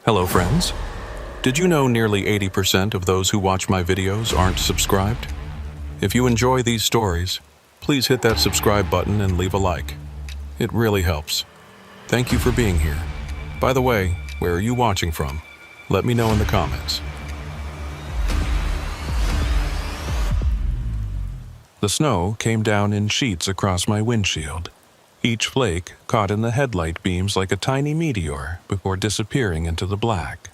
Hello friends. Did you know nearly 80% of those who watch my videos aren't subscribed? If you enjoy these stories, please hit that subscribe button and leave a like. It really helps. Thank you for being here. By the way, where are you watching from? Let me know in the comments. The snow came down in sheets across my windshield. Each flake caught in the headlight beams like a tiny meteor before disappearing into the black.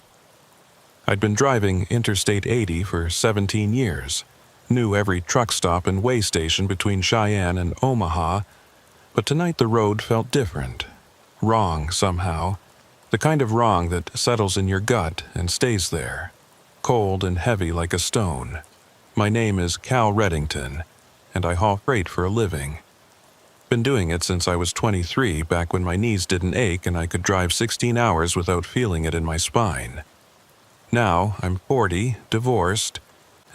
I'd been driving Interstate 80 for 17 years, knew every truck stop and way station between Cheyenne and Omaha, but tonight the road felt different. Wrong somehow. The kind of wrong that settles in your gut and stays there, cold and heavy like a stone. My name is Cal Reddington, and I haul freight for a living. Been doing it since I was 23, back when my knees didn't ache and I could drive 16 hours without feeling it in my spine. Now I'm 40, divorced,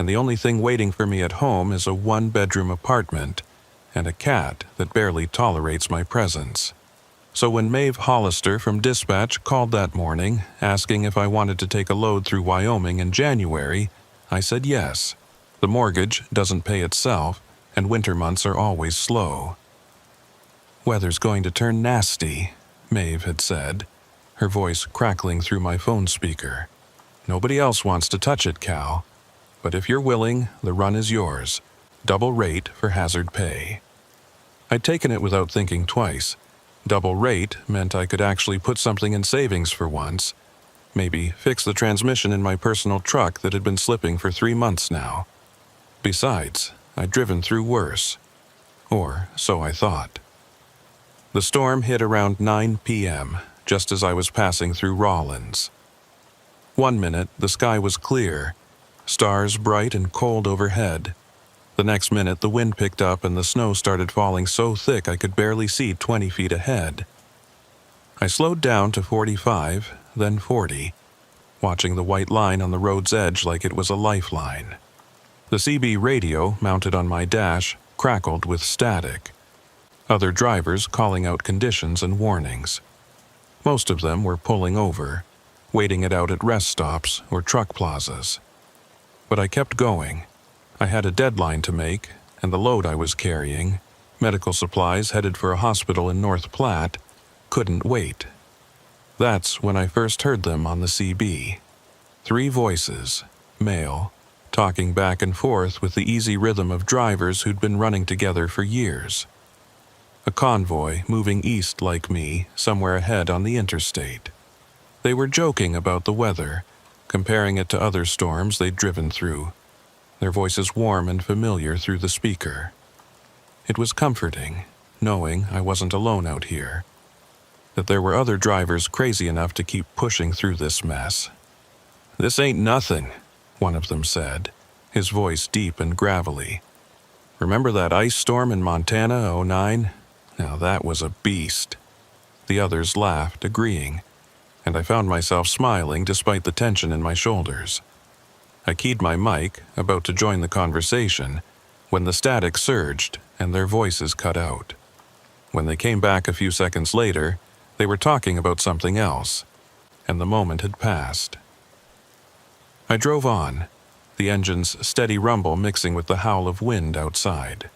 and the only thing waiting for me at home is a one-bedroom apartment and a cat that barely tolerates my presence. So when Maeve Hollister from Dispatch called that morning, asking if I wanted to take a load through Wyoming in January, I said yes. The mortgage doesn't pay itself, and winter months are always slow. "Weather's going to turn nasty," Maeve had said, her voice crackling through my phone speaker. "Nobody else wants to touch it, Cal. But if you're willing, the run is yours. Double rate for hazard pay." I'd taken it without thinking twice. Double rate meant I could actually put something in savings for once. Maybe fix the transmission in my personal truck that had been slipping for 3 months now. Besides, I'd driven through worse. Or so I thought. The storm hit around 9 p.m., just as I was passing through Rawlins. 1 minute, the sky was clear, stars bright and cold overhead. The next minute, the wind picked up and the snow started falling so thick I could barely see 20 feet ahead. I slowed down to 45, then 40, watching the white line on the road's edge like it was a lifeline. The CB radio, mounted on my dash, crackled with static. Other drivers calling out conditions and warnings. Most of them were pulling over, waiting it out at rest stops or truck plazas. But I kept going. I had a deadline to make, and the load I was carrying, medical supplies headed for a hospital in North Platte, couldn't wait. That's when I first heard them on the CB. 3 voices, male, talking back and forth with the easy rhythm of drivers who'd been running together for years. A convoy moving east like me, somewhere ahead on the interstate. They were joking about the weather, comparing it to other storms they'd driven through, their voices warm and familiar through the speaker. It was comforting, knowing I wasn't alone out here, that there were other drivers crazy enough to keep pushing through this mess. "This ain't nothing," one of them said, his voice deep and gravelly. "Remember that ice storm in Montana, '09? Now that was a beast." The others laughed, agreeing, and I found myself smiling despite the tension in my shoulders. I keyed my mic, about to join the conversation, when the static surged and their voices cut out. When they came back a few seconds later, they were talking about something else, and the moment had passed. I drove on, the engine's steady rumble mixing with the howl of wind outside.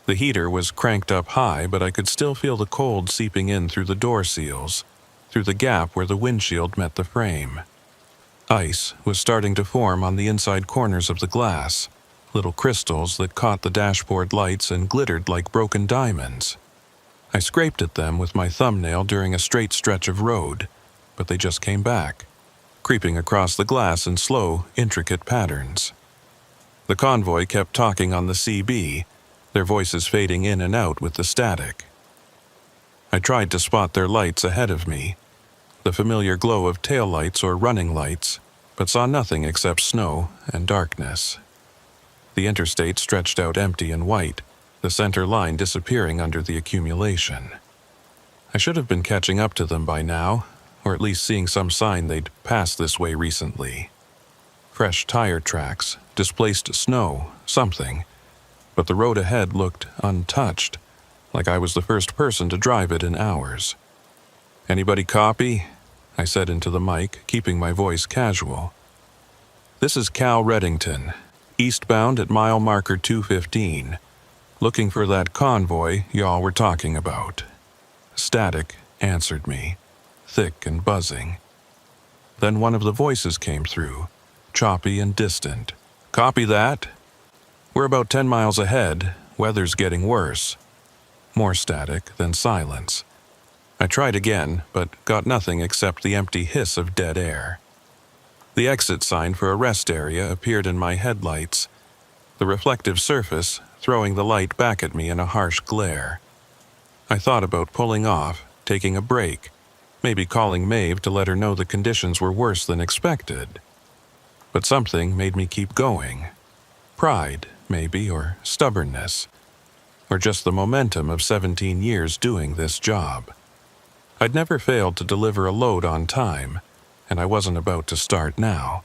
The heater was cranked up high, but I could still feel the cold seeping in through the door seals, through the gap where the windshield met the frame. Ice was starting to form on the inside corners of the glass, little crystals that caught the dashboard lights and glittered like broken diamonds. I scraped at them with my thumbnail during a straight stretch of road, but they just came back, creeping across the glass in slow, intricate patterns. The convoy kept talking on the CB, their voices fading in and out with the static. I tried to spot their lights ahead of me, the familiar glow of taillights or running lights, but saw nothing except snow and darkness. The interstate stretched out empty and white, the center line disappearing under the accumulation. I should have been catching up to them by now, or at least seeing some sign they'd passed this way recently. Fresh tire tracks, displaced snow, something. But the road ahead looked untouched, like I was the first person to drive it in hours. "Anybody copy?" I said into the mic, keeping my voice casual. "This is Cal Reddington, eastbound at mile marker 215, looking for that convoy y'all were talking about." Static answered me, thick and buzzing. Then one of the voices came through, choppy and distant. "Copy that. We're about 10 miles ahead. Weather's getting worse." More static, then silence. I tried again, but got nothing except the empty hiss of dead air. The exit sign for a rest area appeared in my headlights, the reflective surface throwing the light back at me in a harsh glare. I thought about pulling off, taking a break, maybe calling Maeve to let her know the conditions were worse than expected. But something made me keep going. Pride, maybe, or stubbornness, or just the momentum of 17 years doing this job. I'd never failed to deliver a load on time, and I wasn't about to start now.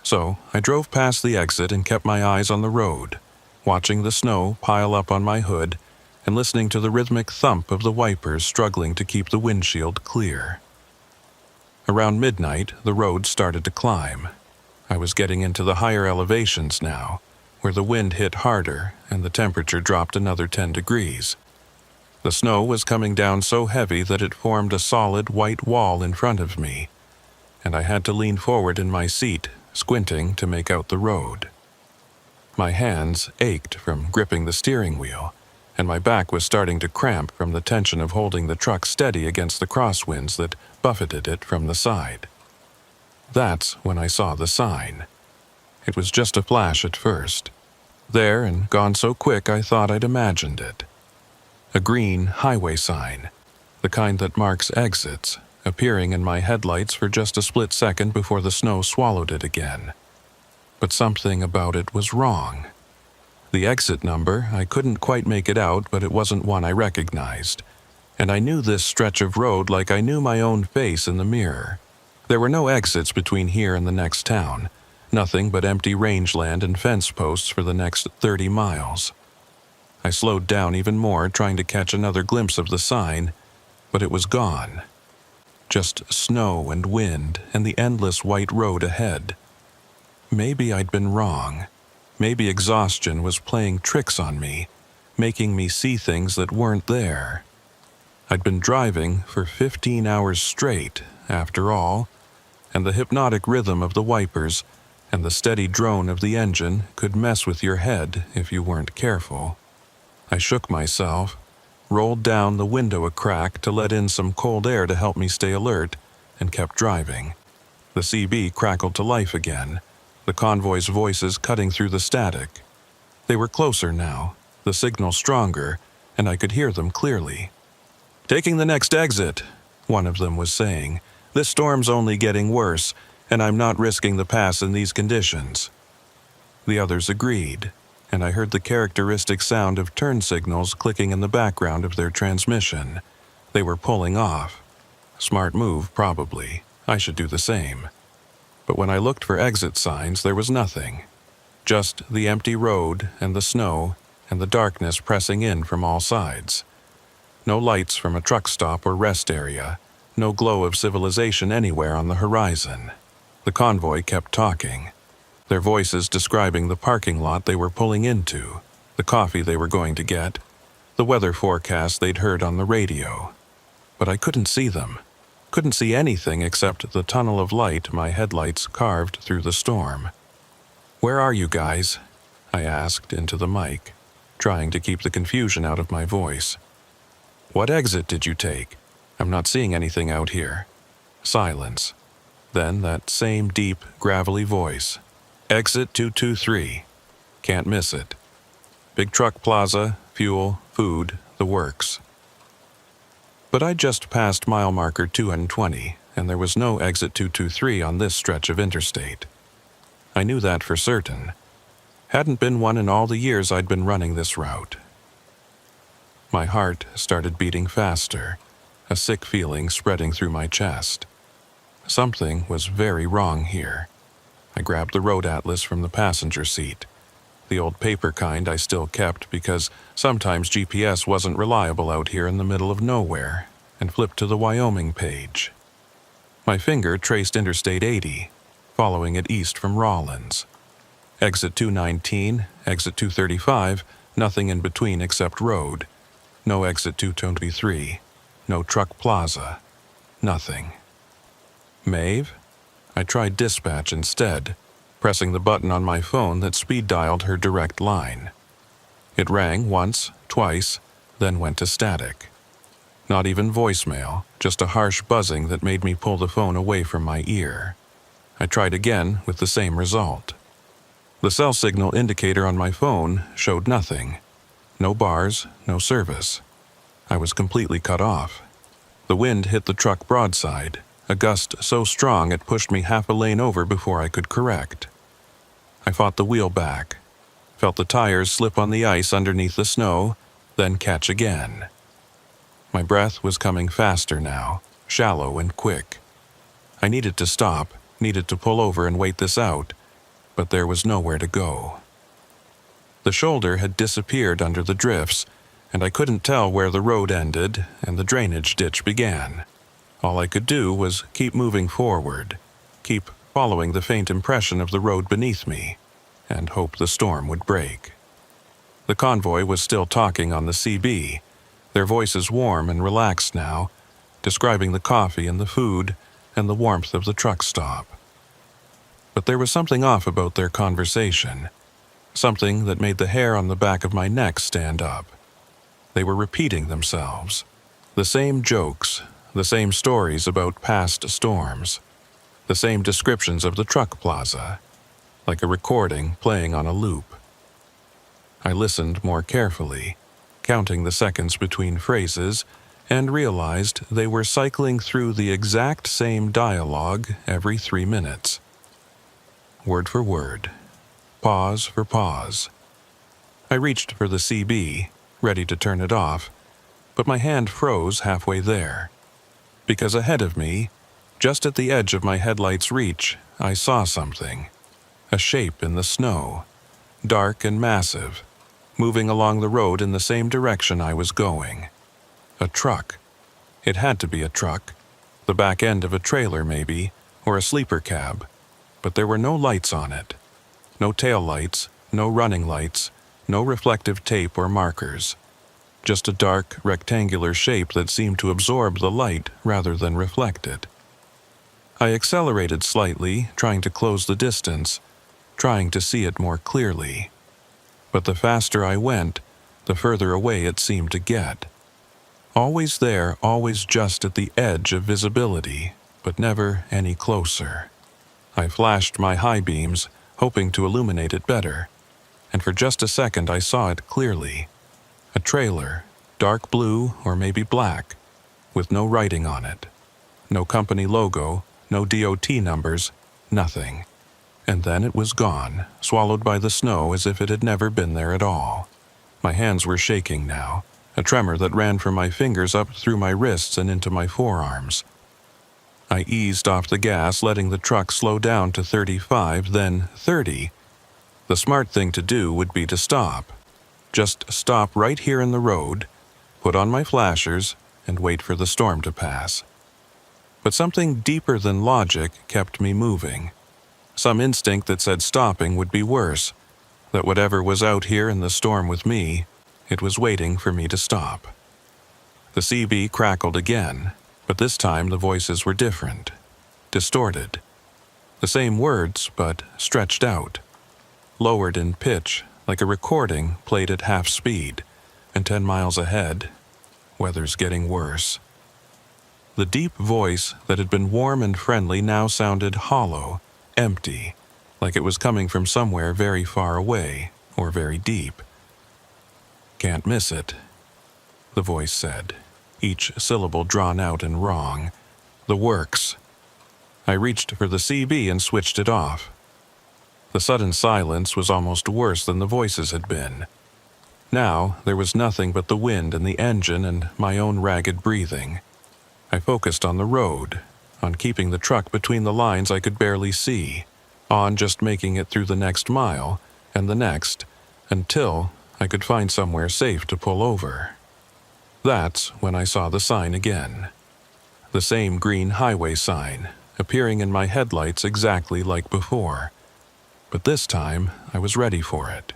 So I drove past the exit and kept my eyes on the road, watching the snow pile up on my hood and listening to the rhythmic thump of the wipers struggling to keep the windshield clear. Around midnight, the road started to climb. I was getting into the higher elevations now, where the wind hit harder and the temperature dropped another 10 degrees. The snow was coming down so heavy that it formed a solid white wall in front of me, and I had to lean forward in my seat, squinting to make out the road. My hands ached from gripping the steering wheel, and my back was starting to cramp from the tension of holding the truck steady against the crosswinds that buffeted it from the side. That's when I saw the sign. It was just a flash at first. There and gone so quick I thought I'd imagined it. A green highway sign, the kind that marks exits, appearing in my headlights for just a split second before the snow swallowed it again. But something about it was wrong. The exit number, I couldn't quite make it out, but it wasn't one I recognized. And I knew this stretch of road like I knew my own face in the mirror. There were no exits between here and the next town, nothing but empty rangeland and fence posts for the next 30 miles. I slowed down even more, trying to catch another glimpse of the sign, but it was gone. Just snow and wind and the endless white road ahead. Maybe I'd been wrong. Maybe exhaustion was playing tricks on me, making me see things that weren't there. I'd been driving for 15 hours straight, after all, and the hypnotic rhythm of the wipers and the steady drone of the engine could mess with your head if you weren't careful. I shook myself, rolled down the window a crack to let in some cold air to help me stay alert, and kept driving. The CB crackled to life again, the convoy's voices cutting through the static. They were closer now, the signal stronger, and I could hear them clearly. "Taking the next exit," one of them was saying. "This storm's only getting worse, and I'm not risking the pass in these conditions." The others agreed, and I heard the characteristic sound of turn signals clicking in the background of their transmission. They were pulling off. Smart move, probably. I should do the same. But when I looked for exit signs, there was nothing. Just the empty road and the snow and the darkness pressing in from all sides. No lights from a truck stop or rest area. No glow of civilization anywhere on the horizon. The convoy kept talking, their voices describing the parking lot they were pulling into, the coffee they were going to get, the weather forecast they'd heard on the radio. But I couldn't see them. Couldn't see anything except the tunnel of light my headlights carved through the storm. "Where are you guys?" I asked into the mic, trying to keep the confusion out of my voice. "What exit did you take? I'm not seeing anything out here." Silence. Then that same deep, gravelly voice. "Exit 223. Can't miss it. Big truck plaza, fuel, food, the works." But I just passed mile marker 220, and there was no exit 223 on this stretch of interstate. I knew that for certain. Hadn't been one in all the years I'd been running this route. My heart started beating faster, a sick feeling spreading through my chest. Something was very wrong here. I grabbed the road atlas from the passenger seat, the old paper kind I still kept because sometimes GPS wasn't reliable out here in the middle of nowhere, and flipped to the Wyoming page. My finger traced Interstate 80, following it east from Rawlins. Exit 219, exit 235, nothing in between except road. No exit 223, no truck plaza, nothing. Maeve? I tried dispatch instead, pressing the button on my phone that speed-dialed her direct line. It rang once, twice, then went to static. Not even voicemail, just a harsh buzzing that made me pull the phone away from my ear. I tried again with the same result. The cell signal indicator on my phone showed nothing. No bars, no service. I was completely cut off. The wind hit the truck broadside, a gust so strong it pushed me half a lane over before I could correct. I fought the wheel back, felt the tires slip on the ice underneath the snow, then catch again. My breath was coming faster now, shallow and quick. I needed to stop, needed to pull over and wait this out, but there was nowhere to go. The shoulder had disappeared under the drifts, and I couldn't tell where the road ended and the drainage ditch began. All I could do was keep moving forward, keep following the faint impression of the road beneath me, and hope the storm would break. The convoy was still talking on the CB, their voices warm and relaxed now, describing the coffee and the food and the warmth of the truck stop. But there was something off about their conversation, something that made the hair on the back of my neck stand up. They were repeating themselves, the same jokes, the same stories about past storms, the same descriptions of the truck plaza, like a recording playing on a loop. I listened more carefully, counting the seconds between phrases, and realized they were cycling through the exact same dialogue every 3 minutes. Word for word, pause for pause. I reached for the CB, ready to turn it off, but my hand froze halfway there. Because ahead of me, just at the edge of my headlight's reach, I saw something. A shape in the snow, dark and massive, moving along the road in the same direction I was going. A truck. It had to be a truck. The back end of a trailer, maybe, or a sleeper cab. But there were no lights on it. No tail lights, no running lights, no reflective tape or markers. Just a dark, rectangular shape that seemed to absorb the light rather than reflect it. I accelerated slightly, trying to close the distance, trying to see it more clearly. But the faster I went, the further away it seemed to get. Always there, always just at the edge of visibility, but never any closer. I flashed my high beams, hoping to illuminate it better, and for just a second I saw it clearly. A trailer, dark blue or maybe black, with no writing on it. No company logo, no DOT numbers, nothing. And then it was gone, swallowed by the snow as if it had never been there at all. My hands were shaking now, a tremor that ran from my fingers up through my wrists and into my forearms. I eased off the gas, letting the truck slow down to 35, then 30. The smart thing to do would be to stop. Just stop right here in the road, put on my flashers, and wait for the storm to pass. But something deeper than logic kept me moving. Some instinct that said stopping would be worse, that whatever was out here in the storm with me, it was waiting for me to stop. The CB crackled again, but this time the voices were different, distorted. The same words, but stretched out, lowered in pitch, like a recording played at half speed, and 10 miles ahead, weather's getting worse. The deep voice that had been warm and friendly now sounded hollow, empty, like it was coming from somewhere very far away or very deep. "Can't miss it," the voice said, each syllable drawn out and wrong. "The works." I reached for the CB and switched it off. The sudden silence was almost worse than the voices had been. Now there was nothing but the wind and the engine and my own ragged breathing. I focused on the road, on keeping the truck between the lines I could barely see, on just making it through the next mile and the next, until I could find somewhere safe to pull over. That's when I saw the sign again. The same green highway sign, appearing in my headlights exactly like before. But this time, I was ready for it,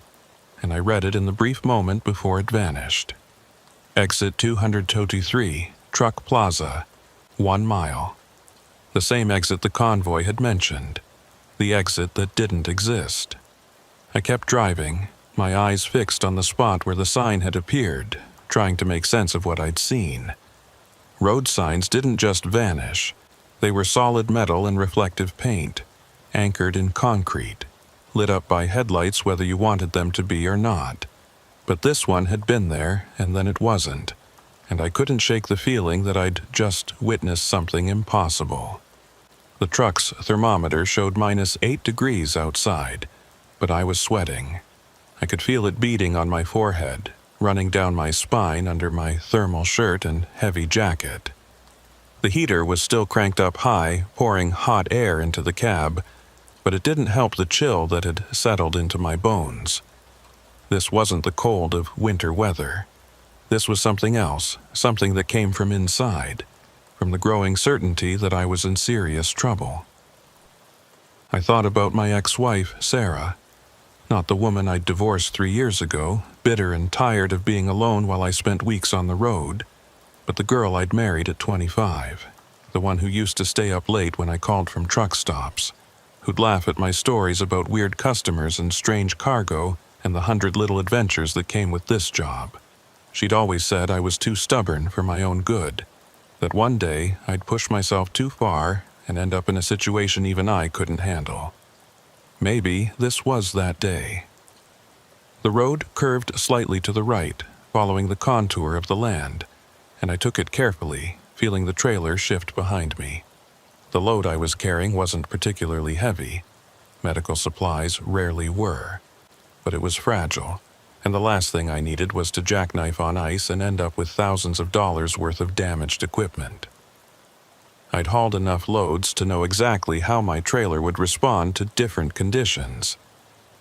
and I read it in the brief moment before it vanished. Exit 223, Truck Plaza, 1 mile. The same exit the convoy had mentioned, the exit that didn't exist. I kept driving, my eyes fixed on the spot where the sign had appeared, trying to make sense of what I'd seen. Road signs didn't just vanish. They were solid metal and reflective paint, anchored in concrete, lit up by headlights whether you wanted them to be or not. But this one had been there, and then it wasn't, and I couldn't shake the feeling that I'd just witnessed something impossible. The truck's thermometer showed -8 degrees outside, but I was sweating. I could feel it beating on my forehead, running down my spine under my thermal shirt and heavy jacket. The heater was still cranked up high, pouring hot air into the cab, but it didn't help the chill that had settled into my bones. This wasn't the cold of winter weather. This was something else, something that came from inside, from the growing certainty that I was in serious trouble. I thought about my ex-wife, Sarah. Not the woman I'd divorced 3 years ago, bitter and tired of being alone while I spent weeks on the road, but the girl I'd married at 25, the one who used to stay up late when I called from truck stops, who'd laugh at my stories about weird customers and strange cargo and the 100 little adventures that came with this job. She'd always said I was too stubborn for my own good, that one day I'd push myself too far and end up in a situation even I couldn't handle. Maybe this was that day. The road curved slightly to the right, following the contour of the land, and I took it carefully, feeling the trailer shift behind me. The load I was carrying wasn't particularly heavy. Medical supplies rarely were, but it was fragile, and the last thing I needed was to jackknife on ice and end up with thousands of dollars worth of damaged equipment. I'd hauled enough loads to know exactly how my trailer would respond to different conditions.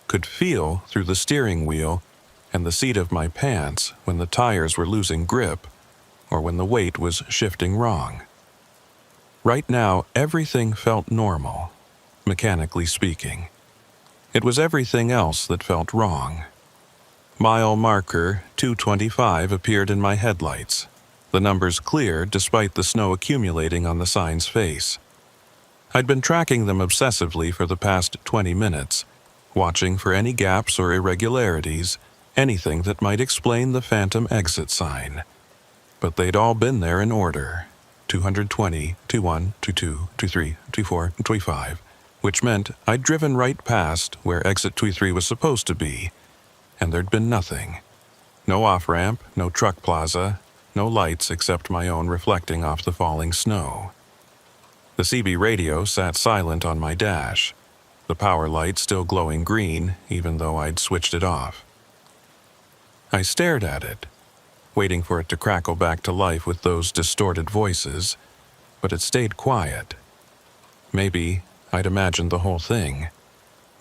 Could feel through the steering wheel and the seat of my pants when the tires were losing grip or when the weight was shifting wrong. Right now, everything felt normal, mechanically speaking. It was everything else that felt wrong. Mile marker 225 appeared in my headlights, the numbers clear despite the snow accumulating on the sign's face. I'd been tracking them obsessively for the past 20 minutes, watching for any gaps or irregularities, anything that might explain the phantom exit sign. But they'd all been there in order: 220, 21, 22, 23, 24, 25, which meant I'd driven right past where exit 23 was supposed to be, and there'd been nothing. No off-ramp, no truck plaza, no lights except my own reflecting off the falling snow. The CB radio sat silent on my dash, the power light still glowing green even though I'd switched it off. I stared at it, waiting for it to crackle back to life with those distorted voices, but it stayed quiet. Maybe I'd imagined the whole thing.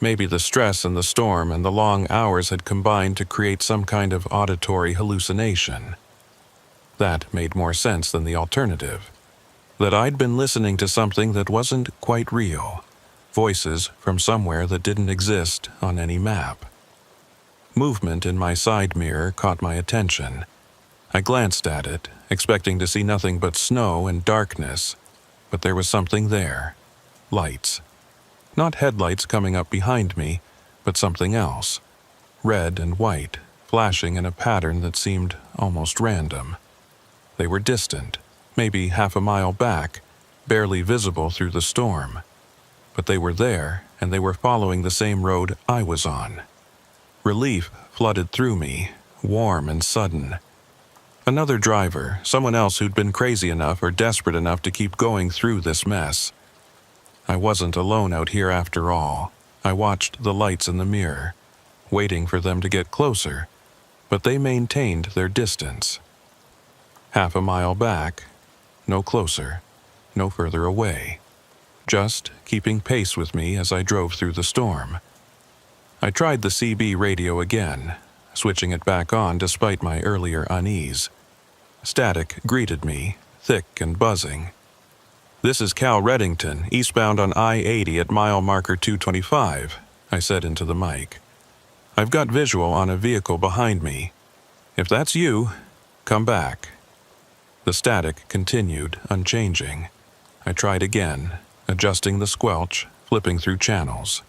Maybe the stress and the storm and the long hours had combined to create some kind of auditory hallucination. That made more sense than the alternative. That I'd been listening to something that wasn't quite real. Voices from somewhere that didn't exist on any map. Movement in my side mirror caught my attention. I glanced at it, expecting to see nothing but snow and darkness, but there was something there. Lights. Not headlights coming up behind me, but something else. Red and white, flashing in a pattern that seemed almost random. They were distant, maybe half a mile back, barely visible through the storm. But they were there, and they were following the same road I was on. Relief flooded through me, warm and sudden. Another driver, someone else who'd been crazy enough or desperate enough to keep going through this mess. I wasn't alone out here after all. I watched the lights in the mirror, waiting for them to get closer, but they maintained their distance. Half a mile back, no closer, no further away, just keeping pace with me as I drove through the storm. I tried the CB radio again, switching it back on despite my earlier unease. Static greeted me, thick and buzzing. "This is Cal Reddington, eastbound on I-80 at mile marker 225, I said into the mic. "I've got visual on a vehicle behind me. If that's you, come back." The static continued, unchanging. I tried again, adjusting the squelch, flipping through channels.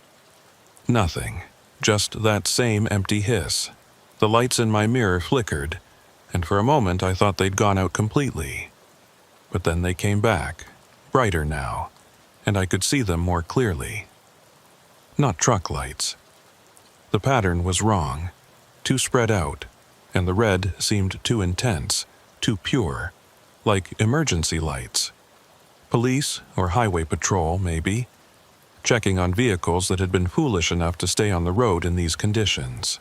Nothing. Just that same empty hiss. The lights in my mirror flickered, and for a moment I thought they'd gone out completely. But then they came back, brighter now, and I could see them more clearly. Not truck lights. The pattern was wrong, too spread out, and the red seemed too intense, too pure, like emergency lights. Police or highway patrol, maybe, checking on vehicles that had been foolish enough to stay on the road in these conditions.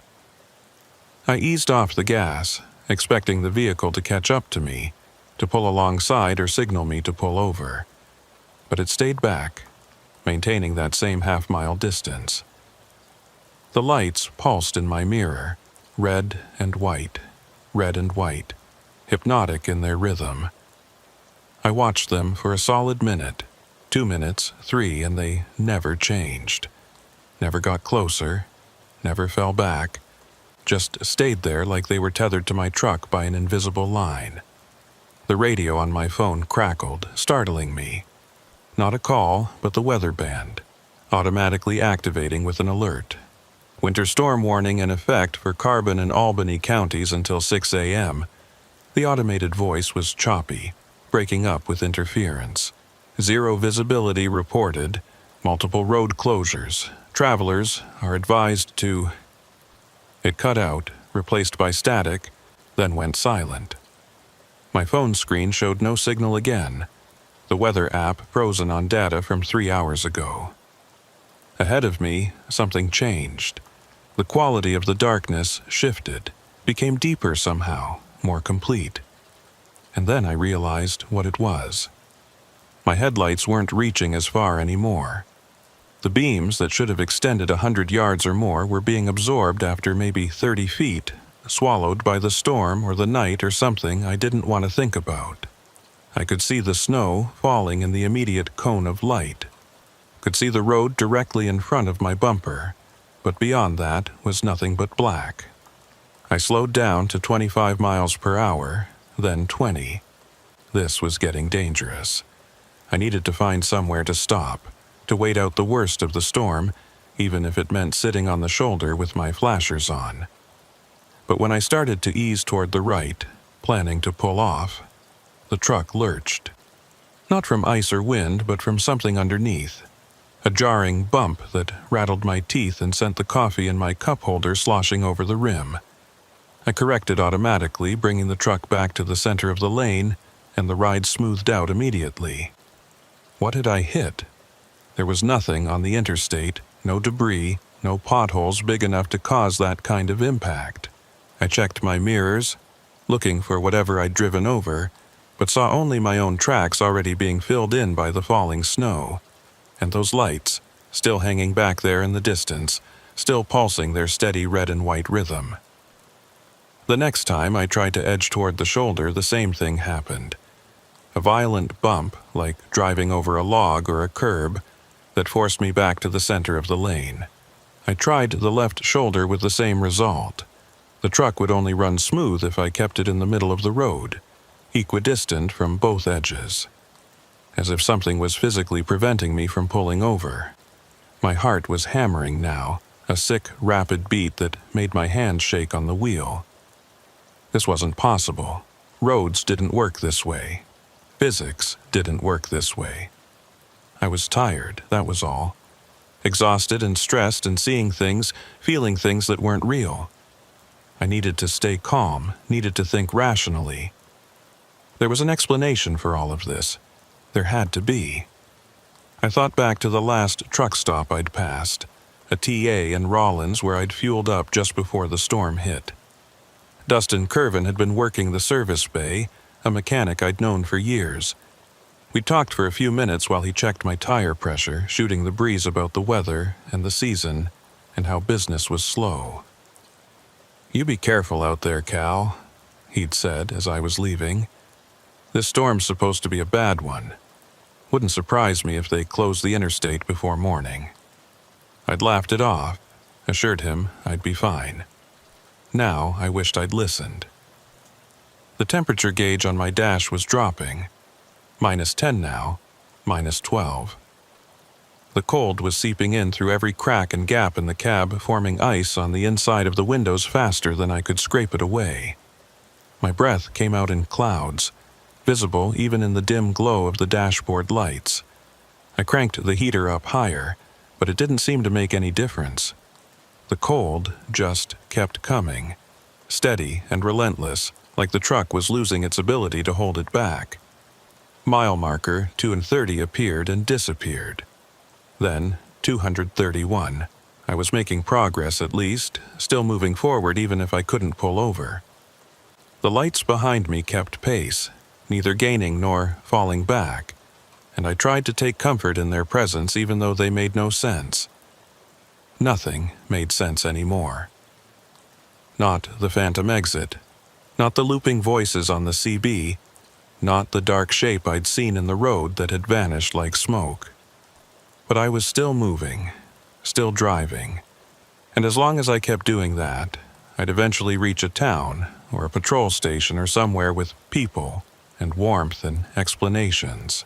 I eased off the gas, expecting the vehicle to catch up to me, to pull alongside or signal me to pull over. But it stayed back, maintaining that same half-mile distance. The lights pulsed in my mirror, red and white, hypnotic in their rhythm. I watched them for a solid minute, 2 minutes, 3, and they never changed. Never got closer, never fell back, just stayed there like they were tethered to my truck by an invisible line. The radio on my phone crackled, startling me. Not a call, but the weather band, automatically activating with an alert. Winter storm warning in effect for Carbon and Albany counties until 6 a.m. The automated voice was choppy, breaking up with interference. Zero visibility reported, multiple road closures. Travelers are advised to... It cut out, replaced by static, then went silent. My phone screen showed no signal again. The weather app frozen on data from 3 hours ago. Ahead of me, something changed. The quality of the darkness shifted, became deeper somehow, more complete. And then I realized what it was. My headlights weren't reaching as far anymore. The beams that should have extended 100 yards or more were being absorbed after maybe 30 feet, swallowed by the storm or the night or something I didn't want to think about. I could see the snow falling in the immediate cone of light. Could see the road directly in front of my bumper, but beyond that was nothing but black. I slowed down to 25 miles per hour, then 20. This was getting dangerous. I needed to find somewhere to stop, to wait out the worst of the storm, even if it meant sitting on the shoulder with my flashers on. But when I started to ease toward the right, planning to pull off, the truck lurched. Not from ice or wind, but from something underneath. A jarring bump that rattled my teeth and sent the coffee in my cup holder sloshing over the rim. I corrected automatically, bringing the truck back to the center of the lane, and the ride smoothed out immediately. What had I hit? There was nothing on the interstate, no debris, no potholes big enough to cause that kind of impact. I checked my mirrors, looking for whatever I'd driven over, but saw only my own tracks already being filled in by the falling snow. And those lights, still hanging back there in the distance, still pulsing their steady red and white rhythm. The next time I tried to edge toward the shoulder, the same thing happened. A violent bump, like driving over a log or a curb, that forced me back to the center of the lane. I tried the left shoulder with the same result. The truck would only run smooth if I kept it in the middle of the road, equidistant from both edges. As if something was physically preventing me from pulling over. My heart was hammering now, a sick, rapid beat that made my hands shake on the wheel. This wasn't possible. Roads didn't work this way. Physics didn't work this way. I was tired, that was all. Exhausted and stressed and seeing things, feeling things that weren't real. I needed to stay calm, needed to think rationally. There was an explanation for all of this. There had to be. I thought back to the last truck stop I'd passed, a TA in Rollins where I'd fueled up just before the storm hit. Dustin Curvin had been working the service bay, a mechanic I'd known for years. We talked for a few minutes while he checked my tire pressure, shooting the breeze about the weather and the season, and how business was slow. "You be careful out there, Cal," he'd said as I was leaving. "This storm's supposed to be a bad one." Wouldn't surprise me if they closed the interstate before morning. I'd laughed it off, assured him I'd be fine. Now I wished I'd listened. The temperature gauge on my dash was dropping. -10 now, -12. The cold was seeping in through every crack and gap in the cab, forming ice on the inside of the windows faster than I could scrape it away. My breath came out in clouds, visible even in the dim glow of the dashboard lights. I cranked the heater up higher, but it didn't seem to make any difference. The cold just kept coming, steady and relentless, like the truck was losing its ability to hold it back. Mile marker 230 appeared and disappeared. Then 231. I was making progress at least, still moving forward even if I couldn't pull over. The lights behind me kept pace, neither gaining nor falling back, and I tried to take comfort in their presence even though they made no sense. Nothing made sense anymore. Not the phantom exit, not the looping voices on the CB, not the dark shape I'd seen in the road that had vanished like smoke. But I was still moving, still driving, and as long as I kept doing that, I'd eventually reach a town or a patrol station or somewhere with people and warmth and explanations.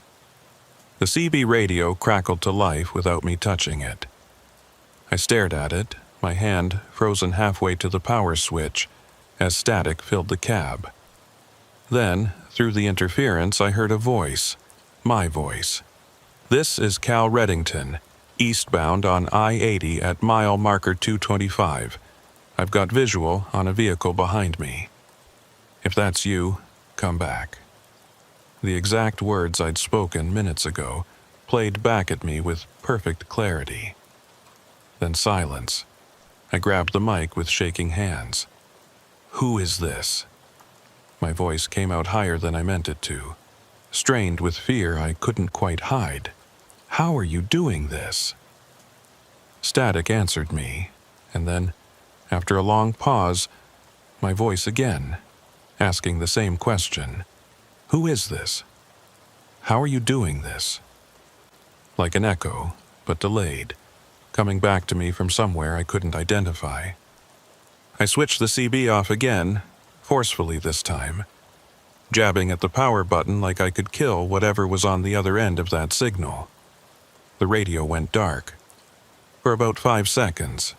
The CB radio crackled to life without me touching it. I stared at it, my hand frozen halfway to the power switch, as static filled the cab. Then, through the interference, I heard a voice, my voice. "This is Cal Reddington, eastbound on I-80 at mile marker 225. I've got visual on a vehicle behind me. If that's you, come back." The exact words I'd spoken minutes ago played back at me with perfect clarity. Then silence. I grabbed the mic with shaking hands. "Who is this?" My voice came out higher than I meant it to, strained with fear I couldn't quite hide. "How are you doing this?" Static answered me, and then, after a long pause, my voice again, asking the same question. "Who is this? How are you doing this?" Like an echo, but delayed, coming back to me from somewhere I couldn't identify. I switched the CB off again, forcefully this time, jabbing at the power button like I could kill whatever was on the other end of that signal. The radio went dark. For about 5 seconds.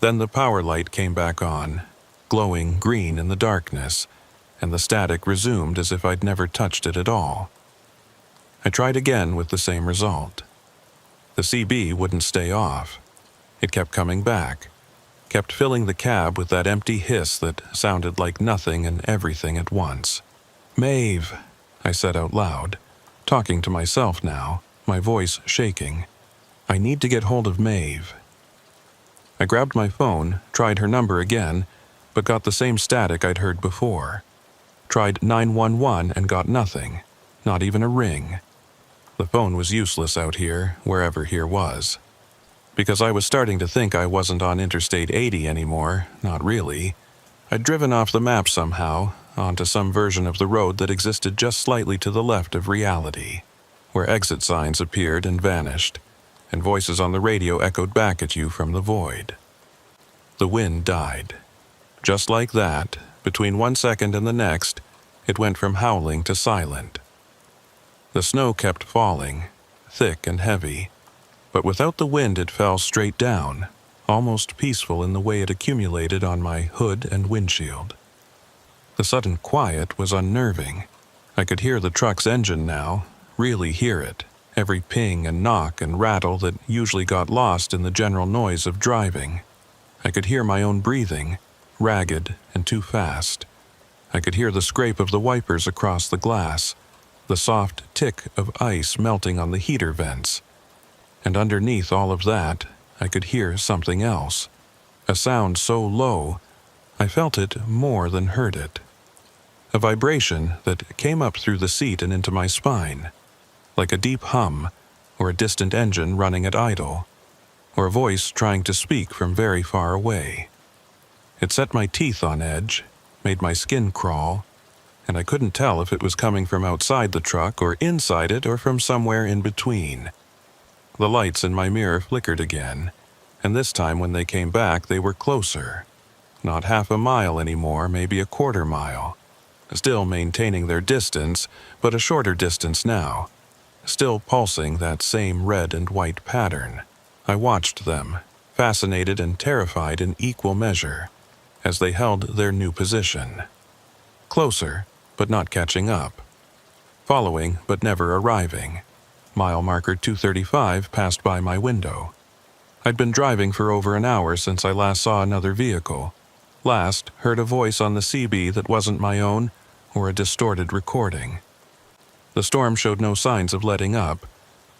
Then the power light came back on, glowing green in the darkness, and the static resumed as if I'd never touched it at all. I tried again with the same result. The CB wouldn't stay off. It kept coming back, kept filling the cab with that empty hiss that sounded like nothing and everything at once. "Maeve," I said out loud, talking to myself now, my voice shaking. "I need to get hold of Maeve." I grabbed my phone, tried her number again, but got the same static I'd heard before. Tried 911 and got nothing, not even a ring. The phone was useless out here, wherever here was. Because I was starting to think I wasn't on Interstate 80 anymore, not really. I'd driven off the map somehow, onto some version of the road that existed just slightly to the left of reality, where exit signs appeared and vanished, and voices on the radio echoed back at you from the void. The wind died. Just like that, between 1 second and the next, it went from howling to silent. The snow kept falling, thick and heavy, but without the wind it fell straight down, almost peaceful in the way it accumulated on my hood and windshield. The sudden quiet was unnerving. I could hear the truck's engine now, really hear it, every ping and knock and rattle that usually got lost in the general noise of driving. I could hear my own breathing, ragged and too fast. I could hear the scrape of the wipers across the glass, the soft tick of ice melting on the heater vents. And underneath all of that, I could hear something else, a sound so low, I felt it more than heard it. A vibration that came up through the seat and into my spine, like a deep hum, or a distant engine running at idle, or a voice trying to speak from very far away. It set my teeth on edge, made my skin crawl, and I couldn't tell if it was coming from outside the truck or inside it or from somewhere in between. The lights in my mirror flickered again, and this time when they came back they were closer. Not half a mile anymore, maybe a quarter mile. Still maintaining their distance, but a shorter distance now. Still pulsing that same red and white pattern. I watched them, fascinated and terrified in equal measure, as they held their new position. Closer, but not catching up. Following, but never arriving. Mile marker 235 passed by my window. I'd been driving for over an hour since I last saw another vehicle. Last, heard a voice on the CB that wasn't my own, or a distorted recording. The storm showed no signs of letting up,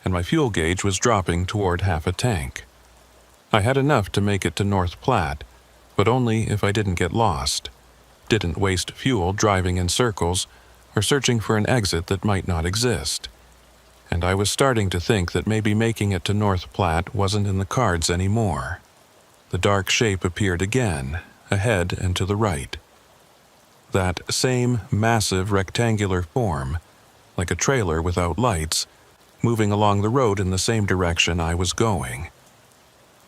and my fuel gauge was dropping toward half a tank. I had enough to make it to North Platte, but only if I didn't get lost, didn't waste fuel driving in circles, or searching for an exit that might not exist. And I was starting to think that maybe making it to North Platte wasn't in the cards anymore. The dark shape appeared again, ahead and to the right. That same massive rectangular form, like a trailer without lights, moving along the road in the same direction I was going.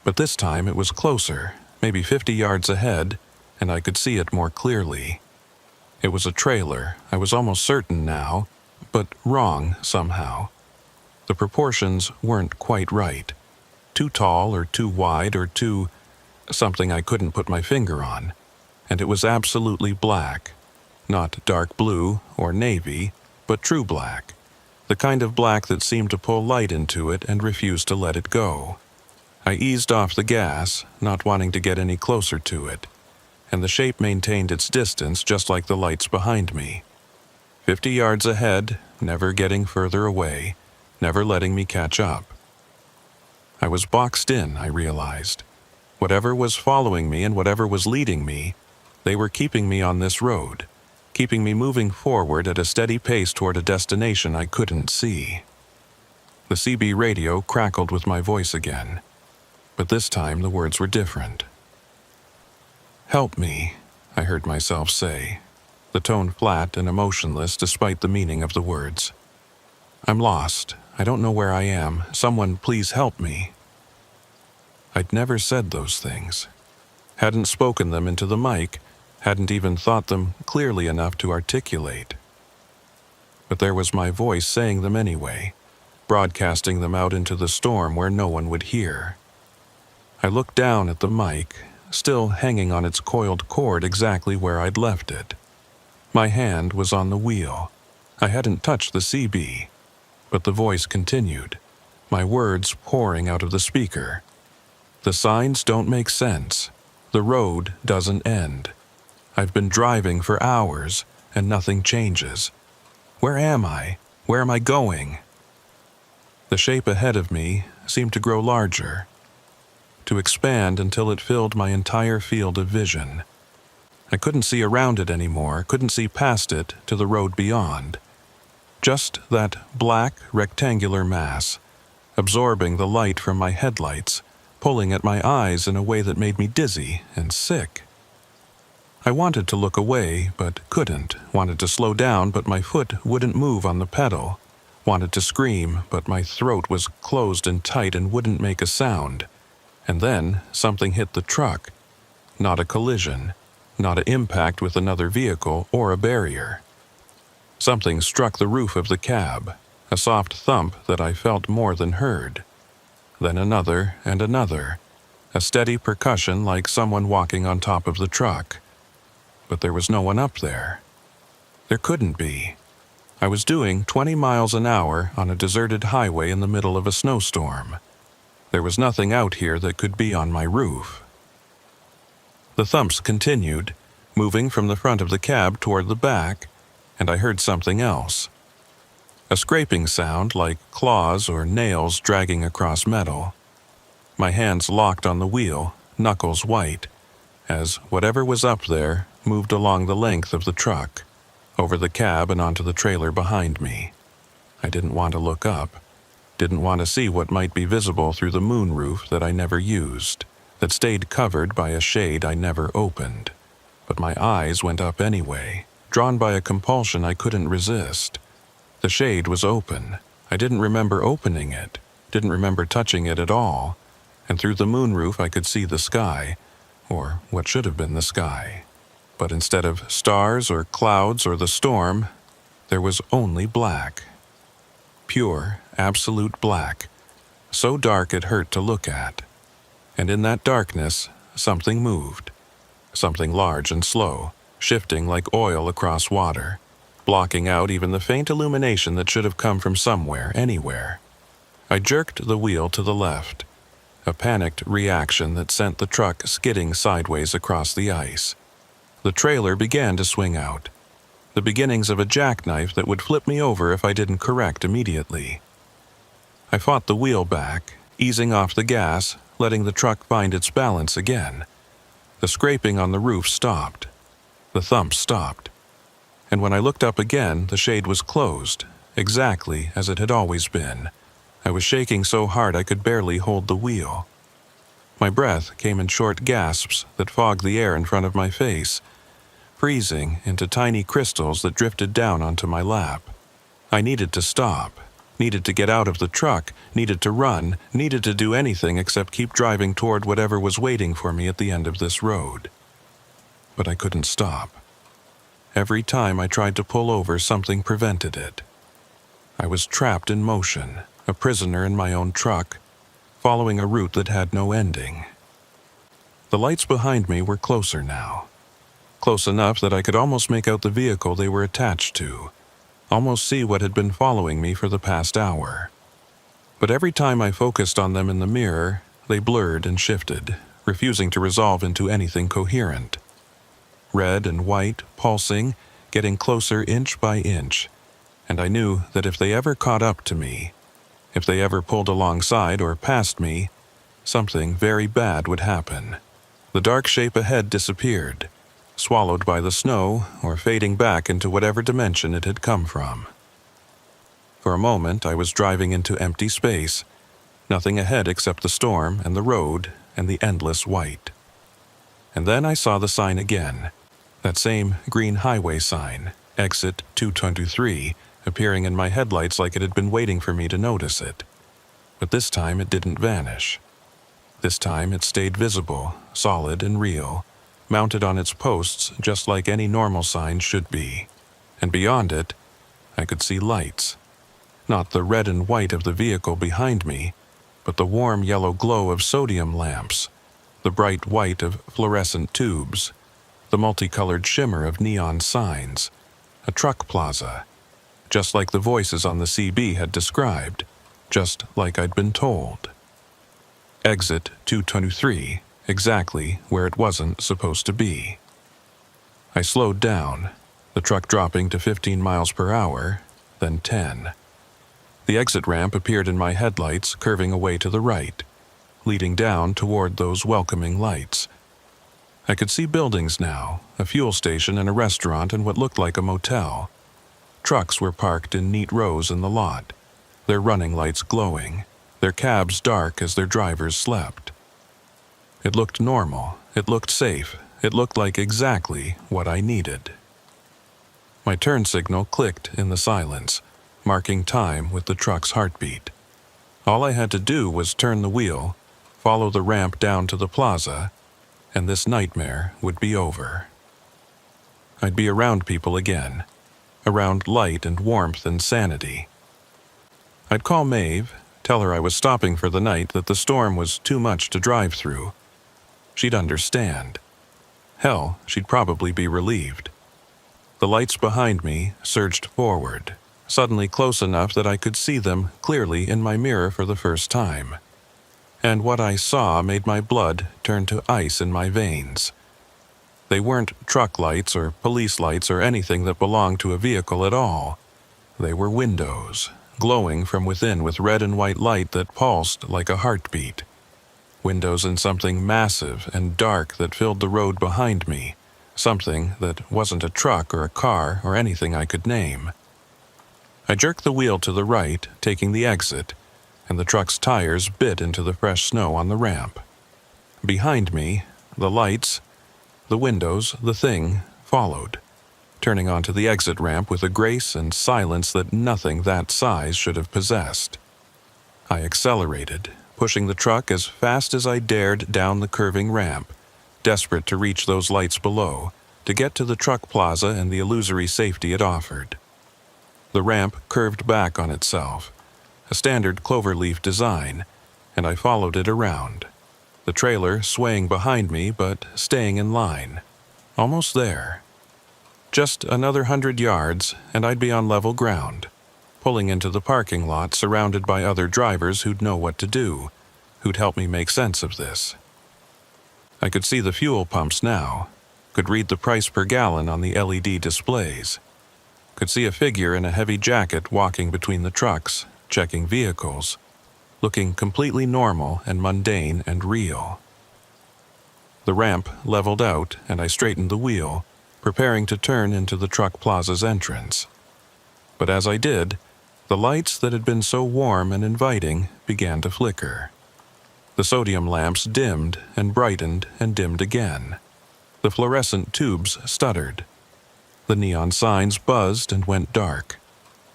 But this time it was closer, maybe 50 yards ahead, and I could see it more clearly. It was a trailer, I was almost certain now, but wrong somehow. The proportions weren't quite right. Too tall or too wide or too... something I couldn't put my finger on. And it was absolutely black. Not dark blue or navy, but true black. The kind of black that seemed to pull light into it and refused to let it go. I eased off the gas, not wanting to get any closer to it, and the shape maintained its distance just like the lights behind me. 50 yards ahead, never getting further away, never letting me catch up. I was boxed in, I realized. Whatever was following me and whatever was leading me, they were keeping me on this road, keeping me moving forward at a steady pace toward a destination I couldn't see. The CB radio crackled with my voice again, but this time the words were different. "Help me," I heard myself say, the tone flat and emotionless despite the meaning of the words. "I'm lost. I don't know where I am. Someone please help me." I'd never said those things. Hadn't spoken them into the mic, hadn't even thought them clearly enough to articulate. But there was my voice saying them anyway, broadcasting them out into the storm where no one would hear. I looked down at the mic, still hanging on its coiled cord exactly where I'd left it. My hand was on the wheel. I hadn't touched the CB, but the voice continued, my words pouring out of the speaker. "The signs don't make sense. The road doesn't end. I've been driving for hours, and nothing changes. Where am I? Where am I going?" The shape ahead of me seemed to grow larger, to expand until it filled my entire field of vision. I couldn't see around it anymore, couldn't see past it to the road beyond. Just that black, rectangular mass, absorbing the light from my headlights, pulling at my eyes in a way that made me dizzy and sick. I wanted to look away, but couldn't, wanted to slow down, but my foot wouldn't move on the pedal, wanted to scream, but my throat was closed and tight and wouldn't make a sound. And then something hit the truck. Not a collision, not an impact with another vehicle or a barrier. Something struck the roof of the cab, a soft thump that I felt more than heard. Then another and another, a steady percussion like someone walking on top of the truck. But there was no one up there. There couldn't be. I was doing 20 miles an hour on a deserted highway in the middle of a snowstorm. There was nothing out here that could be on my roof. The thumps continued, moving from the front of the cab toward the back, and I heard something else. A scraping sound like claws or nails dragging across metal. My hands locked on the wheel, knuckles white, as whatever was up there moved along the length of the truck, over the cab and onto the trailer behind me. I didn't want to look up, didn't want to see what might be visible through the moonroof that I never used, that stayed covered by a shade I never opened. But my eyes went up anyway, drawn by a compulsion I couldn't resist. The shade was open. I didn't remember opening it, didn't remember touching it at all, and through the moonroof I could see the sky, or what should have been the sky. But instead of stars or clouds or the storm, there was only black. Pure, absolute black, so dark it hurt to look at. And in that darkness, something moved. Something large and slow, shifting like oil across water, blocking out even the faint illumination that should have come from somewhere, anywhere. I jerked the wheel to the left, a panicked reaction that sent the truck skidding sideways across the ice. The trailer began to swing out, the beginnings of a jackknife that would flip me over if I didn't correct immediately. I fought the wheel back, easing off the gas, letting the truck find its balance again. The scraping on the roof stopped. The thump stopped. And when I looked up again, the shade was closed, exactly as it had always been. I was shaking so hard I could barely hold the wheel. My breath came in short gasps that fogged the air in front of my face, freezing into tiny crystals that drifted down onto my lap. I needed to stop, needed to get out of the truck, needed to run, needed to do anything except keep driving toward whatever was waiting for me at the end of this road. But I couldn't stop. Every time I tried to pull over, something prevented it. I was trapped in motion, a prisoner in my own truck, following a route that had no ending. The lights behind me were closer now. Close enough that I could almost make out the vehicle they were attached to, almost see what had been following me for the past hour. But every time I focused on them in the mirror, they blurred and shifted, refusing to resolve into anything coherent. Red and white, pulsing, getting closer inch by inch, and I knew that if they ever caught up to me, if they ever pulled alongside or past me, something very bad would happen. The dark shape ahead disappeared, swallowed by the snow or fading back into whatever dimension it had come from. For a moment I was driving into empty space, nothing ahead except the storm and the road and the endless white. And then I saw the sign again, that same green highway sign, exit 223, appearing in my headlights like it had been waiting for me to notice it. But this time it didn't vanish. This time it stayed visible, solid and real, mounted on its posts just like any normal sign should be. And beyond it, I could see lights. Not the red and white of the vehicle behind me, but the warm yellow glow of sodium lamps, the bright white of fluorescent tubes, the multicolored shimmer of neon signs, a truck plaza, just like the voices on the CB had described, just like I'd been told. Exit 223, exactly where it wasn't supposed to be. I slowed down, the truck dropping to 15 miles per hour, then 10. The exit ramp appeared in my headlights, curving away to the right, leading down toward those welcoming lights. I could see buildings now, a fuel station and a restaurant and what looked like a motel. Trucks were parked in neat rows in the lot, their running lights glowing, their cabs dark as their drivers slept. It looked normal, it looked safe, it looked like exactly what I needed. My turn signal clicked in the silence, marking time with the truck's heartbeat. All I had to do was turn the wheel, follow the ramp down to the plaza, and this nightmare would be over. I'd be around people again, around light and warmth and sanity. I'd call Maeve, tell her I was stopping for the night, that the storm was too much to drive through. She'd understand. Hell, she'd probably be relieved. The lights behind me surged forward, suddenly close enough that I could see them clearly in my mirror for the first time. And what I saw made my blood turn to ice in my veins. They weren't truck lights or police lights or anything that belonged to a vehicle at all. They were windows, glowing from within with red and white light that pulsed like a heartbeat. Windows in something massive and dark that filled the road behind me, something that wasn't a truck or a car or anything I could name. I jerked the wheel to the right, taking the exit, and the truck's tires bit into the fresh snow on the ramp. Behind me, the lights, the windows, the thing, followed. turning onto the exit ramp with a grace and silence that nothing that size should have possessed. I accelerated, pushing the truck as fast as I dared down the curving ramp, desperate to reach those lights below, to get to the truck plaza and the illusory safety it offered. The ramp curved back on itself, a standard cloverleaf design, and I followed it around, the trailer swaying behind me but staying in line. Almost there. Just another 100 yards, and I'd be on level ground, pulling into the parking lot surrounded by other drivers who'd know what to do, who'd help me make sense of this. I could see the fuel pumps now, could read the price per gallon on the LED displays, could see a figure in a heavy jacket walking between the trucks, checking vehicles, looking completely normal and mundane and real. The ramp leveled out and I straightened the wheel, preparing to turn into the truck plaza's entrance. But as I did, the lights that had been so warm and inviting began to flicker. The sodium lamps dimmed and brightened and dimmed again. The fluorescent tubes stuttered. The neon signs buzzed and went dark.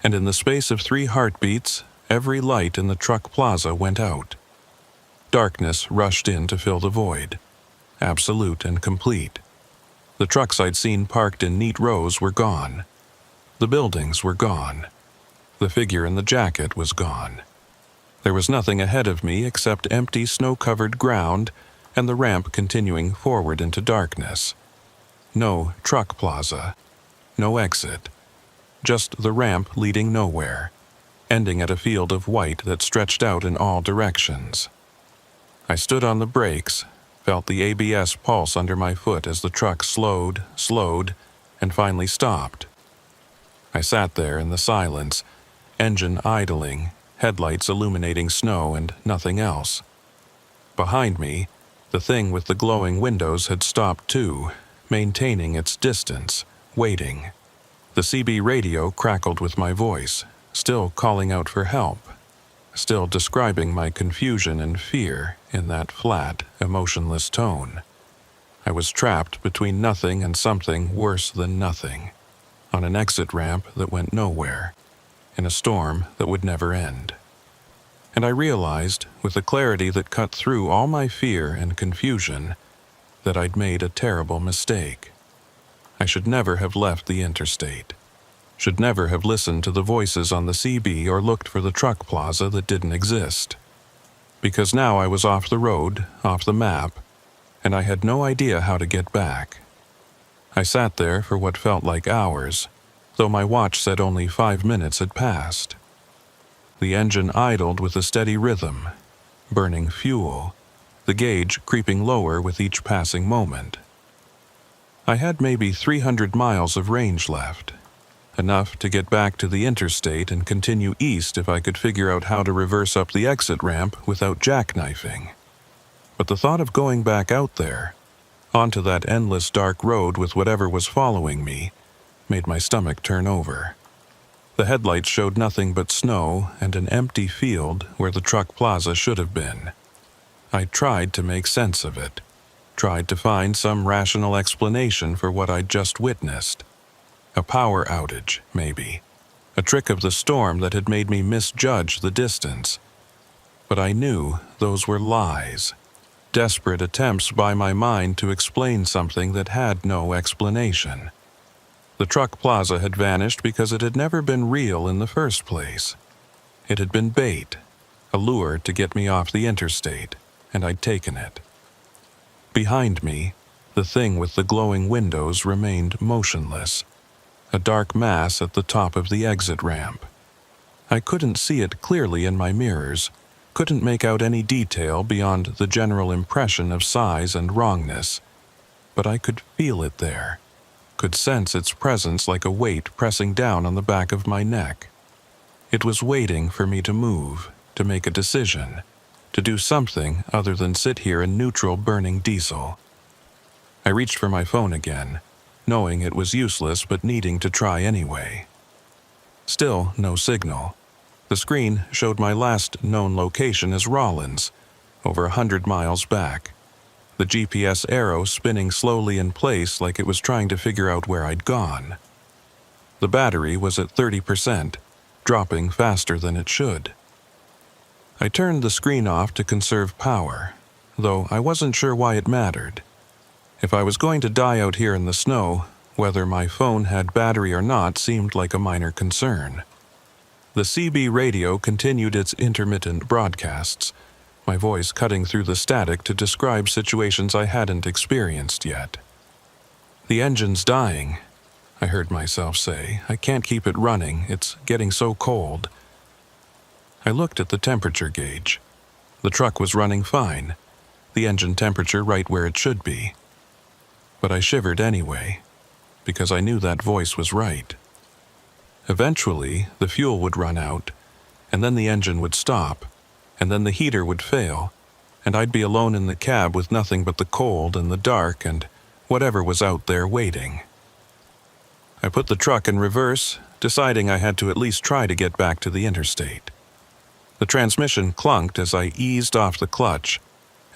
And in the space of 3 heartbeats, every light in the truck plaza went out. Darkness rushed in to fill the void, absolute and complete. The trucks I'd seen parked in neat rows were gone. The buildings were gone. The figure in the jacket was gone. There was nothing ahead of me except empty snow-covered ground and the ramp continuing forward into darkness. No truck plaza. No exit. Just the ramp leading nowhere, ending at a field of white that stretched out in all directions. I stood on the brakes, felt the ABS pulse under my foot as the truck slowed, and finally stopped. I sat there in the silence, engine idling, headlights illuminating snow and nothing else. Behind me, the thing with the glowing windows had stopped too, maintaining its distance, waiting. The CB radio crackled with my voice, still calling out for help, still describing my confusion and fear in that flat, emotionless tone. I was trapped between nothing and something worse than nothing, on an exit ramp that went nowhere, in a storm that would never end. And I realized, with a clarity that cut through all my fear and confusion, that I'd made a terrible mistake. I should never have left the interstate. Should never have listened to the voices on the CB or looked for the truck plaza that didn't exist. Because now I was off the road, off the map, and I had no idea how to get back. I sat there for what felt like hours, though my watch said only 5 minutes had passed. The engine idled with a steady rhythm, burning fuel, the gauge creeping lower with each passing moment. I had maybe 300 miles of range left, enough to get back to the interstate and continue east if I could figure out how to reverse up the exit ramp without jackknifing. But the thought of going back out there, onto that endless dark road with whatever was following me, made my stomach turn over. The headlights showed nothing but snow and an empty field where the truck plaza should have been. I tried to make sense of it, tried to find some rational explanation for what I'd just witnessed. A power outage, maybe. A trick of the storm that had made me misjudge the distance. But I knew those were lies. Desperate attempts by my mind to explain something that had no explanation. The truck plaza had vanished because it had never been real in the first place. It had been bait, a lure to get me off the interstate, and I'd taken it. Behind me, the thing with the glowing windows remained motionless, a dark mass at the top of the exit ramp. I couldn't see it clearly in my mirrors, couldn't make out any detail beyond the general impression of size and wrongness, but I could feel it there, could sense its presence like a weight pressing down on the back of my neck. It was waiting for me to move, to make a decision, to do something other than sit here in neutral burning diesel. I reached for my phone again, knowing it was useless but needing to try anyway. Still no signal. The screen showed my last known location as Rollins, over 100 miles back. The GPS arrow spinning slowly in place like it was trying to figure out where I'd gone. The battery was at 30%, dropping faster than it should. I turned the screen off to conserve power, though I wasn't sure why it mattered. If I was going to die out here in the snow, whether my phone had battery or not seemed like a minor concern. The CB radio continued its intermittent broadcasts, my voice cutting through the static to describe situations I hadn't experienced yet. "The engine's dying," I heard myself say. "I can't keep it running. It's getting so cold." I looked at the temperature gauge. The truck was running fine, the engine temperature right where it should be. But I shivered anyway, because I knew that voice was right. Eventually, the fuel would run out, and then the engine would stop, and then the heater would fail, and I'd be alone in the cab with nothing but the cold and the dark and whatever was out there waiting. I put the truck in reverse, deciding I had to at least try to get back to the interstate. The transmission clunked as I eased off the clutch,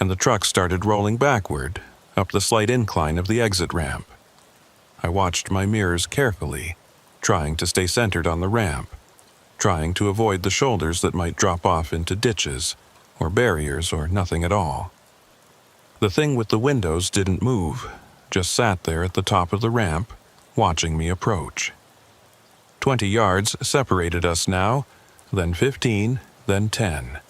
and the truck started rolling backward, up the slight incline of the exit ramp. I watched my mirrors carefully, trying to stay centered on the ramp, trying to avoid the shoulders that might drop off into ditches, or barriers, or nothing at all. The thing with the windows didn't move, just sat there at the top of the ramp, watching me approach. 20 yards separated us now, then 15, then 10.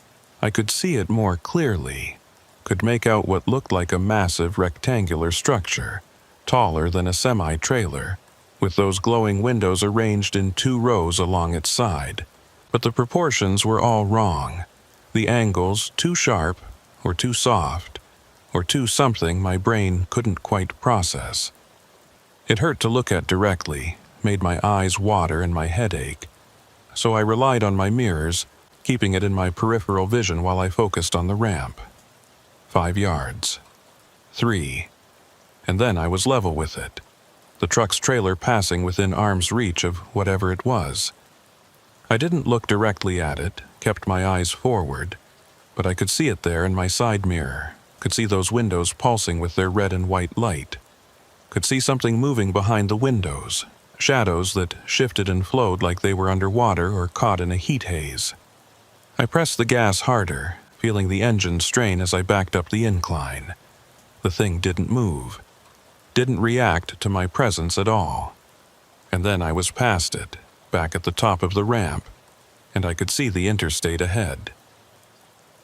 I could see it more clearly, could make out what looked like a massive rectangular structure, taller than a semi-trailer, with those glowing windows arranged in 2 rows along its side. But the proportions were all wrong. The angles too sharp, or too soft, or too something my brain couldn't quite process. It hurt to look at directly, made my eyes water and my head ache. So I relied on my mirrors, keeping it in my peripheral vision while I focused on the ramp. 5 yards. 3. And then I was level with it, the truck's trailer passing within arm's reach of whatever it was. I didn't look directly at it, kept my eyes forward, but I could see it there in my side mirror, could see those windows pulsing with their red and white light, could see something moving behind the windows, shadows that shifted and flowed like they were underwater or caught in a heat haze. I pressed the gas harder, feeling the engine strain as I backed up the incline. The thing didn't move, didn't react to my presence at all. And then I was past it, back at the top of the ramp, and I could see the interstate ahead.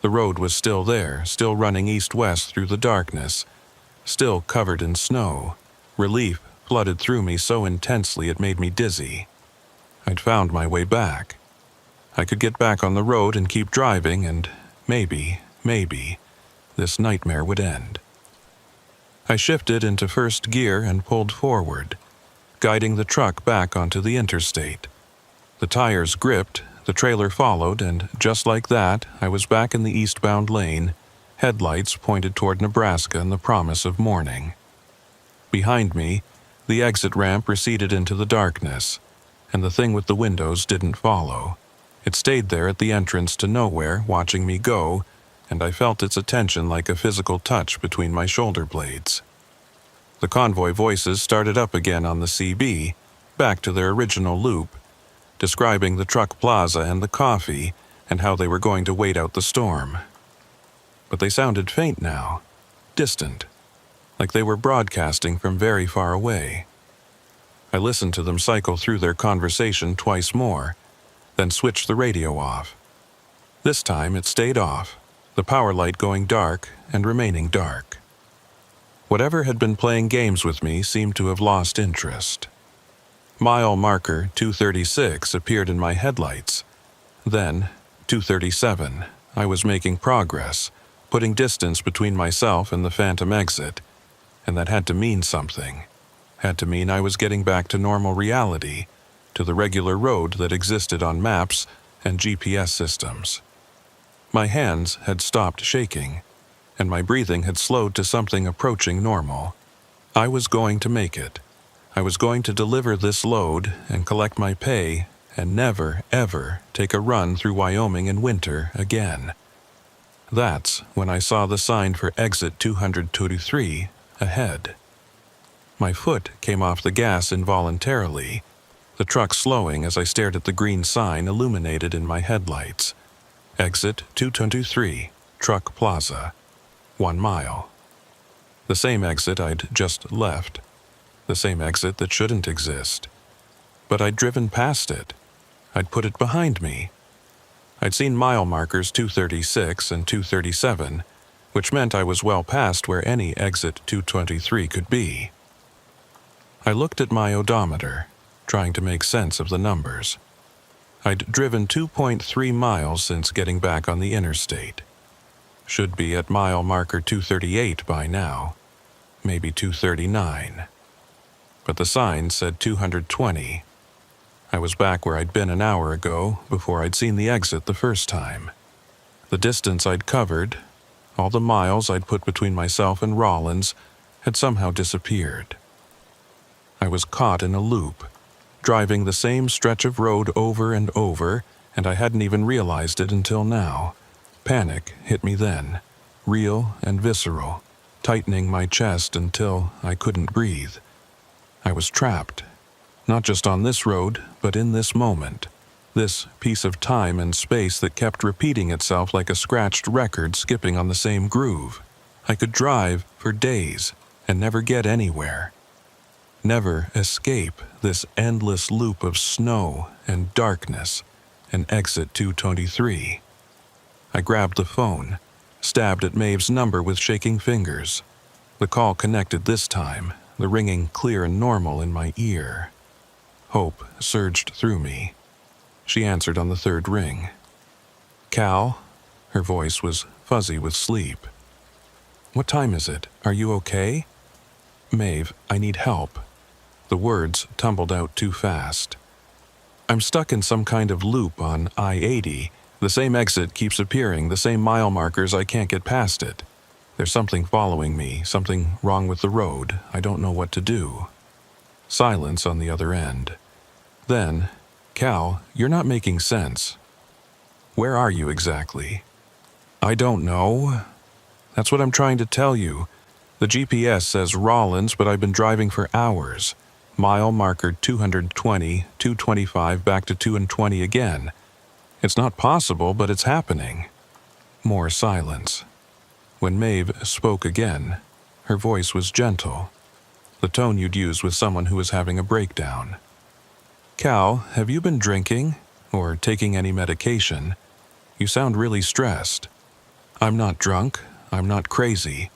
The road was still there, still running east-west through the darkness, still covered in snow. Relief flooded through me so intensely it made me dizzy. I'd found my way back. I could get back on the road and keep driving, and maybe, this nightmare would end. I shifted into first gear and pulled forward, guiding the truck back onto the interstate. The tires gripped, the trailer followed, and just like that, I was back in the eastbound lane, headlights pointed toward Nebraska and the promise of morning. Behind me, the exit ramp receded into the darkness, and the thing with the windows didn't follow. It stayed there at the entrance to nowhere, watching me go, and I felt its attention like a physical touch between my shoulder blades. The convoy voices started up again on the CB, back to their original loop, describing the truck plaza and the coffee and how they were going to wait out the storm. But they sounded faint now, distant, like they were broadcasting from very far away. I listened to them cycle through their conversation twice more, then switched the radio off. This time it stayed off, the power light going dark and remaining dark. Whatever had been playing games with me seemed to have lost interest. Mile marker 236 appeared in my headlights. Then, 237, I was making progress, putting distance between myself and the phantom exit, and that had to mean something. Had to mean I was getting back to normal reality, to the regular road that existed on maps and GPS systems. My hands had stopped shaking, and my breathing had slowed to something approaching normal. I was going to make it. I was going to deliver this load and collect my pay and never, ever take a run through Wyoming in winter again. That's when I saw the sign for exit 223 ahead. My foot came off the gas involuntarily, the truck slowing as I stared at the green sign illuminated in my headlights. Exit 223, Truck Plaza, 1 mile. The same exit I'd just left. The same exit that shouldn't exist. But I'd driven past it. I'd put it behind me. I'd seen mile markers 236 and 237, which meant I was well past where any exit 223 could be. I looked at my odometer, trying to make sense of the numbers. I'd driven 2.3 miles since getting back on the interstate. Should be at mile marker 238 by now, maybe 239. But the sign said 220. I was back where I'd been an hour ago before I'd seen the exit the first time. The distance I'd covered, all the miles I'd put between myself and Rollins, had somehow disappeared. I was caught in a loop, driving the same stretch of road over and over, and I hadn't even realized it until now. Panic hit me then, real and visceral, tightening my chest until I couldn't breathe. I was trapped, not just on this road, but in this moment, this piece of time and space that kept repeating itself like a scratched record skipping on the same groove. I could drive for days and never get anywhere. Never escape this endless loop of snow and darkness and exit 223. I grabbed the phone, stabbed at Maeve's number with shaking fingers. The call connected this time, the ringing clear and normal in my ear. Hope surged through me. She answered on the third ring. "Cal?" Her voice was fuzzy with sleep. "What time is it? Are you okay?" "Maeve, I need help." The words tumbled out too fast. "I'm stuck in some kind of loop on I-80. The same exit keeps appearing, the same mile markers, I can't get past it. There's something following me, something wrong with the road. I don't know what to do." Silence on the other end. Then, "Cal, you're not making sense. Where are you exactly?" "I don't know. That's what I'm trying to tell you. The GPS says Rollins, but I've been driving for hours. Mile marker 220, 225, back to 220 again. It's not possible, but it's happening." More silence. When Maeve spoke again, her voice was gentle, the tone you'd use with someone who was having a breakdown. "Cal, have you been drinking or taking any medication? You sound really stressed." "I'm not drunk. I'm not crazy.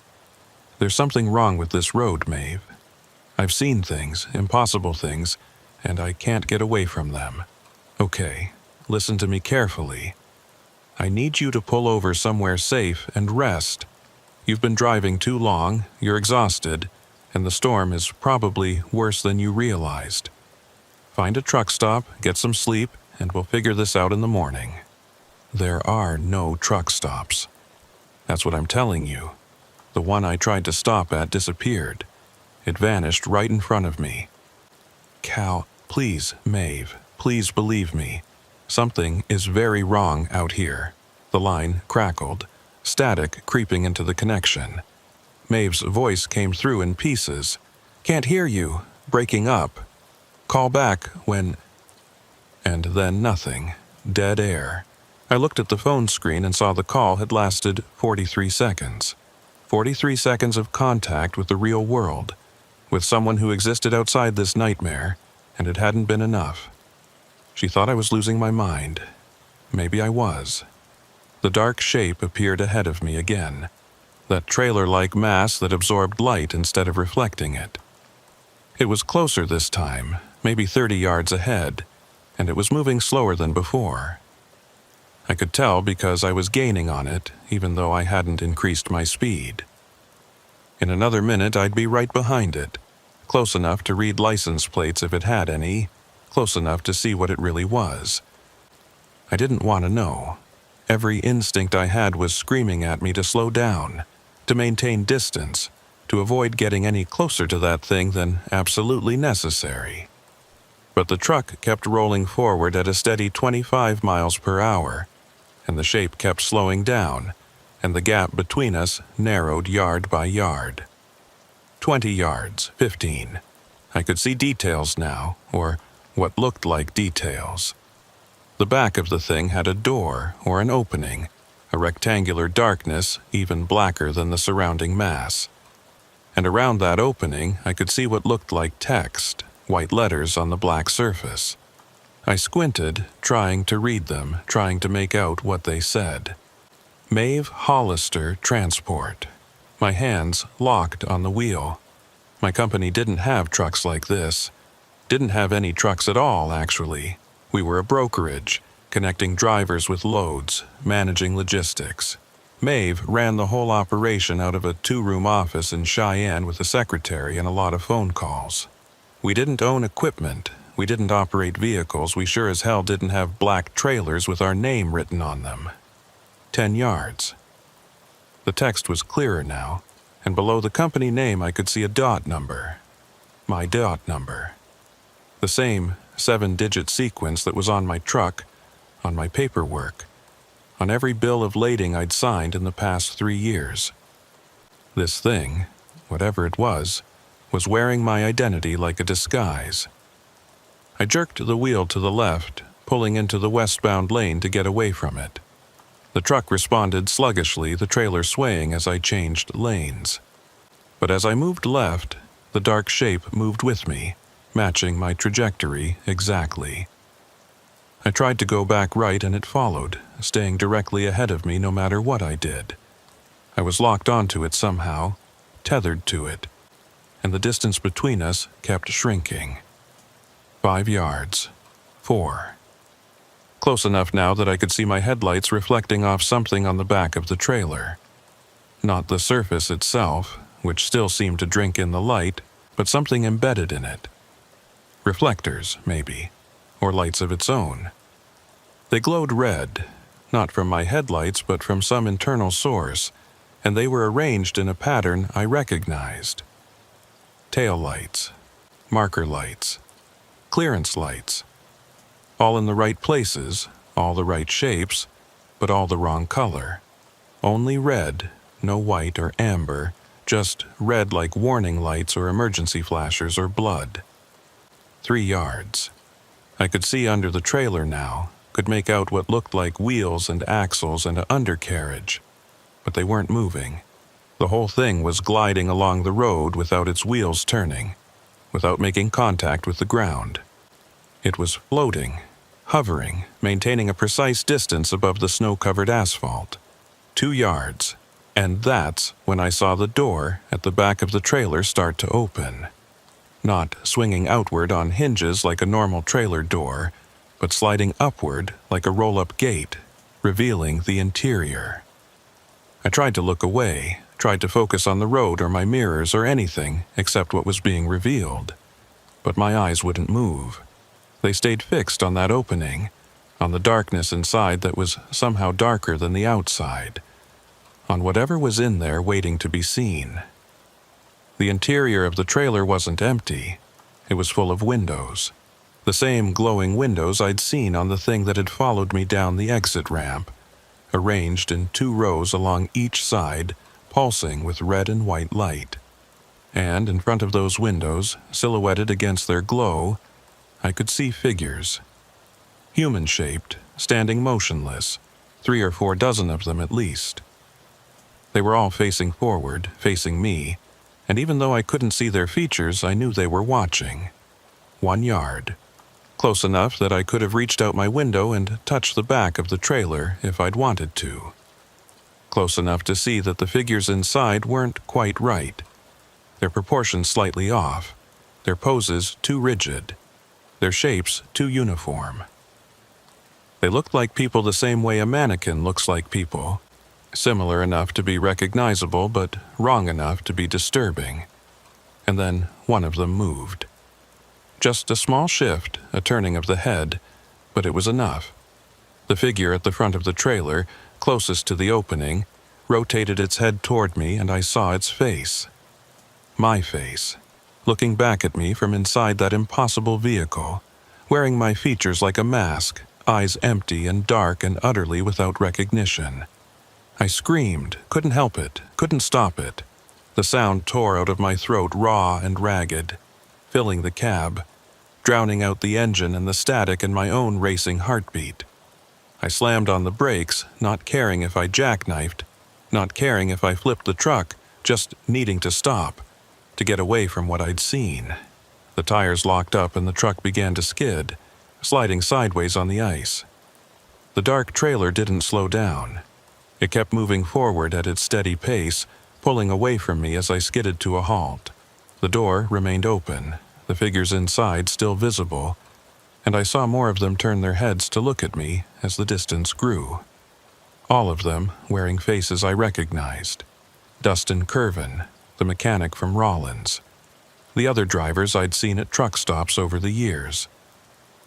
There's something wrong with this road, Maeve. I've seen things, impossible things, and I can't get away from them. Okay, listen to me carefully. I need you to pull over somewhere safe and rest. You've been driving too long, you're exhausted, and the storm is probably worse than you realized. Find a truck stop, get some sleep, and we'll figure this out in the morning." There are no truck stops. That's what I'm telling you. The one I tried to stop at disappeared. It vanished right in front of me. "Cal, please, Maeve, please believe me. Something is very wrong out here." The line crackled, static creeping into the connection. Maeve's voice came through in pieces. "Can't hear you, breaking up. Call back when..." And then nothing. Dead air. I looked at the phone screen and saw the call had lasted 43 seconds. 43 seconds of contact with the real world, with someone who existed outside this nightmare, and it hadn't been enough. She thought I was losing my mind. Maybe I was. The dark shape appeared ahead of me again, that trailer-like mass that absorbed light instead of reflecting it. It was closer this time, maybe 30 yards ahead, and it was moving slower than before. I could tell because I was gaining on it, even though I hadn't increased my speed. In another minute, I'd be right behind it, close enough to read license plates if it had any, close enough to see what it really was. I didn't want to know. Every instinct I had was screaming at me to slow down, to maintain distance, to avoid getting any closer to that thing than absolutely necessary. But the truck kept rolling forward at a steady 25 miles per hour, and the shape kept slowing down, and the gap between us narrowed yard by yard. 20 yards, 15. I could see details now, or what looked like details. The back of the thing had a door or an opening, a rectangular darkness even blacker than the surrounding mass. And around that opening, I could see what looked like text, white letters on the black surface. I squinted, trying to read them, trying to make out what they said. Maeve Hollister Transport. My hands locked on the wheel. My company didn't have trucks like this. Didn't have any trucks at all, actually. We were a brokerage, connecting drivers with loads, managing logistics. Maeve ran the whole operation out of a 2-room office in Cheyenne with a secretary and a lot of phone calls. We didn't own equipment. We didn't operate vehicles. We sure as hell didn't have black trailers with our name written on them. 10 yards. The text was clearer now, and below the company name I could see a dot number. My dot number. The same 7-digit sequence that was on my truck, on my paperwork, on every bill of lading I'd signed in the past 3 years. This thing, whatever it was wearing my identity like a disguise. I jerked the wheel to the left, pulling into the westbound lane to get away from it. The truck responded sluggishly, the trailer swaying as I changed lanes. But as I moved left, the dark shape moved with me, matching my trajectory exactly. I tried to go back right and it followed, staying directly ahead of me no matter what I did. I was locked onto it somehow, tethered to it, and the distance between us kept shrinking. 5 yards. 4. Close enough now that I could see my headlights reflecting off something on the back of the trailer. Not the surface itself, which still seemed to drink in the light, but something embedded in it. Reflectors, maybe, or lights of its own. They glowed red, not from my headlights but from some internal source, and they were arranged in a pattern I recognized. Tail lights, marker lights, clearance lights, all in the right places, all the right shapes, but all the wrong color. Only red, no white or amber, just red like warning lights or emergency flashers or blood. 3 yards. I could see under the trailer now, could make out what looked like wheels and axles and an undercarriage, but they weren't moving. The whole thing was gliding along the road without its wheels turning, without making contact with the ground. It was floating, hovering, maintaining a precise distance above the snow-covered asphalt. 2 yards, and that's when I saw the door at the back of the trailer start to open. Not swinging outward on hinges like a normal trailer door, but sliding upward like a roll-up gate, revealing the interior. I tried to look away, tried to focus on the road or my mirrors or anything except what was being revealed. But my eyes wouldn't move. They stayed fixed on that opening, on the darkness inside that was somehow darker than the outside, on whatever was in there waiting to be seen. The interior of the trailer wasn't empty. It was full of windows. The same glowing windows I'd seen on the thing that had followed me down the exit ramp, arranged in 2 rows along each side, pulsing with red and white light. And in front of those windows, silhouetted against their glow, I could see figures. Human-shaped, standing motionless, 3 or 4 dozen of them at least. They were all facing forward, facing me, and even though I couldn't see their features, I knew they were watching. 1 yard. Close enough that I could have reached out my window and touched the back of the trailer if I'd wanted to. Close enough to see that the figures inside weren't quite right. Their proportions slightly off, their poses too rigid, their shapes too uniform. They looked like people the same way a mannequin looks like people, similar enough to be recognizable but wrong enough to be disturbing. And then one of them moved. Just a small shift, a turning of the head, but it was enough. The figure at the front of the trailer, closest to the opening, rotated its head toward me and I saw its face. My face, looking back at me from inside that impossible vehicle, wearing my features like a mask, eyes empty and dark and utterly without recognition. I screamed, couldn't help it, couldn't stop it. The sound tore out of my throat raw and ragged, filling the cab, drowning out the engine and the static in my own racing heartbeat. I slammed on the brakes, not caring if I jackknifed, not caring if I flipped the truck, just needing to stop, to get away from what I'd seen. The tires locked up and the truck began to skid, sliding sideways on the ice. The dark trailer didn't slow down. It kept moving forward at its steady pace, pulling away from me as I skidded to a halt. The door remained open, the figures inside still visible, and I saw more of them turn their heads to look at me as the distance grew. All of them wearing faces I recognized. Dustin Curvin, the mechanic from Rollins. The other drivers I'd seen at truck stops over the years.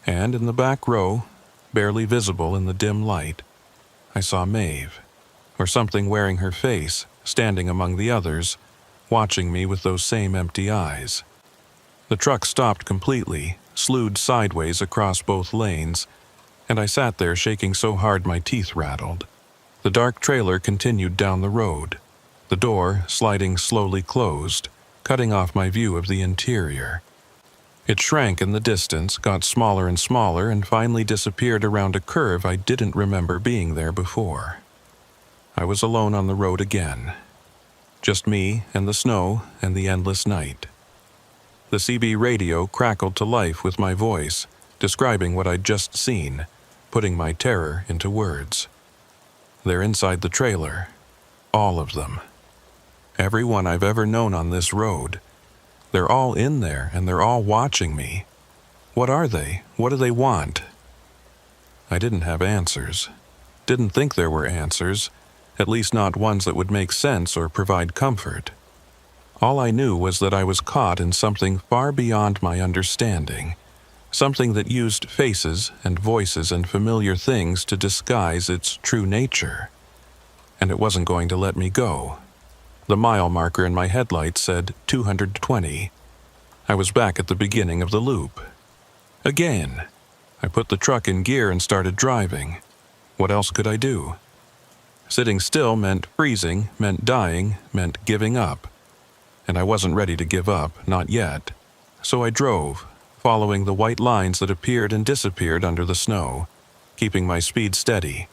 And in the back row, barely visible in the dim light, I saw Maeve, or something wearing her face, standing among the others, watching me with those same empty eyes. The truck stopped completely, slewed sideways across both lanes, and I sat there shaking so hard my teeth rattled. The dark trailer continued down the road, the door sliding slowly closed, cutting off my view of the interior. It shrank in the distance, got smaller and smaller, and finally disappeared around a curve I didn't remember being there before. I was alone on the road again. Just me and the snow and the endless night. The CB radio crackled to life with my voice, describing what I'd just seen, putting my terror into words. They're inside the trailer. All of them. Everyone I've ever known on this road. They're all in there and they're all watching me. What are they? What do they want? I didn't have answers. Didn't think there were answers, at least not ones that would make sense or provide comfort. All I knew was that I was caught in something far beyond my understanding, something that used faces and voices and familiar things to disguise its true nature. And it wasn't going to let me go. The mile marker in my headlights said 220. I was back at the beginning of the loop. Again. I put the truck in gear and started driving. What else could I do? Sitting still meant freezing, meant dying, meant giving up. And I wasn't ready to give up, not yet. So I drove, following the white lines that appeared and disappeared under the snow, keeping my speed steady,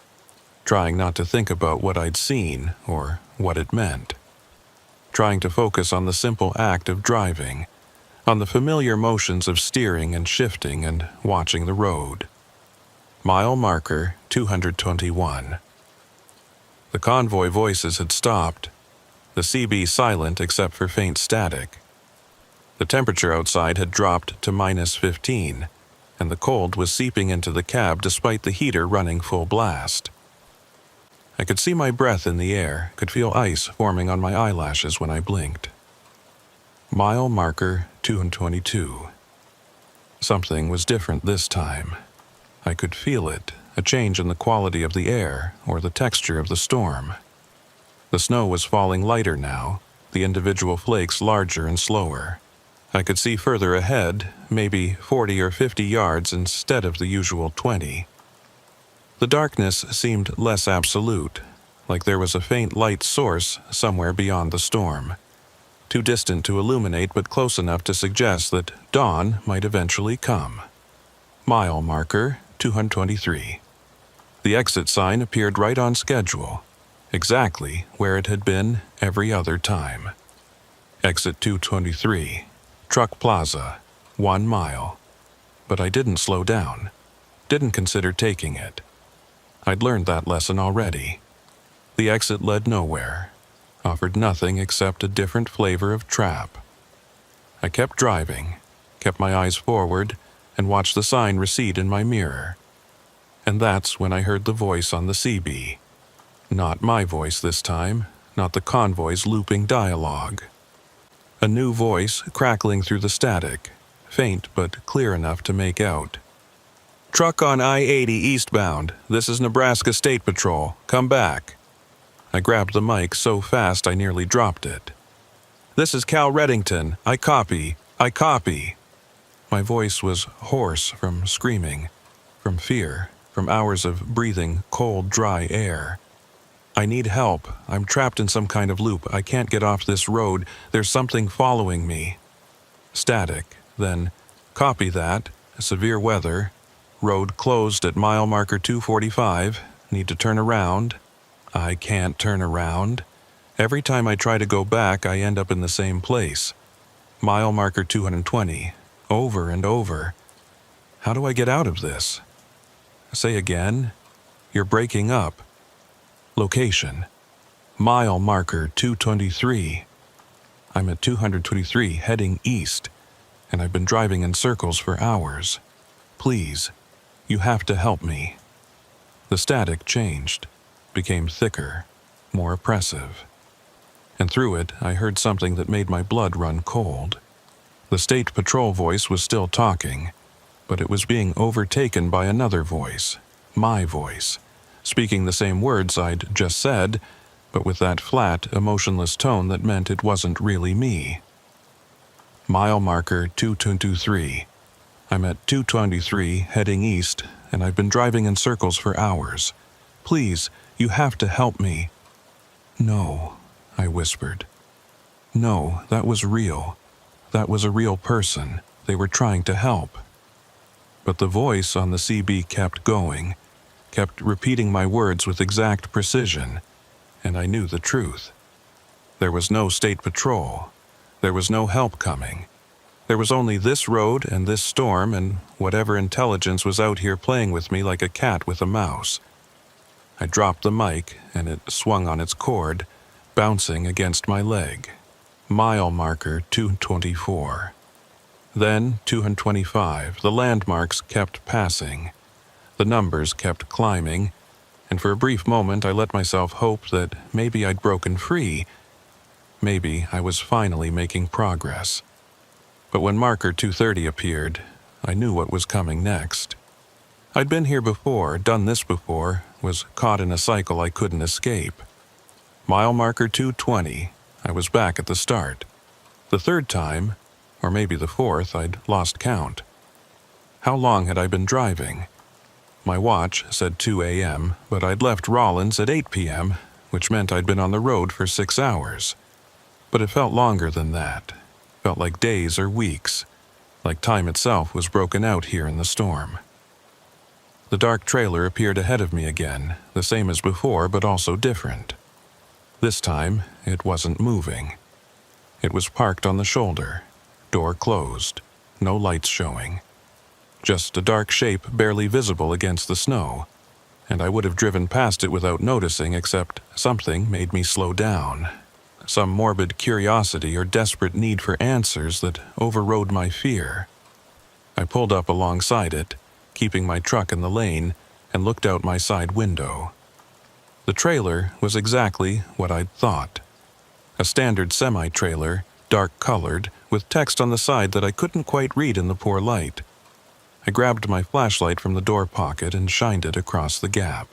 trying not to think about what I'd seen or what it meant. Trying to focus on the simple act of driving, on the familiar motions of steering and shifting and watching the road. Mile marker 221. The convoy voices had stopped, the CB silent except for faint static. The temperature outside had dropped to -15, and the cold was seeping into the cab despite the heater running full blast. I could see my breath in the air, could feel ice forming on my eyelashes when I blinked. Mile marker 222. Something was different this time. I could feel it, a change in the quality of the air or the texture of the storm. The snow was falling lighter now, the individual flakes larger and slower. I could see further ahead, maybe 40 or 50 yards instead of the usual 20. The darkness seemed less absolute, like there was a faint light source somewhere beyond the storm. Too distant to illuminate but close enough to suggest that dawn might eventually come. Mile marker 223. The exit sign appeared right on schedule, exactly where it had been every other time. Exit 223, Truck Plaza, 1 mile. But I didn't slow down, didn't consider taking it. I'd learned that lesson already. The exit led nowhere, offered nothing except a different flavor of trap. I kept driving, kept my eyes forward, and watched the sign recede in my mirror. And that's when I heard the voice on the CB. Not my voice this time, not the convoy's looping dialogue. A new voice crackling through the static, faint but clear enough to make out. Truck on I-80 eastbound. This is Nebraska State Patrol. Come back. I grabbed the mic so fast I nearly dropped it. This is Cal Reddington. I copy. I copy. My voice was hoarse from screaming, from fear, from hours of breathing cold, dry air. I need help. I'm trapped in some kind of loop. I can't get off this road. There's something following me. Static, then Copy that. Severe weather. Road closed at mile marker 245. Need to turn around. I can't turn around. Every time I try to go back, I end up in the same place. Mile marker 220. Over and over. How do I get out of this? Say again. You're breaking up. Location. Mile marker 223. I'm at 223 heading east, and I've been driving in circles for hours. Please, you have to help me. The static changed, became thicker, more oppressive. And through it, I heard something that made my blood run cold. The state patrol voice was still talking, but it was being overtaken by another voice, my voice, speaking the same words I'd just said, but with that flat, emotionless tone that meant it wasn't really me. Mile marker 223. I'm at 223 heading east, and I've been driving in circles for hours. Please, you have to help me. No, I whispered. No, that was real. That was a real person. They were trying to help. But the voice on the CB kept going, kept repeating my words with exact precision, and I knew the truth. There was no state patrol. There was no help coming. There was only this road and this storm and whatever intelligence was out here playing with me like a cat with a mouse. I dropped the mic, and it swung on its cord, bouncing against my leg. Mile marker 224. Then 225. The landmarks kept passing. The numbers kept climbing, and for a brief moment I let myself hope that maybe I'd broken free. Maybe I was finally making progress. But when marker 230 appeared, I knew what was coming next. I'd been here before, done this before, was caught in a cycle I couldn't escape. Mile marker 220, I was back at the start. The third time, or maybe the fourth, I'd lost count. How long had I been driving? My watch said 2 a.m., but I'd left Rollins at 8 p.m., which meant I'd been on the road for 6 hours. But it felt longer than that. Felt like days or weeks, like time itself was broken out here in the storm. The dark trailer appeared ahead of me again, the same as before, but also different. This time, it wasn't moving. It was parked on the shoulder, door closed, no lights showing. Just a dark shape barely visible against the snow, and I would have driven past it without noticing, except something made me slow down. Some morbid curiosity or desperate need for answers that overrode my fear. I pulled up alongside it, keeping my truck in the lane, and looked out my side window. The trailer was exactly what I'd thought. A standard semi-trailer, dark-colored, with text on the side that I couldn't quite read in the poor light. I grabbed my flashlight from the door pocket and shined it across the gap.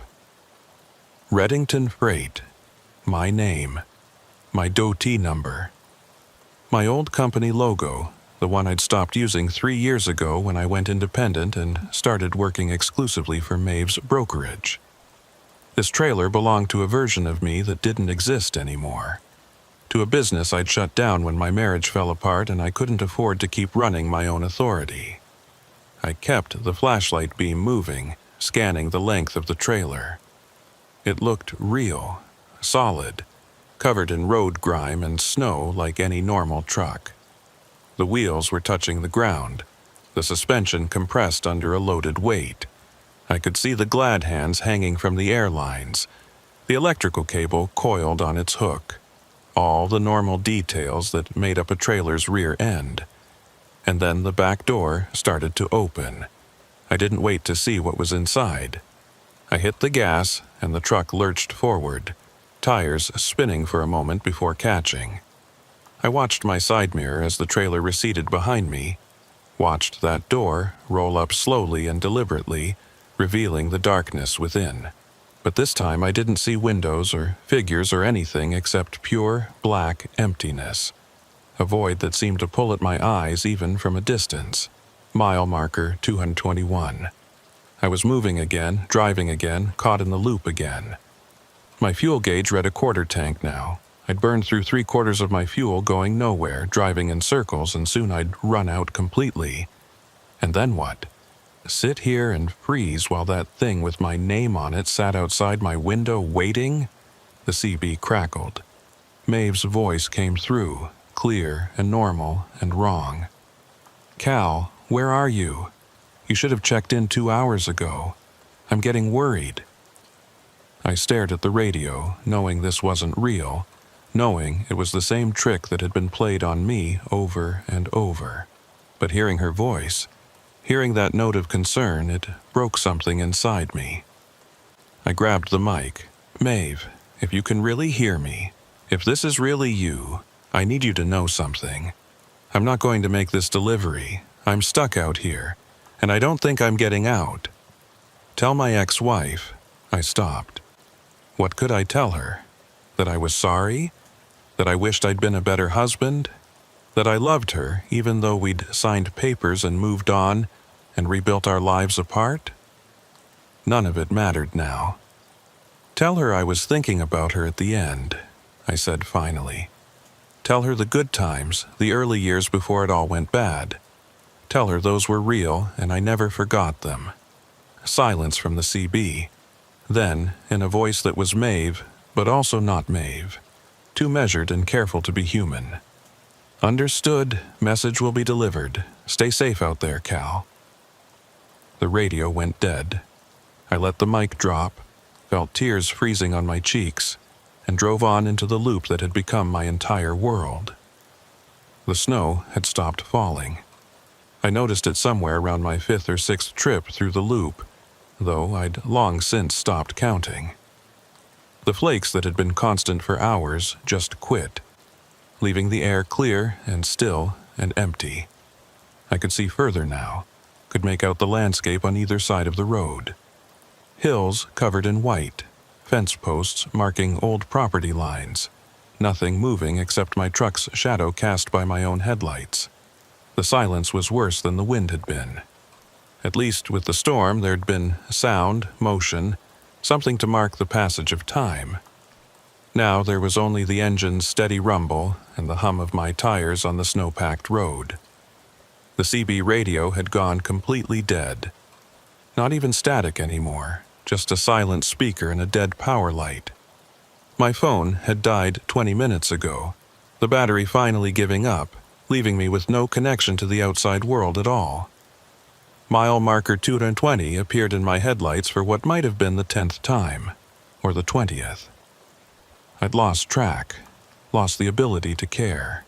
Reddington Freight. My name. My DOT number. My old company logo, the one I'd stopped using 3 years ago when I went independent and started working exclusively for Maeve's brokerage. This trailer belonged to a version of me that didn't exist anymore. To a business I'd shut down when my marriage fell apart and I couldn't afford to keep running my own authority. I kept the flashlight beam moving, scanning the length of the trailer. It looked real, solid, covered in road grime and snow like any normal truck. The wheels were touching the ground, the suspension compressed under a loaded weight. I could see the glad hands hanging from the airlines, the electrical cable coiled on its hook, all the normal details that made up a trailer's rear end. And then the back door started to open. I didn't wait to see what was inside. I hit the gas, and the truck lurched forward, tires spinning for a moment before catching. I watched my side mirror as the trailer receded behind me, watched that door roll up slowly and deliberately, revealing the darkness within. But this time I didn't see windows or figures or anything except pure, black emptiness. A void that seemed to pull at my eyes even from a distance. Mile marker 221. I was moving again, driving again, caught in the loop again. My fuel gauge read a quarter tank now. I'd burned through 3/4 of my fuel going nowhere, driving in circles, and soon I'd run out completely. And then what? Sit here and freeze while that thing with my name on it sat outside my window waiting? The CB crackled. Maeve's voice came through, clear and normal and wrong. "Cal, where are you? You should have checked in 2 hours ago. I'm getting worried." I stared at the radio, knowing this wasn't real, knowing it was the same trick that had been played on me over and over. But hearing her voice, hearing that note of concern, it broke something inside me. I grabbed the mic. "Maeve, if you can really hear me, if this is really you, I need you to know something. I'm not going to make this delivery. I'm stuck out here, and I don't think I'm getting out. Tell my ex-wife." I stopped. What could I tell her? That I was sorry? That I wished I'd been a better husband? That I loved her even though we'd signed papers and moved on and rebuilt our lives apart? None of it mattered now. "Tell her I was thinking about her at the end," I said finally. "Tell her the good times, the early years before it all went bad. Tell her those were real and I never forgot them." Silence from the CB. Then, in a voice that was Maeve, but also not Maeve, too measured and careful to be human. "Understood. Message will be delivered. Stay safe out there, Cal." The radio went dead. I let the mic drop, felt tears freezing on my cheeks, and drove on into the loop that had become my entire world. The snow had stopped falling. I noticed it somewhere around my 5th or 6th trip through the loop, though I'd long since stopped counting. The flakes that had been constant for hours just quit, leaving the air clear and still and empty. I could see further now, could make out the landscape on either side of the road. Hills covered in white, fence posts marking old property lines, nothing moving except my truck's shadow cast by my own headlights. The silence was worse than the wind had been. At least with the storm there'd been sound, motion, something to mark the passage of time. Now there was only the engine's steady rumble and the hum of my tires on the snow-packed road. The CB radio had gone completely dead. Not even static anymore, just a silent speaker and a dead power light. My phone had died 20 minutes ago, the battery finally giving up, leaving me with no connection to the outside world at all. Mile marker 220 appeared in my headlights for what might have been the 10th time, or the 20th. I'd lost track, lost the ability to care.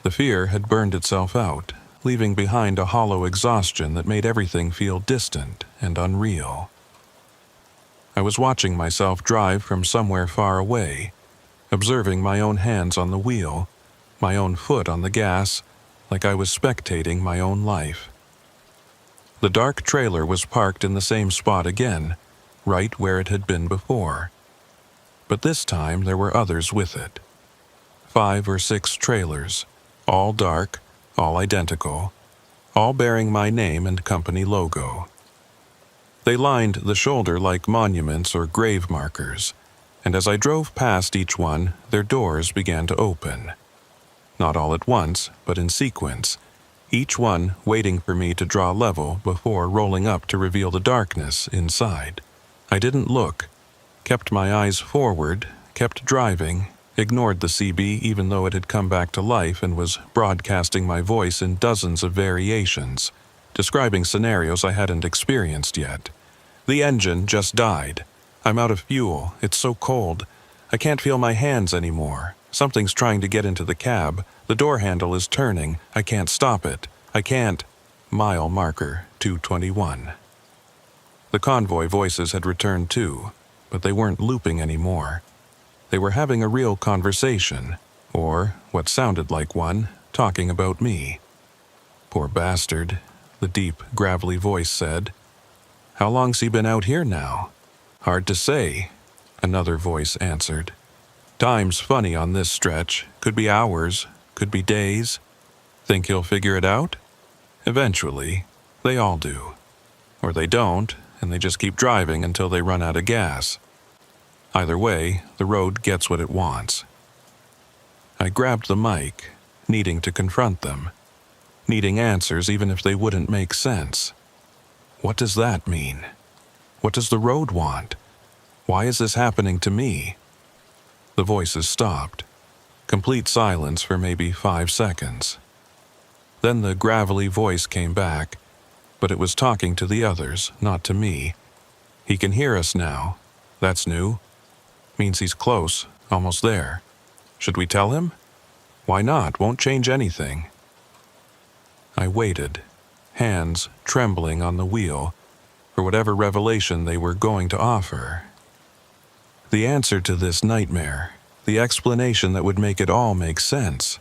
The fear had burned itself out, leaving behind a hollow exhaustion that made everything feel distant and unreal. I was watching myself drive from somewhere far away, observing my own hands on the wheel, my own foot on the gas, like I was spectating my own life. The dark trailer was parked in the same spot again, right where it had been before. But this time there were others with it. 5 or 6 trailers, all dark, all identical, all bearing my name and company logo. They lined the shoulder like monuments or grave markers, and as I drove past each one, their doors began to open. Not all at once, but in sequence, each one waiting for me to draw level before rolling up to reveal the darkness inside. I didn't look, kept my eyes forward, kept driving, ignored the CB even though it had come back to life and was broadcasting my voice in dozens of variations, describing scenarios I hadn't experienced yet. "The engine just died. I'm out of fuel. It's so cold. I can't feel my hands anymore. Something's trying to get into the cab. The door handle is turning. I can't stop it. I can't." Mile marker 221. The convoy voices had returned too, but they weren't looping anymore. They were having a real conversation, or what sounded like one, talking about me. "Poor bastard," the deep, gravelly voice said. "How long's he been out here now?" "Hard to say," another voice answered. "Time's funny on this stretch. Could be hours, could be days. Think he'll figure it out? Eventually. They all do. Or they don't, and they just keep driving until they run out of gas. Either way, the road gets what it wants." I grabbed the mic, needing to confront them. needing answers even if they wouldn't make sense. What does that mean? What does the road want? Why is this happening to me? The voices stopped. Complete silence for maybe 5 seconds. Then the gravelly voice came back, but it was talking to the others, not to me. He can hear us now. That's new. Means he's close, almost there. Should we tell him? Why not? Won't change anything. I waited, hands trembling on the wheel, for whatever revelation they were going to offer. The answer to this nightmare, the explanation that would make it all make sense.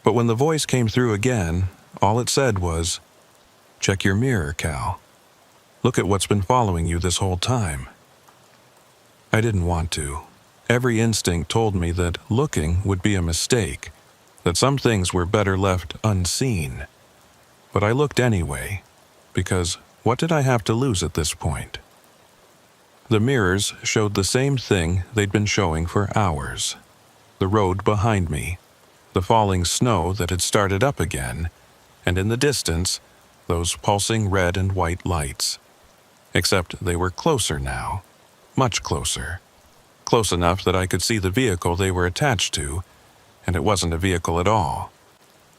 But when the voice came through again, all it said was, "Check your mirror, Cal. Look at what's been following you this whole time." I didn't want to. Every instinct told me that looking would be a mistake, that some things were better left unseen. But I looked anyway, because what did I have to lose at this point? The mirrors showed the same thing they'd been showing for hours. The road behind me, the falling snow that had started up again, and in the distance, those pulsing red and white lights. Except they were closer now, much closer. Close enough that I could see the vehicle they were attached to, and it wasn't a vehicle at all.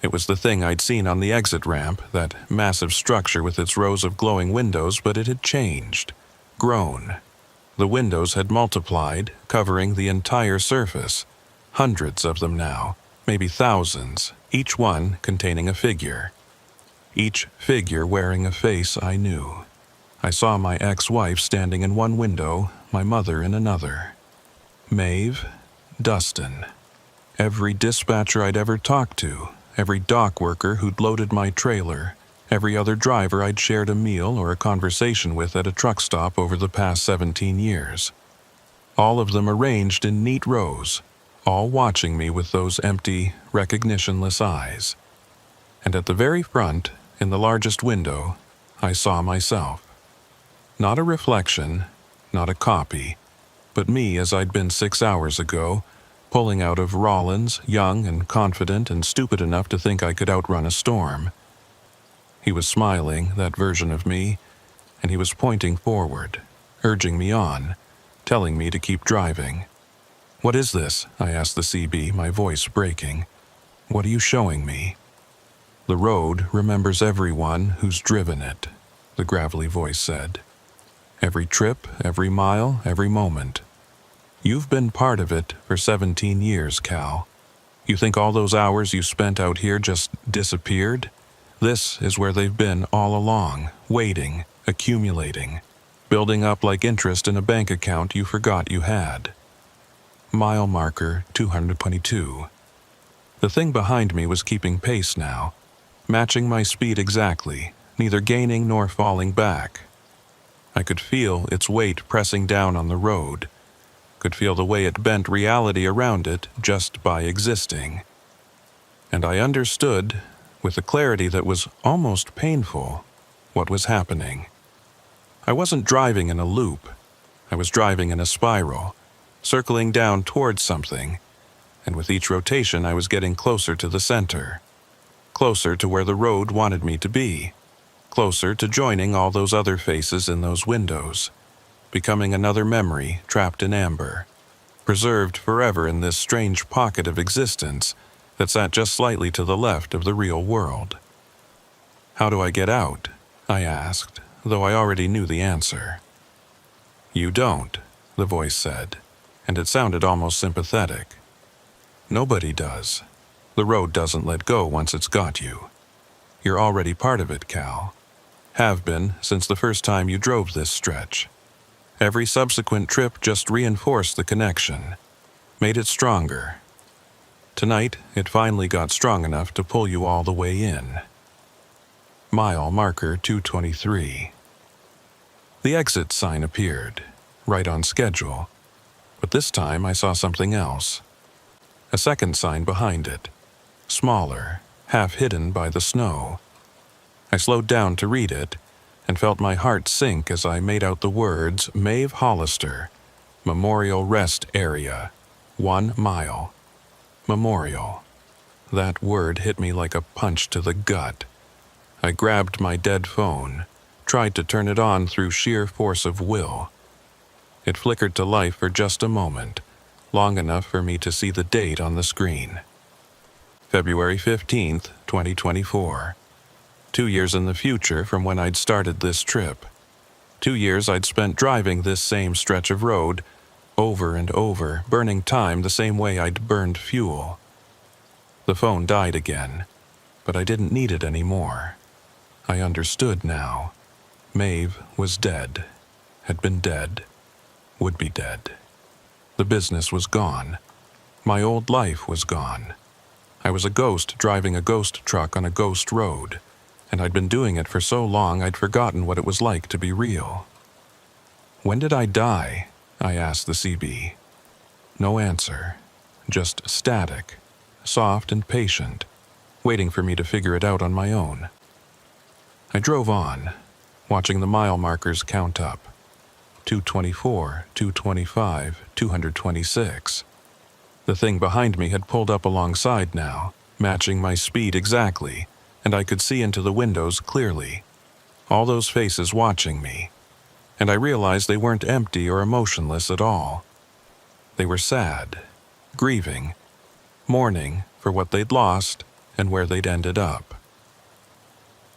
It was the thing I'd seen on the exit ramp, that massive structure with its rows of glowing windows, but it had changed, grown. The windows had multiplied, covering the entire surface. Hundreds of them now, maybe thousands, each one containing a figure. Each figure wearing a face I knew. I saw my ex-wife standing in one window, my mother in another. Maeve, Dustin. Every dispatcher I'd ever talked to, every dock worker who'd loaded my trailer, every other driver I'd shared a meal or a conversation with at a truck stop over the past 17 years. All of them arranged in neat rows, all watching me with those empty, recognitionless eyes. And at the very front, in the largest window, I saw myself. Not a reflection, not a copy, but me as I'd been 6 hours ago, pulling out of Rollins, young and confident and stupid enough to think I could outrun a storm. He was smiling, that version of me, and he was pointing forward, urging me on, telling me to keep driving. "What is this?" I asked the CB, my voice breaking. "What are you showing me?" "The road remembers everyone who's driven it," the gravelly voice said. "Every trip, every mile, every moment. You've been part of it for 17 years, Cal. You think all those hours you spent out here just disappeared? This is where they've been all along, waiting, accumulating, building up like interest in a bank account you forgot you had." Mile marker 222. The thing behind me was keeping pace now, matching my speed exactly, neither gaining nor falling back. I could feel its weight pressing down on the road, could feel the way it bent reality around it just by existing. And I understood, with a clarity that was almost painful, what was happening. I wasn't driving in a loop. I was driving in a spiral, circling down towards something, and with each rotation I was getting closer to the center, closer to where the road wanted me to be, closer to joining all those other faces in those windows, becoming another memory trapped in amber, preserved forever in this strange pocket of existence that sat just slightly to the left of the real world. "How do I get out?" I asked, though I already knew the answer. "You don't," the voice said, and it sounded almost sympathetic. "Nobody does. The road doesn't let go once it's got you. You're already part of it, Cal. Have been since the first time you drove this stretch. Every subsequent trip just reinforced the connection, made it stronger. Tonight, it finally got strong enough to pull you all the way in." Mile marker 223. The exit sign appeared, right on schedule, but this time I saw something else. A second sign behind it, smaller, half hidden by the snow. I slowed down to read it, and felt my heart sink as I made out the words Maeve Hollister, Memorial Rest Area, 1 mile. Memorial. That word hit me like a punch to the gut. I grabbed my dead phone, tried to turn it on through sheer force of will. It flickered to life for just a moment, long enough for me to see the date on the screen. February 15th, 2024. 2 years in the future from when I'd started this trip. 2 years I'd spent driving this same stretch of road, over and over, burning time the same way I'd burned fuel. The phone died again, but I didn't need it anymore. I understood now. Maeve was dead, had been dead, would be dead. The business was gone. My old life was gone. I was a ghost driving a ghost truck on a ghost road, and I'd been doing it for so long I'd forgotten what it was like to be real. When did I die? I asked the CB. No answer, just static, soft and patient, waiting for me to figure it out on my own. I drove on, watching the mile markers count up. 224, 225, 226. The thing behind me had pulled up alongside now, matching my speed exactly, and I could see into the windows clearly. All those faces watching me. And I realized they weren't empty or emotionless at all. They were sad, grieving, mourning for what they'd lost and where they'd ended up.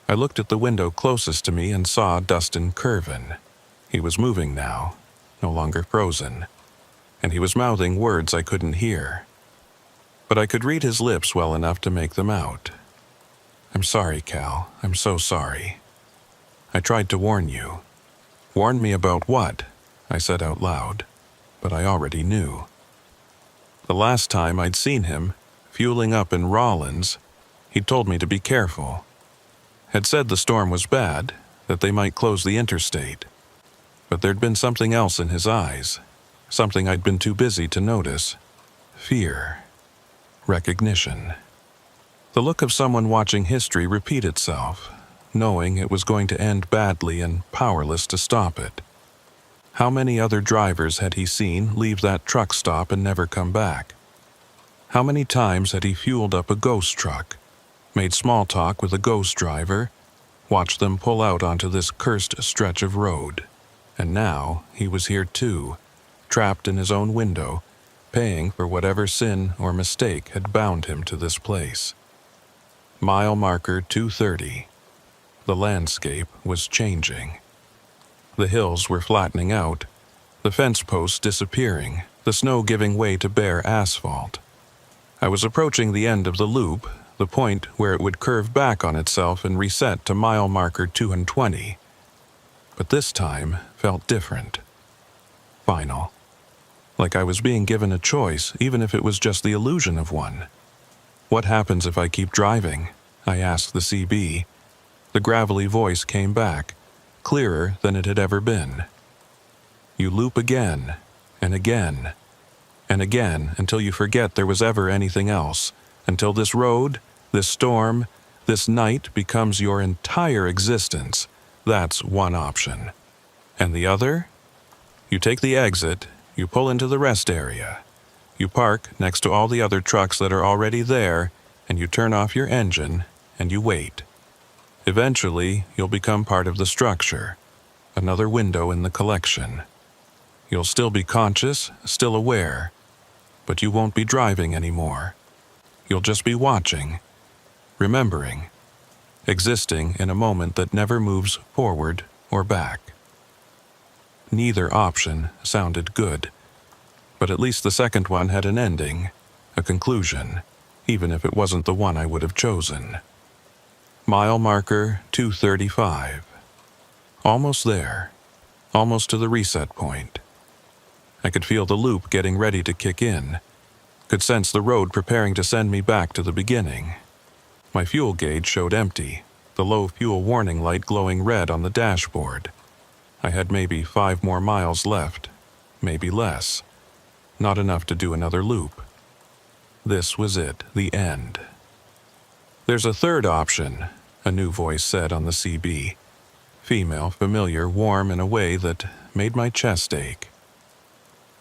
I looked at the window closest to me and saw Dustin Curvin. He was moving now, no longer frozen, and he was mouthing words I couldn't hear. But I could read his lips well enough to make them out. "I'm sorry, Cal. I'm so sorry. I tried to warn you." "Warn me about what?" I said out loud, but I already knew. The last time I'd seen him, fueling up in Rollins, he'd told me to be careful. Had said the storm was bad, that they might close the interstate. But there'd been something else in his eyes, something I'd been too busy to notice. Fear. Recognition. The look of someone watching history repeat itself, knowing it was going to end badly and powerless to stop it. How many other drivers had he seen leave that truck stop and never come back? How many times had he fueled up a ghost truck, made small talk with a ghost driver, watched them pull out onto this cursed stretch of road? And now he was here too, trapped in his own window, paying for whatever sin or mistake had bound him to this place. Mile marker 230. The landscape was changing. The hills were flattening out, the fence posts disappearing, the snow giving way to bare asphalt. I was approaching the end of the loop, the point where it would curve back on itself and reset to mile marker 220. But this time felt different. Final. Like I was being given a choice, even if it was just the illusion of one. "What happens if I keep driving?" I asked the CB. The gravelly voice came back, clearer than it had ever been. "You loop again, and again, and again until you forget there was ever anything else, until this road, this storm, this night becomes your entire existence. That's one option. And the other? You take the exit, you pull into the rest area. You park next to all the other trucks that are already there, and you turn off your engine, and you wait. Eventually, you'll become part of the structure, another window in the collection. You'll still be conscious, still aware, but you won't be driving anymore. You'll just be watching, remembering, existing in a moment that never moves forward or back." Neither option sounded good, but at least the second one had an ending, a conclusion, even if it wasn't the one I would have chosen. Mile marker 235. Almost there, almost to the reset point. I could feel the loop getting ready to kick in, could sense the road preparing to send me back to the beginning. My fuel gauge showed empty, the low fuel warning light glowing red on the dashboard. I had maybe 5 more miles left, maybe less. Not enough to do another loop. This was it, the end. "There's a third option," a new voice said on the CB. Female, familiar, warm in a way that made my chest ache.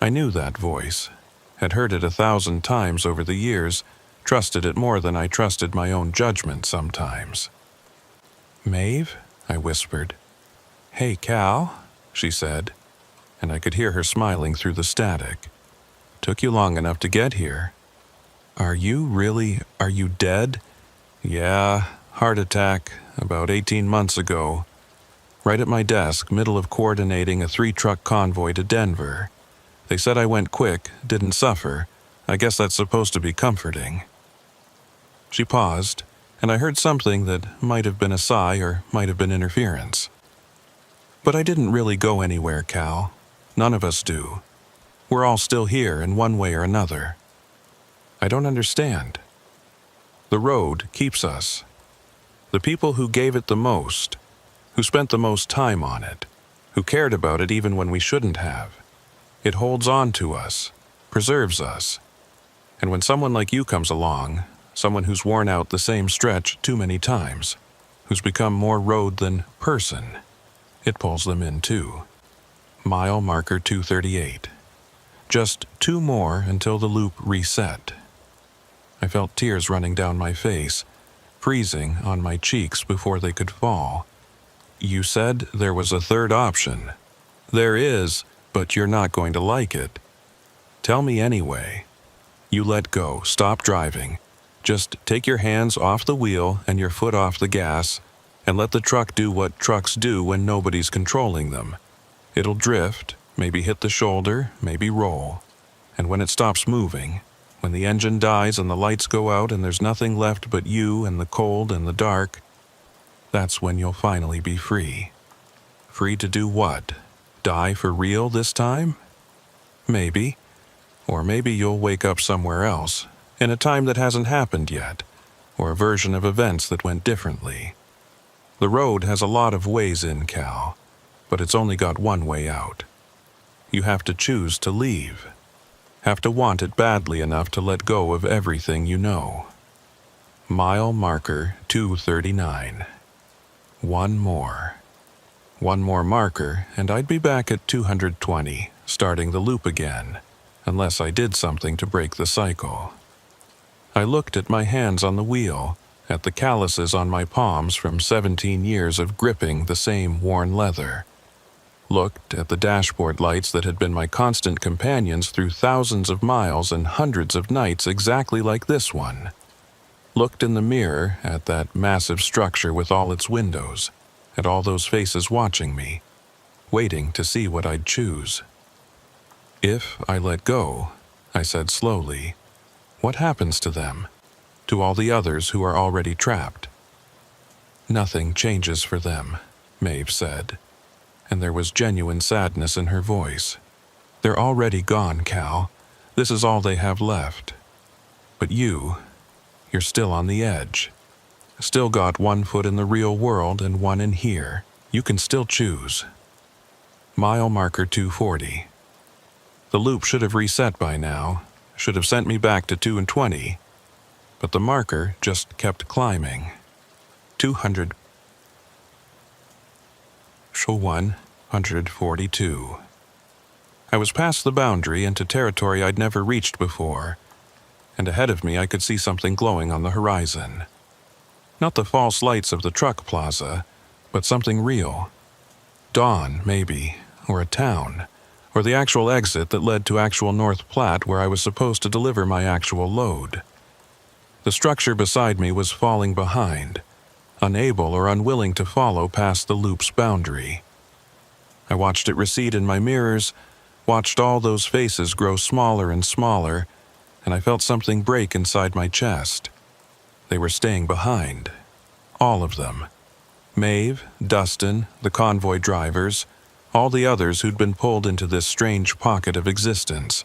I knew that voice, had heard it 1,000 times over the years, Trusted it more than I trusted my own judgment sometimes. "Maeve?" I whispered. "Hey, Cal," she said, and I could hear her smiling through the static. "Took you long enough to get here. Are you dead?" "Yeah, heart attack, about 18 months ago. Right at my desk, middle of coordinating a 3-truck convoy to Denver. They said I went quick, didn't suffer. I guess that's supposed to be comforting." She paused, and I heard something that might have been a sigh or might have been interference. "But I didn't really go anywhere, Cal. None of us do. We're all still here in one way or another." "I don't understand." "The road keeps us. The people who gave it the most, who spent the most time on it, who cared about it even when we shouldn't have. It holds on to us, preserves us. And when someone like you comes along, someone who's worn out the same stretch too many times, who's become more road than person, it pulls them in too." Mile marker 238. Just 2 more until the loop reset. I felt tears running down my face, freezing on my cheeks before they could fall. "You said there was a third option." "There is, but you're not going to like it." "Tell me anyway." "You let go, stop driving. Just take your hands off the wheel and your foot off the gas, and let the truck do what trucks do when nobody's controlling them. It'll drift, maybe hit the shoulder, maybe roll. And when it stops moving, when the engine dies and the lights go out and there's nothing left but you and the cold and the dark, that's when you'll finally be free." "Free to do what? Die for real this time?" "Maybe. Or maybe you'll wake up somewhere else, in a time that hasn't happened yet, or a version of events that went differently. The road has a lot of ways in, Cal, but it's only got one way out. You have to choose to leave. Have to want it badly enough to let go of everything you know." Mile marker 239. One more. One more marker, and I'd be back at 220, starting the loop again, unless I did something to break the cycle. I looked at my hands on the wheel, at the calluses on my palms from 17 years of gripping the same worn leather. Looked at the dashboard lights that had been my constant companions through thousands of miles and hundreds of nights exactly like this one. Looked in the mirror at that massive structure with all its windows, at all those faces watching me, waiting to see what I'd choose. "If I let go," I said slowly, "what happens to them? To all the others who are already trapped?" "Nothing changes for them," Maeve said, and there was genuine sadness in her voice. "They're already gone, Cal. This is all they have left. But you're still on the edge. Still got one foot in the real world and one in here. You can still choose." Mile marker 240. The loop should have reset by now, should have sent me back to 220, but the marker just kept climbing. 200. Show 142. I was past the boundary into territory I'd never reached before, and ahead of me I could see something glowing on the horizon. Not the false lights of the truck plaza, but something real. Dawn, maybe, or a town, or the actual exit that led to actual North Platte where I was supposed to deliver my actual load. The structure beside me was falling behind, unable or unwilling to follow past the loop's boundary. I watched it recede in my mirrors, watched all those faces grow smaller and smaller, and I felt something break inside my chest. They were staying behind. All of them. Maeve, Dustin, the convoy drivers, all the others who'd been pulled into this strange pocket of existence.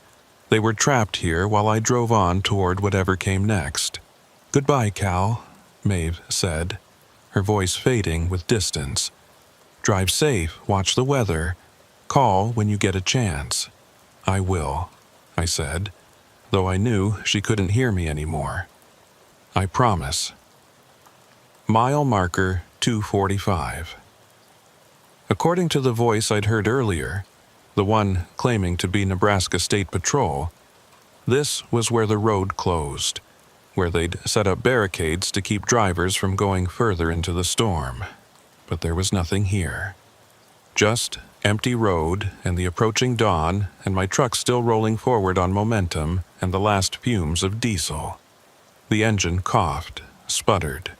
They were trapped here while I drove on toward whatever came next. "Goodbye, Cal," Maeve said, her voice fading with distance. "Drive safe, watch the weather. Call when you get a chance." "I will," I said, though I knew she couldn't hear me anymore. "I promise." Mile marker 245. According to the voice I'd heard earlier, the one claiming to be Nebraska State Patrol, this was where the road closed, where they'd set up barricades to keep drivers from going further into the storm. But there was nothing here. Just empty road and the approaching dawn, and my truck still rolling forward on momentum and the last fumes of diesel. The engine coughed, sputtered.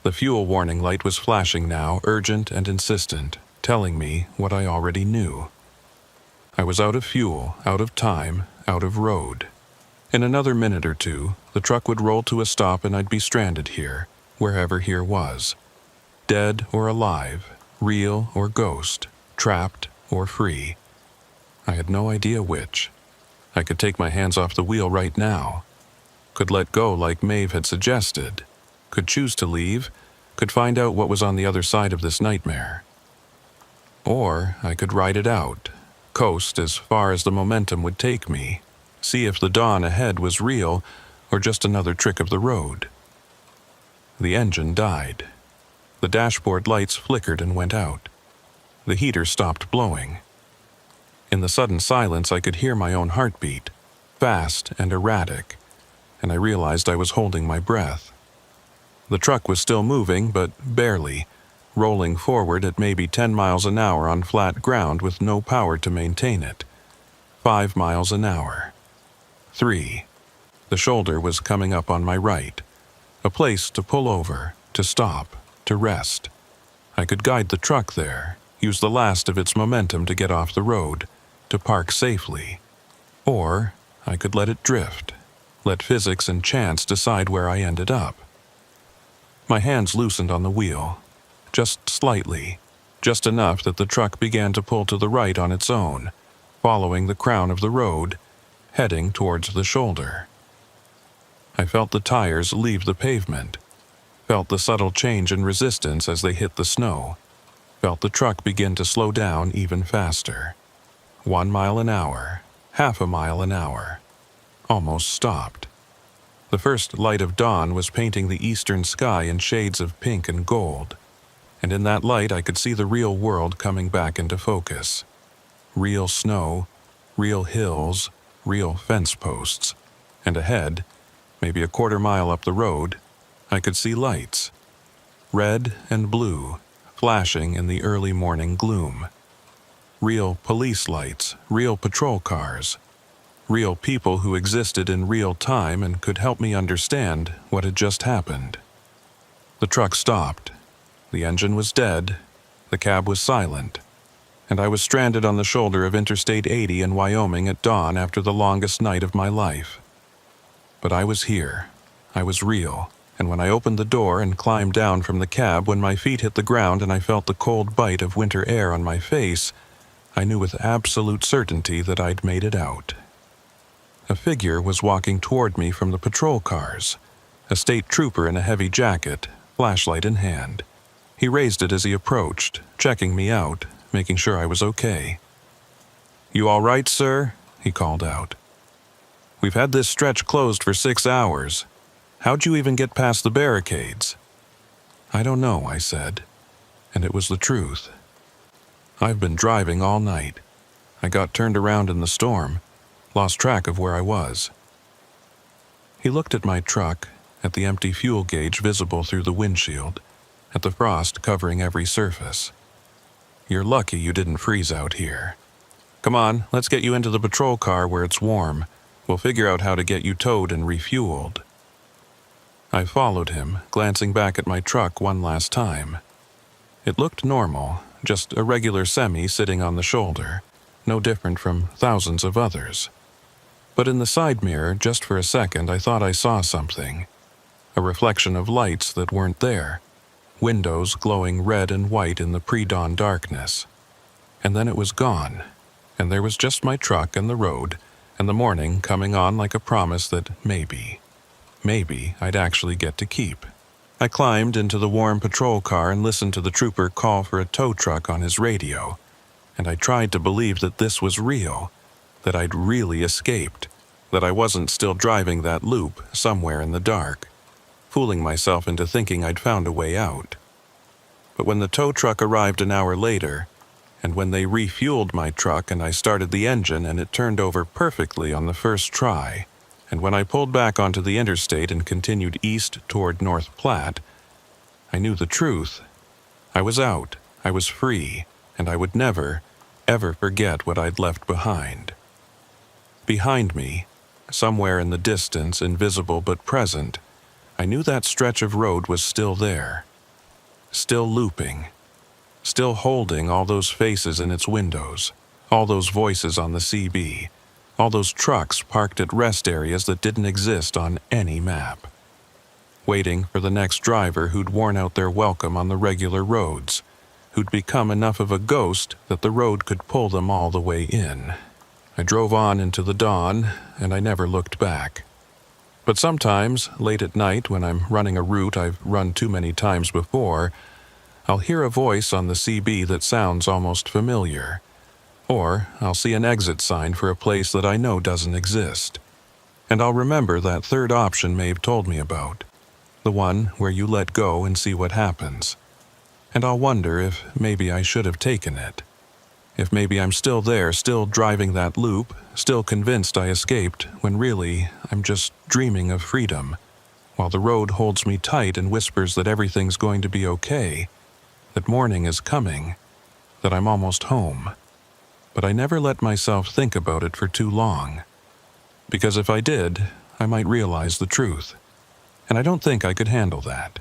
The fuel warning light was flashing now, urgent and insistent, telling me what I already knew. I was out of fuel, out of time, out of road. In another minute or two, the truck would roll to a stop and I'd be stranded here, wherever here was. Dead or alive, real or ghost, trapped or free. I had no idea which. I could take my hands off the wheel right now. Could let go like Maeve had suggested. Could choose to leave. Could find out what was on the other side of this nightmare. Or I could ride it out, coast as far as the momentum would take me, see if the dawn ahead was real or just another trick of the road. The engine died. The dashboard lights flickered and went out. The heater stopped blowing. In the sudden silence, I could hear my own heartbeat, fast and erratic, and I realized I was holding my breath. The truck was still moving, but barely, rolling forward at maybe 10 miles an hour on flat ground with no power to maintain it. 5 miles an hour. 3. The shoulder was coming up on my right. A place to pull over, to stop, to rest. I could guide the truck there, use the last of its momentum to get off the road, to park safely. Or I could let it drift, let physics and chance decide where I ended up. My hands loosened on the wheel, just slightly, just enough that the truck began to pull to the right on its own, following the crown of the road, heading towards the shoulder. I felt the tires leave the pavement, felt the subtle change in resistance as they hit the snow, felt the truck begin to slow down even faster. 1 mile an hour, half a mile an hour. Almost stopped. The first light of dawn was painting the eastern sky in shades of pink and gold, and in that light I could see the real world coming back into focus. Real snow, real hills, real fence posts, and ahead, maybe a quarter mile up the road, I could see lights. Red and blue, flashing in the early morning gloom. Real police lights, real patrol cars. Real people who existed in real time and could help me understand what had just happened. The truck stopped. The engine was dead. The cab was silent. And I was stranded on the shoulder of Interstate 80 in Wyoming at dawn after the longest night of my life. But I was here. I was real. And when I opened the door and climbed down from the cab, when my feet hit the ground and I felt the cold bite of winter air on my face, I knew with absolute certainty that I'd made it out. A figure was walking toward me from the patrol cars, a state trooper in a heavy jacket, flashlight in hand. He raised it as he approached, checking me out, making sure I was okay. "You all right, sir?" he called out. "We've had this stretch closed for 6 hours. How'd you even get past the barricades?" "I don't know," I said, and it was the truth. "I've been driving all night. I got turned around in the storm, lost track of where I was." He looked at my truck, at the empty fuel gauge visible through the windshield, at the frost covering every surface. "You're lucky you didn't freeze out here. Come on, let's get you into the patrol car where it's warm. We'll figure out how to get you towed and refueled." I followed him, glancing back at my truck one last time. It looked normal, just a regular semi sitting on the shoulder, no different from thousands of others. But in the side mirror, just for a second, I thought I saw something. A reflection of lights that weren't there. Windows glowing red and white in the pre-dawn darkness. And then it was gone, and there was just my truck and the road, and the morning coming on like a promise that maybe I'd actually get to keep. I climbed into the warm patrol car and listened to the trooper call for a tow truck on his radio, and I tried to believe that this was real, that I'd really escaped, that I wasn't still driving that loop somewhere in the dark, fooling myself into thinking I'd found a way out. But when the tow truck arrived an hour later, and when they refueled my truck and I started the engine and it turned over perfectly on the first try, and when I pulled back onto the interstate and continued east toward North Platte, I knew the truth. I was out, I was free, and I would never, ever forget what I'd left behind. Behind me, somewhere in the distance, invisible but present, I knew that stretch of road was still there, still looping, still holding all those faces in its windows, all those voices on the CB, all those trucks parked at rest areas that didn't exist on any map, waiting for the next driver who'd worn out their welcome on the regular roads, who'd become enough of a ghost that the road could pull them all the way in. I drove on into the dawn, and I never looked back. But sometimes, late at night, when I'm running a route I've run too many times before, I'll hear a voice on the CB that sounds almost familiar. Or I'll see an exit sign for a place that I know doesn't exist. And I'll remember that third option Maeve told me about, the one where you let go and see what happens. And I'll wonder if maybe I should have taken it. If maybe I'm still there, still driving that loop, still convinced I escaped, when really I'm just dreaming of freedom, while the road holds me tight and whispers that everything's going to be okay, that morning is coming, that I'm almost home. But I never let myself think about it for too long, because if I did, I might realize the truth, and I don't think I could handle that.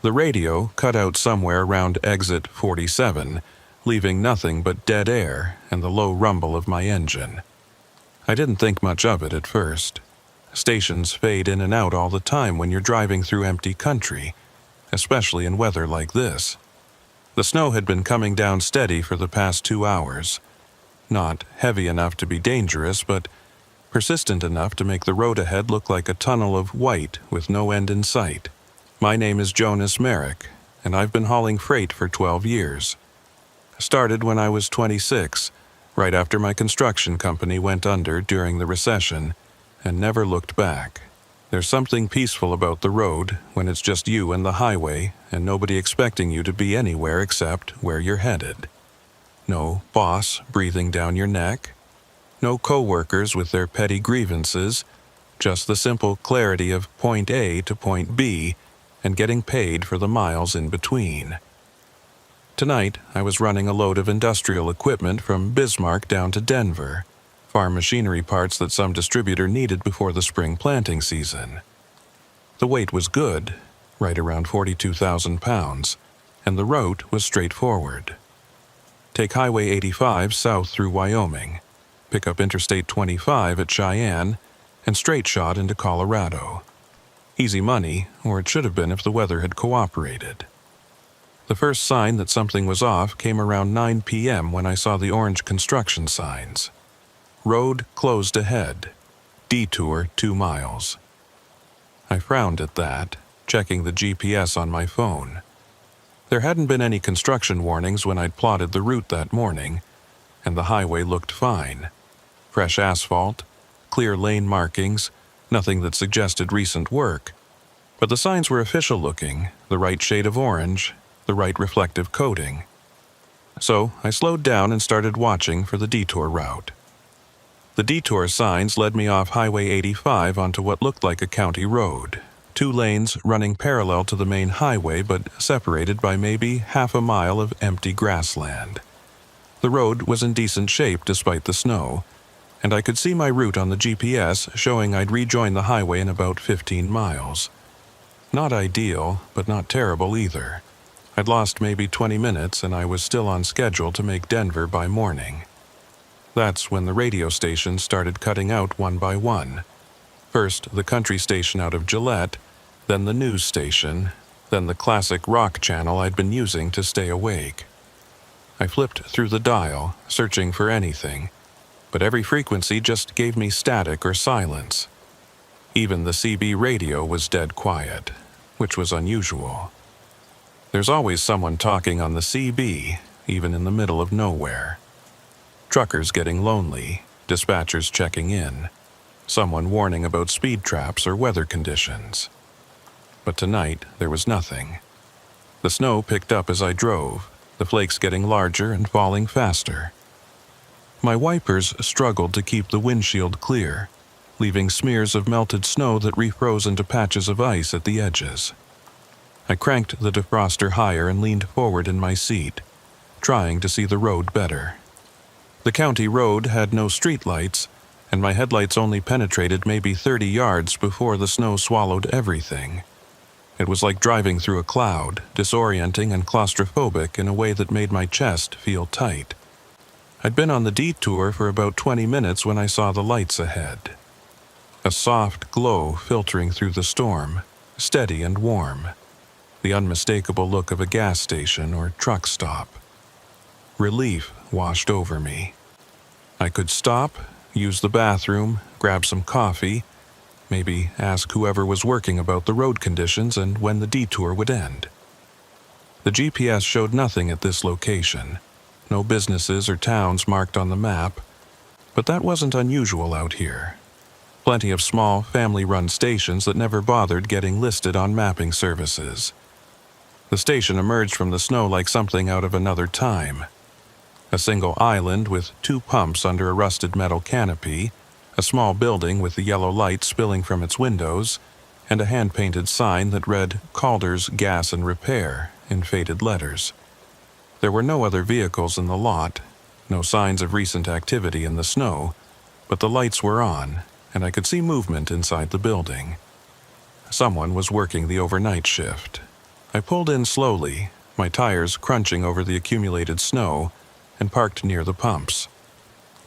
The radio cut out somewhere around exit 47, leaving nothing but dead air and the low rumble of my engine. I didn't think much of it at first. Stations fade in and out all the time when you're driving through empty country, especially in weather like this. The snow had been coming down steady for the past 2 hours. Not heavy enough to be dangerous, but persistent enough to make the road ahead look like a tunnel of white with no end in sight. My name is Jonas Merrick, and I've been hauling freight for 12 years. Started when I was 26, right after my construction company went under during the recession, and never looked back. There's something peaceful about the road when it's just you and the highway and nobody expecting you to be anywhere except where you're headed. No boss breathing down your neck. No coworkers with their petty grievances. Just the simple clarity of point A to point B and getting paid for the miles in between. Tonight, I was running a load of industrial equipment from Bismarck down to Denver, farm machinery parts that some distributor needed before the spring planting season. The weight was good, right around 42,000 pounds, and the route was straightforward. Take Highway 85 south through Wyoming, pick up Interstate 25 at Cheyenne, and straight shot into Colorado. Easy money, or it should have been if the weather had cooperated. The first sign that something was off came around 9 p.m. when I saw the orange construction signs. Road closed ahead. Detour 2 miles. I frowned at that, checking the GPS on my phone. There hadn't been any construction warnings when I'd plotted the route that morning, and the highway looked fine. Fresh asphalt, clear lane markings, nothing that suggested recent work. But the signs were official looking, the right shade of orange, the right reflective coating. So I slowed down and started watching for the detour route. The detour signs led me off Highway 85 onto what looked like a county road, 2 lanes running parallel to the main highway but separated by maybe half a mile of empty grassland. The road was in decent shape despite the snow, and I could see my route on the GPS showing I'd rejoin the highway in about 15 miles. Not ideal, but not terrible either. I'd lost maybe 20 minutes and I was still on schedule to make Denver by morning. That's when the radio stations started cutting out one by one. First the country station out of Gillette, then the news station, then the classic rock channel I'd been using to stay awake. I flipped through the dial, searching for anything, but every frequency just gave me static or silence. Even the CB radio was dead quiet, which was unusual. There's always someone talking on the CB, even in the middle of nowhere. Truckers getting lonely, dispatchers checking in, someone warning about speed traps or weather conditions. But tonight, there was nothing. The snow picked up as I drove, the flakes getting larger and falling faster. My wipers struggled to keep the windshield clear, leaving smears of melted snow that refroze into patches of ice at the edges. I cranked the defroster higher and leaned forward in my seat, trying to see the road better. The county road had no streetlights, and my headlights only penetrated maybe 30 yards before the snow swallowed everything. It was like driving through a cloud, disorienting and claustrophobic in a way that made my chest feel tight. I'd been on the detour for about 20 minutes when I saw the lights ahead. A soft glow filtering through the storm, steady and warm. The unmistakable look of a gas station or truck stop. Relief washed over me. I could stop, use the bathroom, grab some coffee, maybe ask whoever was working about the road conditions and when the detour would end. The GPS showed nothing at this location, no businesses or towns marked on the map, but that wasn't unusual out here. Plenty of small, family-run stations that never bothered getting listed on mapping services. The station emerged from the snow like something out of another time. A single island with 2 pumps under a rusted metal canopy, a small building with the yellow light spilling from its windows, and a hand-painted sign that read Calder's Gas and Repair in faded letters. There were no other vehicles in the lot, no signs of recent activity in the snow, but the lights were on, and I could see movement inside the building. Someone was working the overnight shift. I pulled in slowly, my tires crunching over the accumulated snow, and parked near the pumps.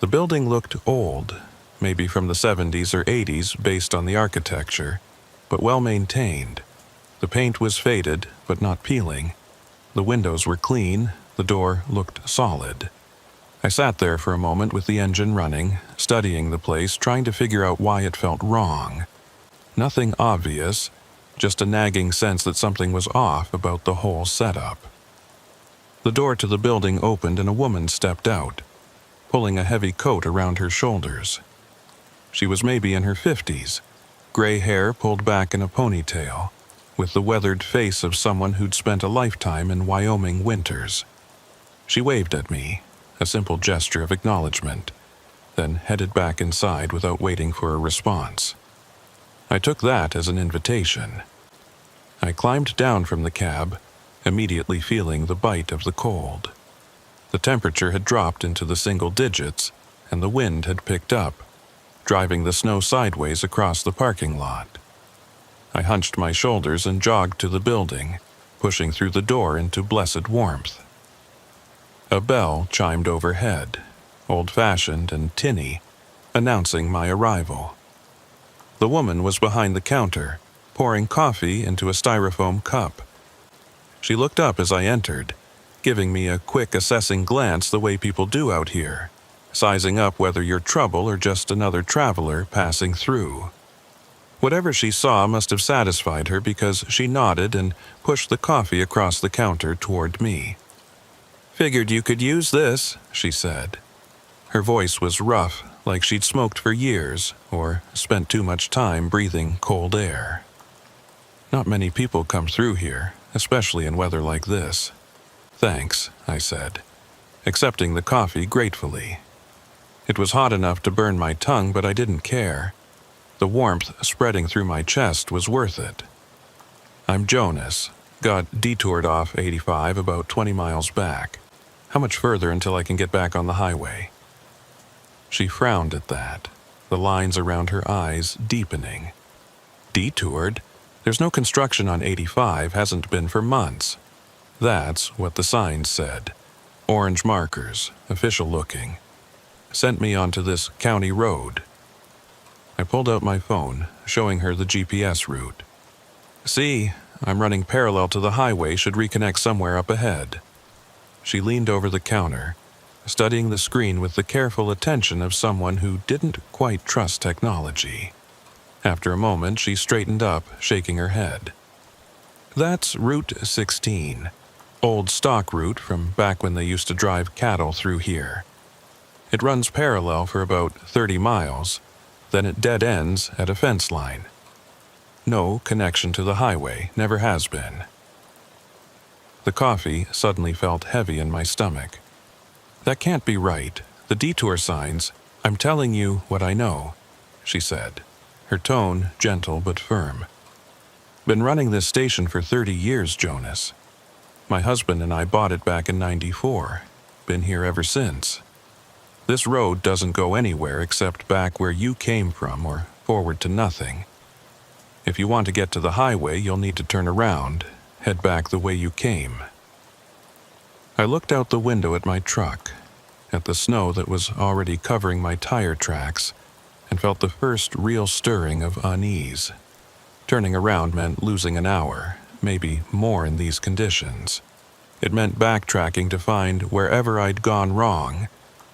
The building looked old, maybe from the 70s or 80s based on the architecture, but well maintained. The paint was faded, but not peeling. The windows were clean, the door looked solid. I sat there for a moment with the engine running, studying the place, trying to figure out why it felt wrong. Nothing obvious, just a nagging sense that something was off about the whole setup. The door to the building opened and a woman stepped out, pulling a heavy coat around her shoulders. She was maybe in her 50s, gray hair pulled back in a ponytail, with the weathered face of someone who'd spent a lifetime in Wyoming winters. She waved at me, a simple gesture of acknowledgement, then headed back inside without waiting for a response. I took that as an invitation. I climbed down from the cab, immediately feeling the bite of the cold. The temperature had dropped into the single digits, and the wind had picked up, driving the snow sideways across the parking lot. I hunched my shoulders and jogged to the building, pushing through the door into blessed warmth. A bell chimed overhead, old-fashioned and tinny, announcing my arrival. The woman was behind the counter, pouring coffee into a styrofoam cup. She looked up as I entered, giving me a quick assessing glance the way people do out here, sizing up whether you're trouble or just another traveler passing through. Whatever she saw must have satisfied her because she nodded and pushed the coffee across the counter toward me. "Figured you could use this," she said. Her voice was rough, like she'd smoked for years or spent too much time breathing cold air. Not many people come through here, especially in weather like this. "Thanks," I said, accepting the coffee gratefully. It was hot enough to burn my tongue, but I didn't care. The warmth spreading through my chest was worth it. "I'm Jonas. Got detoured off 85 about 20 miles back. How much further until I can get back on the highway?" She frowned at that, the lines around her eyes deepening. "Detoured? There's no construction on 85, hasn't been for months." That's what the signs said. Orange markers, official looking. Sent me onto this county road. I pulled out my phone, showing her the GPS route. "See, I'm running parallel to the highway, should reconnect somewhere up ahead." She leaned over the counter, studying the screen with the careful attention of someone who didn't quite trust technology. After a moment, she straightened up, shaking her head. "That's Route 16, old stock route from back when they used to drive cattle through here. It runs parallel for about 30 miles, then it dead ends at a fence line. No connection to the highway, never has been." The coffee suddenly felt heavy in my stomach. That can't be right. The detour signs, I'm telling you what I know, she said, her tone gentle but firm. Been running this station for 30 years, Jonas. My husband and I bought it back in '94. Been here ever since. This road doesn't go anywhere except back where you came from or forward to nothing. If you want to get to the highway, you'll need to turn around, head back the way you came. I looked out the window at my truck, at the snow that was already covering my tire tracks, and felt the first real stirring of unease. Turning around meant losing an hour, maybe more in these conditions. It meant backtracking to find wherever I'd gone wrong,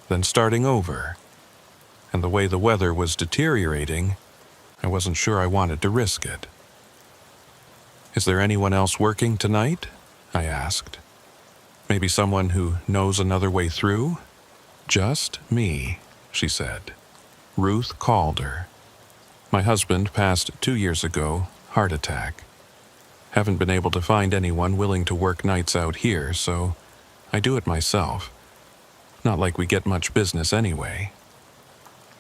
then starting over. And the way the weather was deteriorating, I wasn't sure I wanted to risk it. Is there anyone else working tonight? I asked. Maybe someone who knows another way through? Just me, she said. Ruth Calder. My husband passed 2 years ago, heart attack. Haven't been able to find anyone willing to work nights out here, so I do it myself. Not like we get much business anyway.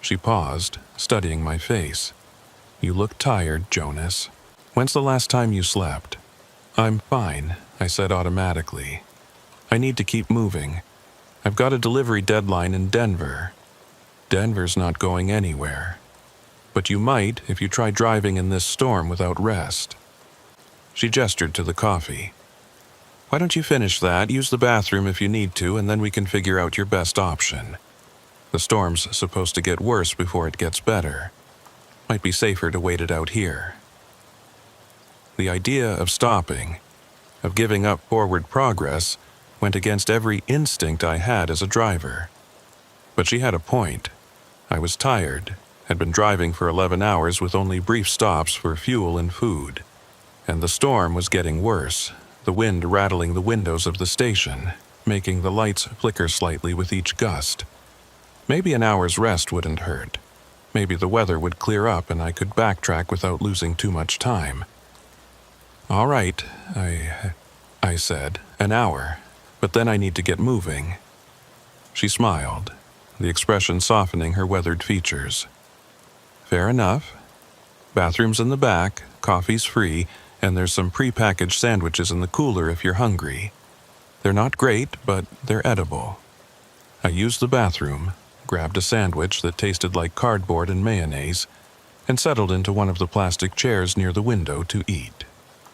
She paused, studying my face. You look tired, Jonas. When's the last time you slept? I'm fine, I said automatically. I need to keep moving. I've got a delivery deadline in Denver. Denver's not going anywhere. But you might if you try driving in this storm without rest. She gestured to the coffee. Why don't you finish that, use the bathroom if you need to, and then we can figure out your best option. The storm's supposed to get worse before it gets better. Might be safer to wait it out here. The idea of stopping, of giving up forward progress, went against every instinct I had as a driver. But she had a point. I was tired, had been driving for 11 hours with only brief stops for fuel and food. And the storm was getting worse, the wind rattling the windows of the station, making the lights flicker slightly with each gust. Maybe an hour's rest wouldn't hurt. Maybe the weather would clear up and I could backtrack without losing too much time. All right, I said, an hour, but then I need to get moving. She smiled, the expression softening her weathered features. Fair enough. Bathroom's in the back, coffee's free, and there's some pre-packaged sandwiches in the cooler if you're hungry. They're not great, but they're edible. I used the bathroom, grabbed a sandwich that tasted like cardboard and mayonnaise, and settled into one of the plastic chairs near the window to eat.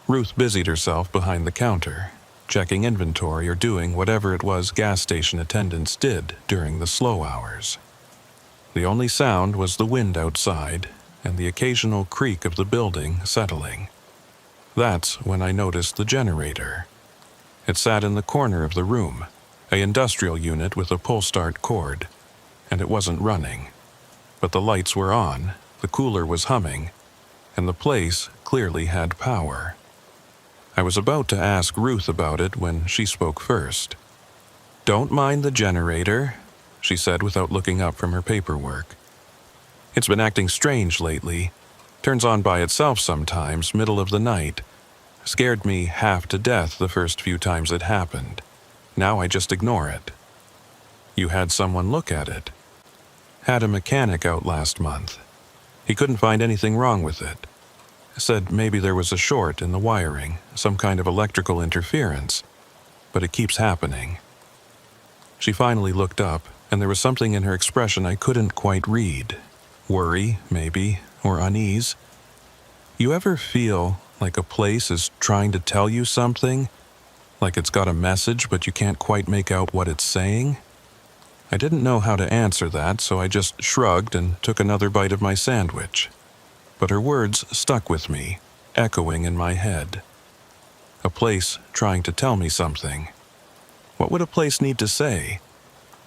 Ruth busied herself behind the counter, checking inventory or doing whatever it was gas station attendants did during the slow hours. The only sound was the wind outside and the occasional creak of the building settling. That's when I noticed the generator. It sat in the corner of the room, an industrial unit with a pull-start cord, and it wasn't running. But the lights were on, the cooler was humming, and the place clearly had power. I was about to ask Ruth about it when she spoke first. "Don't mind the generator," she said without looking up from her paperwork. "It's been acting strange lately. Turns on by itself sometimes, middle of the night. Scared me half to death the first few times it happened. Now I just ignore it." "You had someone look at it?" "Had a mechanic out last month. He couldn't find anything wrong with it. Said maybe there was a short in the wiring, some kind of electrical interference, but it keeps happening." She finally looked up, and there was something in her expression I couldn't quite read. Worry, maybe, or unease. You ever feel like a place is trying to tell you something? Like it's got a message, but you can't quite make out what it's saying? I didn't know how to answer that, so I just shrugged and took another bite of my sandwich. But her words stuck with me, echoing in my head. A place trying to tell me something. What would a place need to say?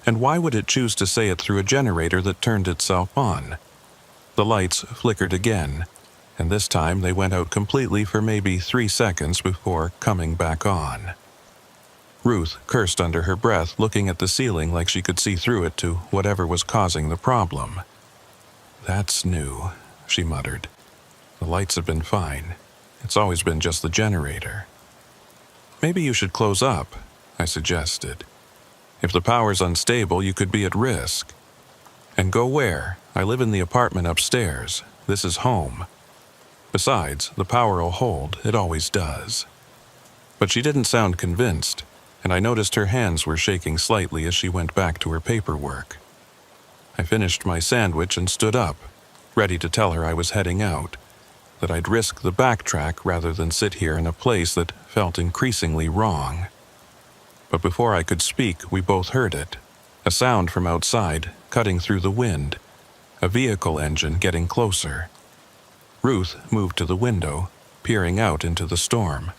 And why would it choose to say it through a generator that turned itself on? The lights flickered again, and this time they went out completely for maybe 3 seconds before coming back on. Ruth cursed under her breath, looking at the ceiling like she could see through it to whatever was causing the problem. "That's new," she muttered. "The lights have been fine. It's always been just the generator." "Maybe you should close up," I suggested. If the power's unstable, you could be at risk. And go where? I live in the apartment upstairs. This is home. Besides, the power'll hold. It always does. But she didn't sound convinced, and I noticed her hands were shaking slightly as she went back to her paperwork. I finished my sandwich and stood up, ready to tell her I was heading out, that I'd risk the backtrack rather than sit here in a place that felt increasingly wrong. But before I could speak, we both heard it, a sound from outside, cutting through the wind, a vehicle engine getting closer. Ruth moved to the window, peering out into the storm.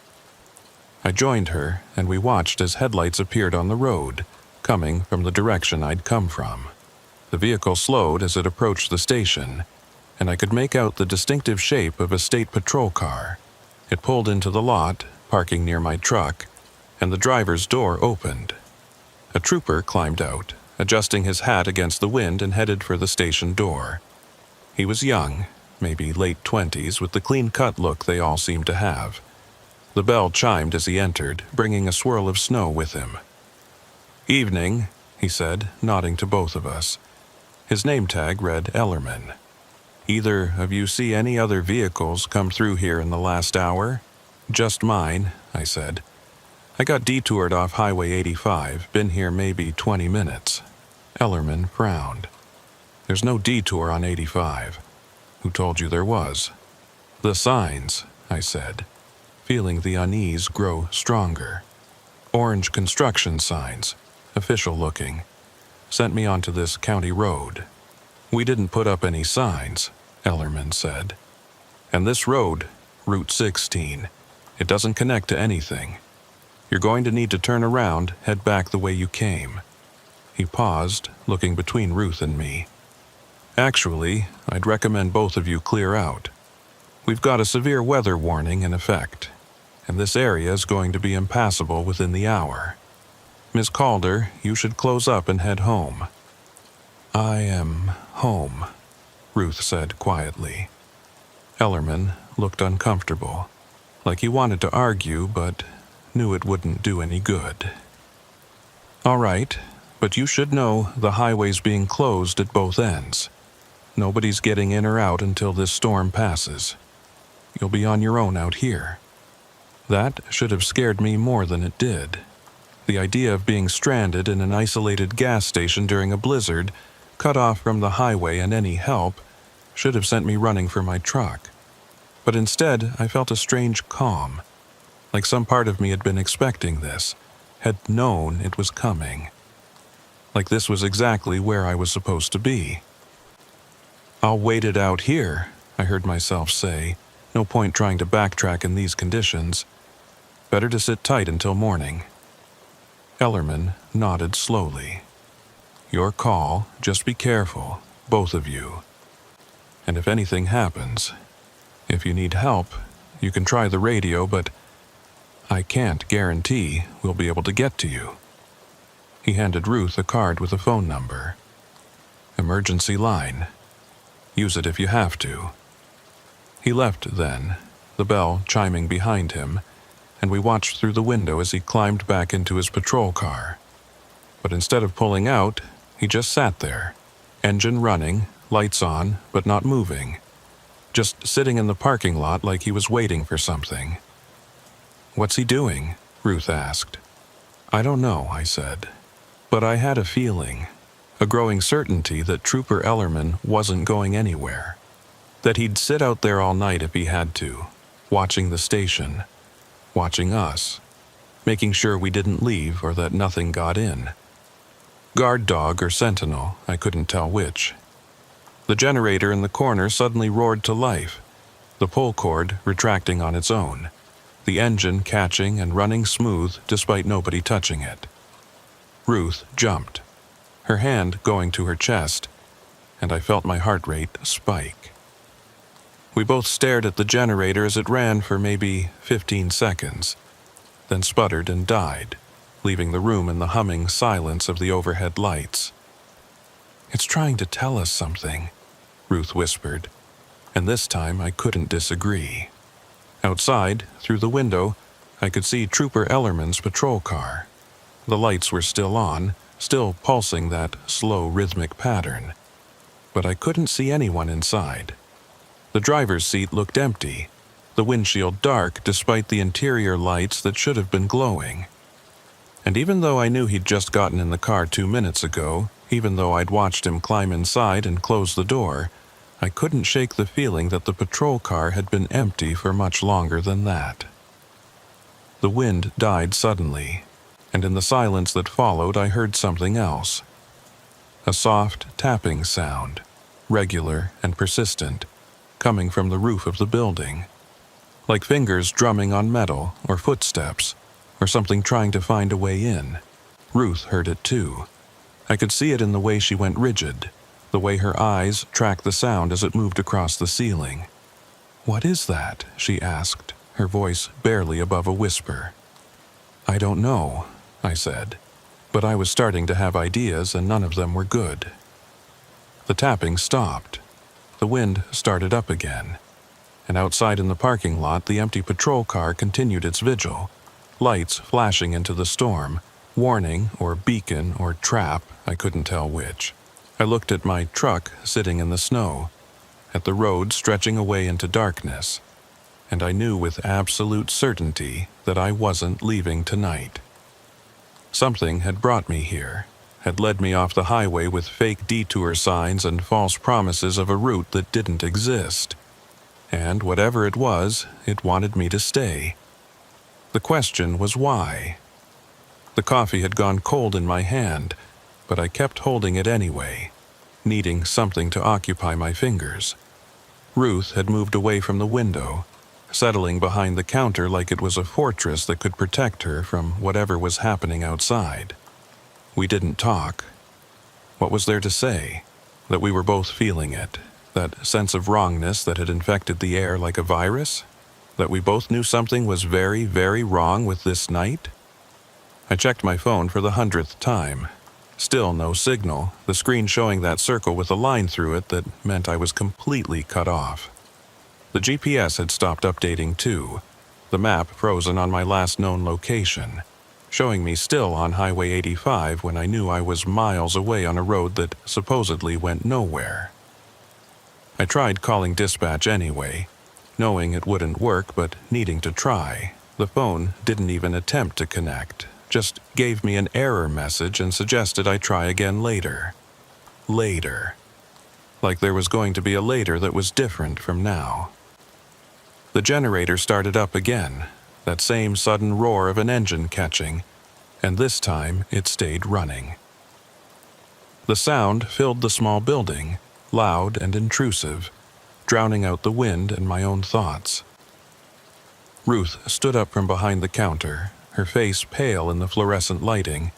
I joined her, and we watched as headlights appeared on the road, coming from the direction I'd come from. The vehicle slowed as it approached the station, and I could make out the distinctive shape of a state patrol car. It pulled into the lot, parking near my truck, and the driver's door opened. A trooper climbed out, adjusting his hat against the wind, and headed for the station door. He was young, maybe late 20s, with the clean-cut look they all seemed to have. The bell chimed as he entered, bringing a swirl of snow with him. "Evening," he said, nodding to both of us. His name tag read Ellerman. "Either of you see any other vehicles come through here in the last hour?" "Just mine," I said. "I got detoured off Highway 85, been here maybe 20 minutes. Ellerman frowned. "There's no detour on 85. "Who told you there was?" "The signs," I said, feeling the unease grow stronger. "Orange construction signs, official looking. Sent me onto this county road." "We didn't put up any signs," Ellerman said. "And this road, Route 16, it doesn't connect to anything. You're going to need to turn around, head back the way you came." He paused, looking between Ruth and me. "Actually, I'd recommend both of you clear out. We've got a severe weather warning in effect, and this area is going to be impassable within the hour. Miss Calder, you should close up and head home." "I am home," Ruth said quietly. Ellerman looked uncomfortable, like he wanted to argue but knew it wouldn't do any good. "All right, but you should know the highway's being closed at both ends. Nobody's getting in or out until this storm passes. You'll be on your own out here." That should have scared me more than it did. The idea of being stranded in an isolated gas station during a blizzard, cut off from the highway and any help, should have sent me running for my truck. But instead, I felt a strange calm, like some part of me had been expecting this, had known it was coming. Like this was exactly where I was supposed to be. "I'll wait it out here," I heard myself say. "No point trying to backtrack in these conditions. Better to sit tight until morning." Ellerman nodded slowly. "Your call, just be careful, both of you. And if anything happens, if you need help, you can try the radio, but I can't guarantee we'll be able to get to you." He handed Ruth a card with a phone number. "Emergency line. Use it if you have to." He left then, the bell chiming behind him, and we watched through the window as he climbed back into his patrol car. But instead of pulling out, he just sat there, engine running, lights on, but not moving, just sitting in the parking lot like he was waiting for something. "What's he doing?" Ruth asked. "I don't know," I said. But I had a feeling, a growing certainty that Trooper Ellerman wasn't going anywhere, that he'd sit out there all night if he had to, watching the station, watching us, making sure we didn't leave or that nothing got in. Guard dog or sentinel, I couldn't tell which. The generator in the corner suddenly roared to life, the pull cord retracting on its own, the engine catching and running smooth despite nobody touching it. Ruth jumped, her hand going to her chest, and I felt my heart rate spike. We both stared at the generator as it ran for maybe 15 seconds, then sputtered and died, leaving the room in the humming silence of the overhead lights. "It's trying to tell us something," Ruth whispered, and this time I couldn't disagree. Outside, through the window, I could see Trooper Ellerman's patrol car. The lights were still on, still pulsing that slow rhythmic pattern. But I couldn't see anyone inside. The driver's seat looked empty, the windshield dark despite the interior lights that should have been glowing. And even though I knew he'd just gotten in the car 2 minutes ago, even though I'd watched him climb inside and close the door, I couldn't shake the feeling that the patrol car had been empty for much longer than that. The wind died suddenly, and in the silence that followed I heard something else. A soft tapping sound, regular and persistent, coming from the roof of the building. Like fingers drumming on metal, or footsteps, or something trying to find a way in. Ruth heard it too. I could see it in the way she went rigid, the way her eyes tracked the sound as it moved across the ceiling. "What is that?" she asked, her voice barely above a whisper. "I don't know," I said, but I was starting to have ideas and none of them were good. The tapping stopped. The wind started up again. And outside in the parking lot, the empty patrol car continued its vigil, lights flashing into the storm, warning or beacon or trap, I couldn't tell which. I looked at my truck sitting in the snow, at the road stretching away into darkness, and I knew with absolute certainty that I wasn't leaving tonight. Something had brought me here, had led me off the highway with fake detour signs and false promises of a route that didn't exist. And whatever it was, it wanted me to stay. The question was why. The coffee had gone cold in my hand, but I kept holding it anyway, needing something to occupy my fingers. Ruth had moved away from the window, settling behind the counter like it was a fortress that could protect her from whatever was happening outside. We didn't talk. What was there to say? That we were both feeling it. That sense of wrongness that had infected the air like a virus? That we both knew something was very, very wrong with this night? I checked my phone for the 100th time. Still no signal, the screen showing that circle with a line through it that meant I was completely cut off. The GPS had stopped updating too, the map frozen on my last known location, showing me still on Highway 85 when I knew I was miles away on a road that supposedly went nowhere. I tried calling dispatch anyway, knowing it wouldn't work but needing to try. The phone didn't even attempt to connect, just gave me an error message and suggested I try again later. Later. Like there was going to be a later that was different from now. The generator started up again, that same sudden roar of an engine catching, and this time it stayed running. The sound filled the small building, loud and intrusive, drowning out the wind and my own thoughts. Ruth stood up from behind the counter, her face pale in the fluorescent lighting,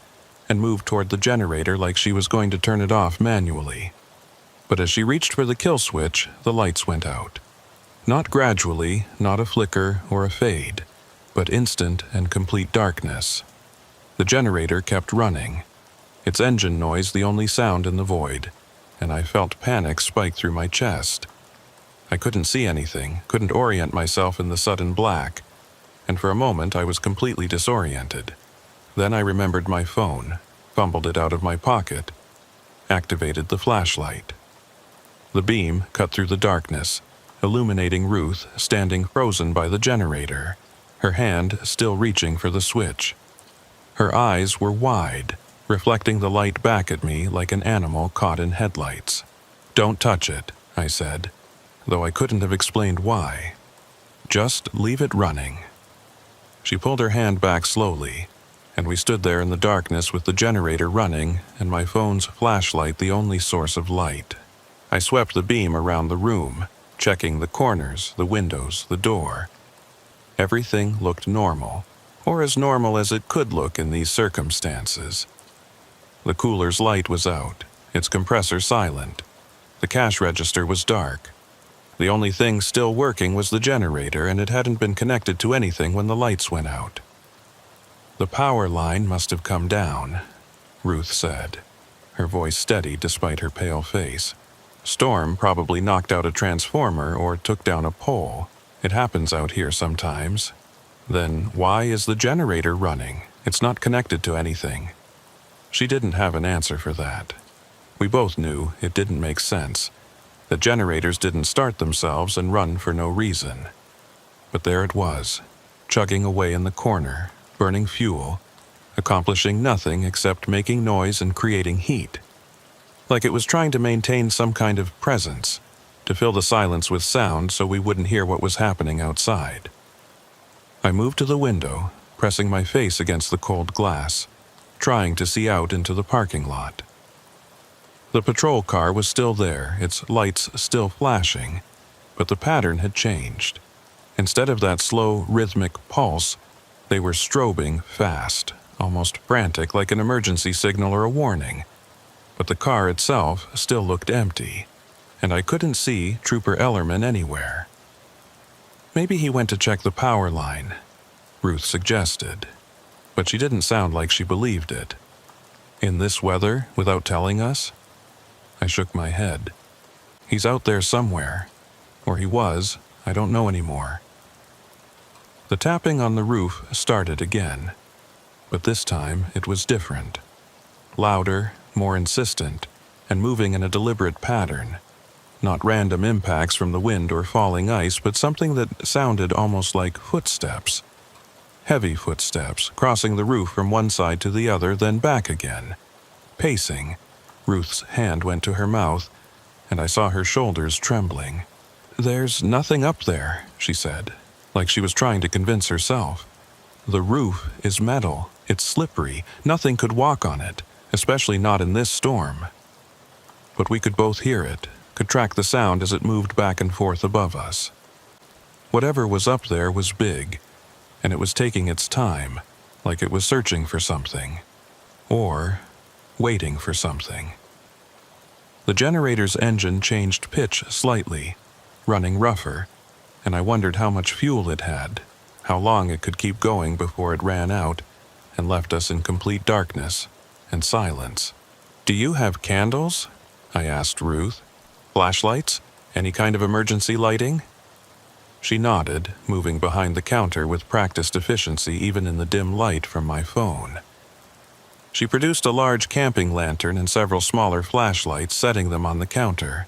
and moved toward the generator like she was going to turn it off manually. But as she reached for the kill switch, the lights went out. Not gradually, not a flicker or a fade, but instant and complete darkness. The generator kept running, its engine noise the only sound in the void, and I felt panic spike through my chest. I couldn't see anything, couldn't orient myself in the sudden black, and for a moment I was completely disoriented. Then I remembered my phone, fumbled it out of my pocket, activated the flashlight. The beam cut through the darkness, illuminating Ruth standing frozen by the generator, her hand still reaching for the switch. Her eyes were wide, reflecting the light back at me like an animal caught in headlights. "Don't touch it," I said, though I couldn't have explained why. "Just leave it running." She pulled her hand back slowly, and we stood there in the darkness with the generator running and my phone's flashlight the only source of light. I swept the beam around the room, checking the corners, the windows, the door. Everything looked normal, or as normal as it could look in these circumstances. The cooler's light was out, its compressor silent. The cash register was dark. The only thing still working was the generator, and it hadn't been connected to anything when the lights went out. "The power line must have come down," Ruth said, her voice steady despite her pale face. "Storm probably knocked out a transformer or took down a pole. It happens out here sometimes. Then why is the generator running? It's not connected to anything." She didn't have an answer for that. We both knew it didn't make sense, that generators didn't start themselves and run for no reason. But there it was, chugging away in the corner, burning fuel, accomplishing nothing except making noise and creating heat. Like it was trying to maintain some kind of presence, to fill the silence with sound so we wouldn't hear what was happening outside. I moved to the window, pressing my face against the cold glass, trying to see out into the parking lot. The patrol car was still there, its lights still flashing, but the pattern had changed. Instead of that slow, rhythmic pulse, they were strobing fast, almost frantic, like an emergency signal or a warning. But the car itself still looked empty, and I couldn't see Trooper Ellerman anywhere. Maybe he went to check the power line, Ruth suggested, but she didn't sound like she believed it. In this weather, without telling us? I shook my head. He's out there somewhere, or he was, I don't know anymore. The tapping on the roof started again, but this time it was different. Louder, more insistent, and moving in a deliberate pattern. Not random impacts from the wind or falling ice, but something that sounded almost like footsteps. Heavy footsteps, crossing the roof from one side to the other, then back again. Pacing. Ruth's hand went to her mouth, and I saw her shoulders trembling. "There's nothing up there," she said, like she was trying to convince herself. "The roof is metal. It's slippery. Nothing could walk on it, especially not in this storm." But we could both hear it, could track the sound as it moved back and forth above us. Whatever was up there was big, and it was taking its time, like it was searching for something. Or waiting for something. The generator's engine changed pitch slightly, running rougher, and I wondered how much fuel it had, how long it could keep going before it ran out and left us in complete darkness and silence. "Do you have candles?" I asked Ruth. "Flashlights? Any kind of emergency lighting?" She nodded, moving behind the counter with practiced efficiency even in the dim light from my phone. She produced a large camping lantern and several smaller flashlights, setting them on the counter.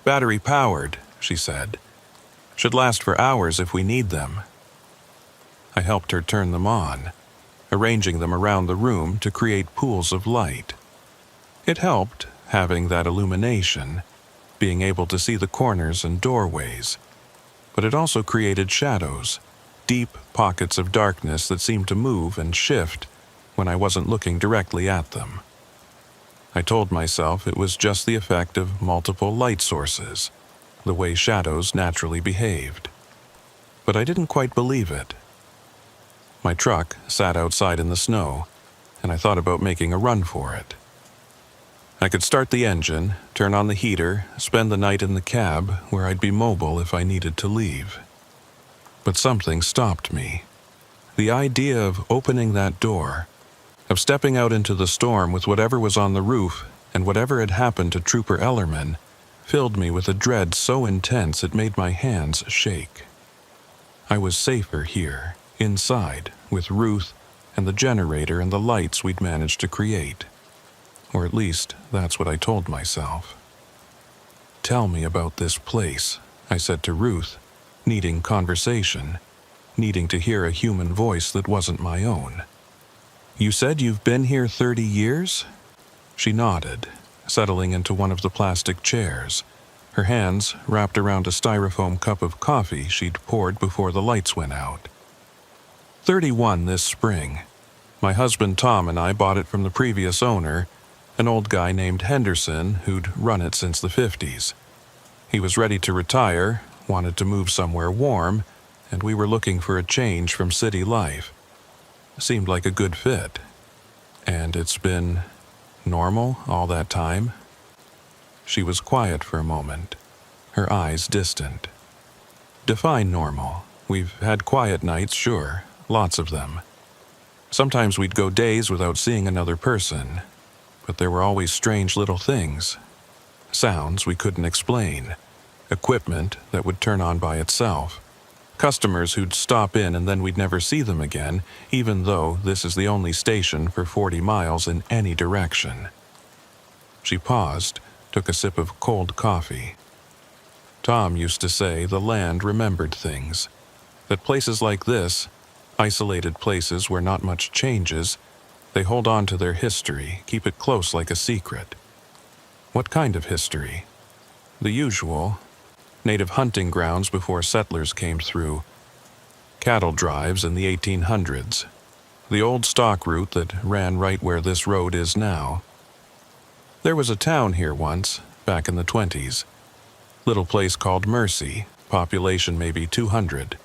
"Battery powered," she said. "Should last for hours if we need them." I helped her turn them on, arranging them around the room to create pools of light. It helped, having that illumination, being able to see the corners and doorways, but it also created shadows, deep pockets of darkness that seemed to move and shift when I wasn't looking directly at them. I told myself it was just the effect of multiple light sources, the way shadows naturally behaved. But I didn't quite believe it. My truck sat outside in the snow, and I thought about making a run for it. I could start the engine, turn on the heater, spend the night in the cab where I'd be mobile if I needed to leave. But something stopped me. The idea of opening that door, of stepping out into the storm with whatever was on the roof and whatever had happened to Trooper Ellerman, filled me with a dread so intense it made my hands shake. I was safer here, inside, with Ruth and the generator and the lights we'd managed to create. Or at least, that's what I told myself. "Tell me about this place," I said to Ruth, needing conversation, needing to hear a human voice that wasn't my own. "You said you've been here 30 years? She nodded, settling into one of the plastic chairs, her hands wrapped around a styrofoam cup of coffee she'd poured before the lights went out. 31 this spring. My husband Tom and I bought it from the previous owner, an old guy named Henderson who'd run it since the 50s. He was ready to retire, wanted to move somewhere warm, and we were looking for a change from city life. Seemed like a good fit. And it's been normal all that time?" She was quiet for a moment, her eyes distant. "Define normal. We've had quiet nights, sure, lots of them. Sometimes we'd go days without seeing another person, but there were always strange little things. Sounds we couldn't explain, equipment that would turn on by itself, Customers who'd stop in and then we'd never see them again, even though this is the only station for 40 miles in any direction. She paused, took a sip of cold coffee. Tom used to say the land remembered things, that places like this, isolated places where not much changes, they hold on to their history, keep it close like a secret. What kind of history? The usual. Native hunting grounds before settlers came through. Cattle drives in the 1800s. The old stock route that ran right where this road is now. There was a town here once, back in the 20s. Little place called Mercy, population maybe 200.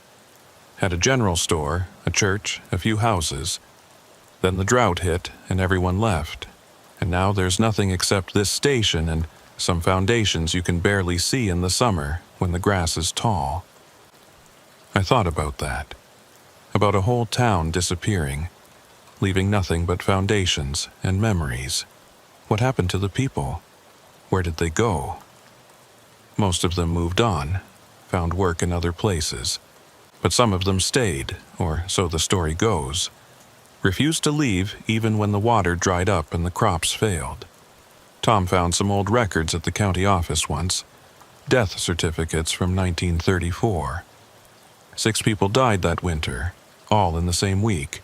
Had a general store, a church, a few houses. Then the drought hit and everyone left. And now there's nothing except this station and some foundations you can barely see in the summer when the grass is tall. I thought about that. About a whole town disappearing, leaving nothing but foundations and memories. What happened to the people? Where did they go? Most of them moved on, found work in other places. But some of them stayed, or so the story goes. Refused to leave even when the water dried up and the crops failed. Tom found some old records at the county office once. Death certificates from 1934. 6 people died that winter, all in the same week.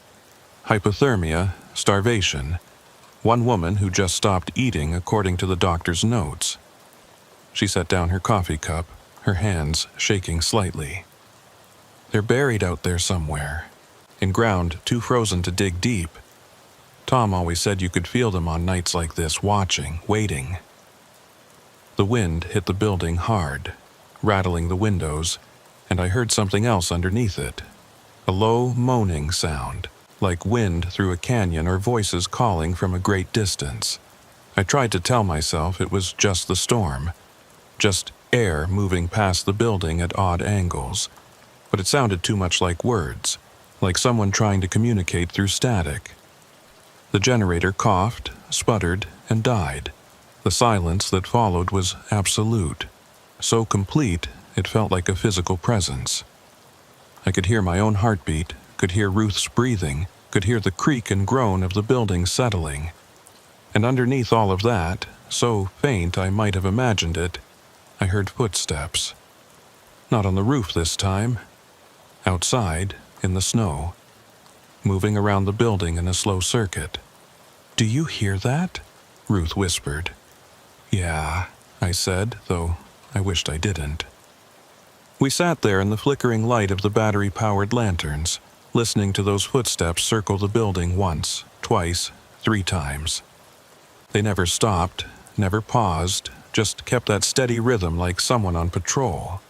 Hypothermia, starvation. One woman who just stopped eating according to the doctor's notes. She set down her coffee cup, her hands shaking slightly. They're buried out there somewhere, in ground too frozen to dig deep. Tom always said you could feel them on nights like this, watching, waiting. The wind hit the building hard, rattling the windows, and I heard something else underneath it. A low, moaning sound, like wind through a canyon or voices calling from a great distance. I tried to tell myself it was just the storm, just air moving past the building at odd angles, but it sounded too much like words, like someone trying to communicate through static. The generator coughed, sputtered, and died. The silence that followed was absolute, so complete it felt like a physical presence. I could hear my own heartbeat, could hear Ruth's breathing, could hear the creak and groan of the building settling. And underneath all of that, so faint I might have imagined it, I heard footsteps. Not on the roof this time. Outside, in the snow. Moving around the building in a slow circuit. "Do you hear that?" Ruth whispered. "Yeah," I said, though I wished I didn't. We sat there in the flickering light of the battery-powered lanterns, listening to those footsteps circle the building once, twice, 3 times. They never stopped, never paused, just kept that steady rhythm like someone on patrol,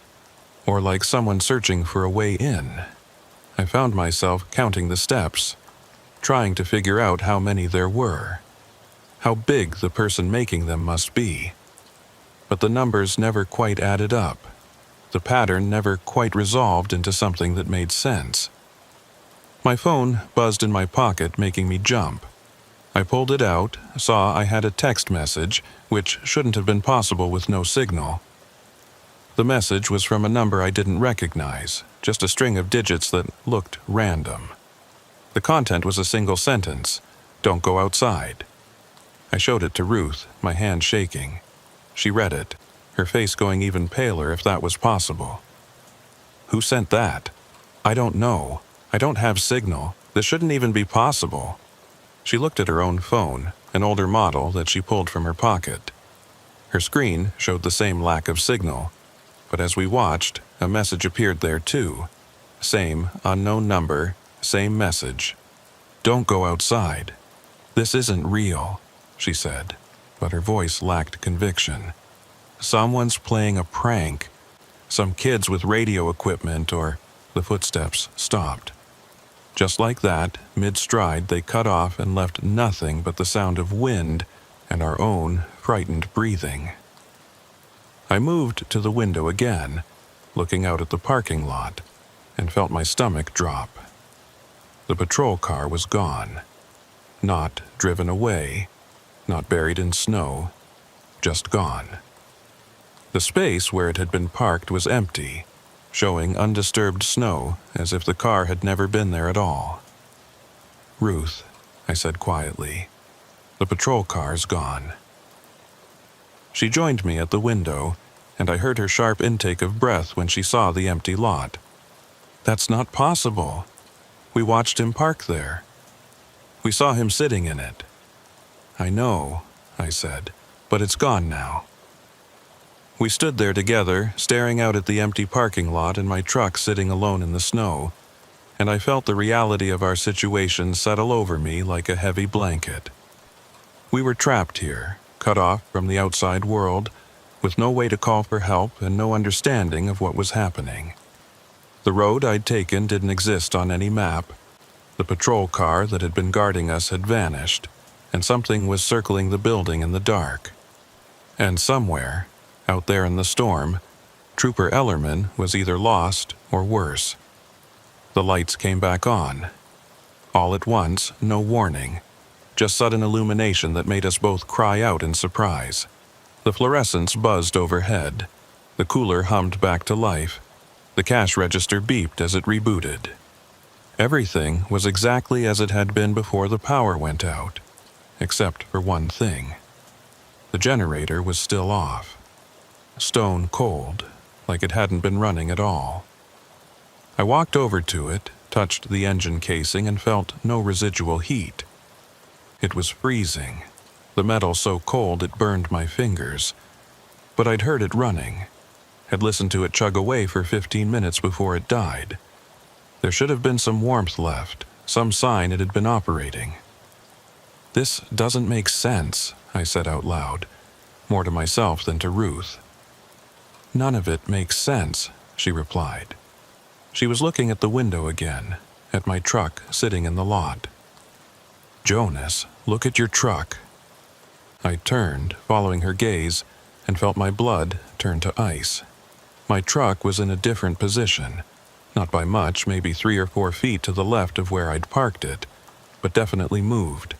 or like someone searching for a way in. I found myself counting the steps, trying to figure out how many there were, how big the person making them must be. But the numbers never quite added up. The pattern never quite resolved into something that made sense. My phone buzzed in my pocket, making me jump. I pulled it out, saw I had a text message, which shouldn't have been possible with no signal. The message was from a number I didn't recognize, just a string of digits that looked random. The content was a single sentence, "Don't go outside." I showed it to Ruth, my hand shaking. She read it, her face going even paler if that was possible. "Who sent that?" "I don't know. I don't have signal. This shouldn't even be possible." She looked at her own phone, an older model that she pulled from her pocket. Her screen showed the same lack of signal, but as we watched, a message appeared there too. Same unknown number, same message. "Don't go outside. This isn't real," she said, but her voice lacked conviction. "Someone's playing a prank. Some kids with radio equipment," or the footsteps stopped. Just like that, mid-stride, they cut off and left nothing but the sound of wind and our own frightened breathing. I moved to the window again, looking out at the parking lot, and felt my stomach drop. The patrol car was gone. Not driven away, not buried in snow, just gone. The space where it had been parked was empty, showing undisturbed snow as if the car had never been there at all. "Ruth," I said quietly, "the patrol car's gone." She joined me at the window, and I heard her sharp intake of breath when she saw the empty lot. "That's not possible. We watched him park there. We saw him sitting in it." "I know," I said, "but it's gone now." We stood there together, staring out at the empty parking lot and my truck sitting alone in the snow, and I felt the reality of our situation settle over me like a heavy blanket. We were trapped here, cut off from the outside world, with no way to call for help and no understanding of what was happening. The road I'd taken didn't exist on any map. The patrol car that had been guarding us had vanished, and something was circling the building in the dark. And somewhere, out there in the storm, Trooper Ellerman was either lost or worse. The lights came back on. All at once, no warning, just sudden illumination that made us both cry out in surprise. The fluorescents buzzed overhead. The cooler hummed back to life. The cash register beeped as it rebooted. Everything was exactly as it had been before the power went out, except for one thing. The generator was still off. Stone cold, like it hadn't been running at all. I walked over to it, touched the engine casing, and felt no residual heat. It was freezing, the metal so cold it burned my fingers. But I'd heard it running, had listened to it chug away for 15 minutes before it died. There should have been some warmth left, some sign it had been operating. "This doesn't make sense," I said out loud, more to myself than to Ruth. "None of it makes sense," she replied. She was looking at the window again, at my truck sitting in the lot. "Jonas, look at your truck." I turned, following her gaze, and felt my blood turn to ice. My truck was in a different position, not by much, maybe 3 or 4 feet to the left of where I'd parked it, but definitely moved.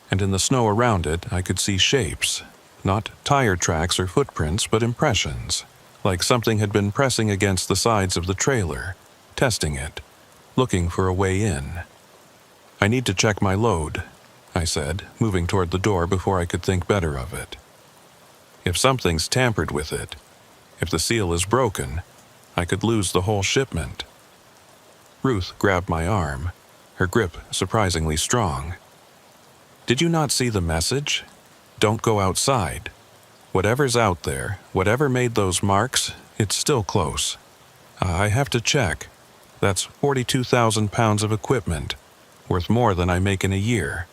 And in the snow around it, I could see shapes, not tire tracks or footprints, but impressions, like something had been pressing against the sides of the trailer, testing it, looking for a way in. "I need to check my load," I said, moving toward the door before I could think better of it. "If something's tampered with it, if the seal is broken, I could lose the whole shipment." Ruth grabbed my arm, her grip surprisingly strong. "Did you not see the message? Don't go outside. Whatever's out there, whatever made those marks, it's still close. I have to check. That's 42,000 pounds of equipment, worth more than I make in a year.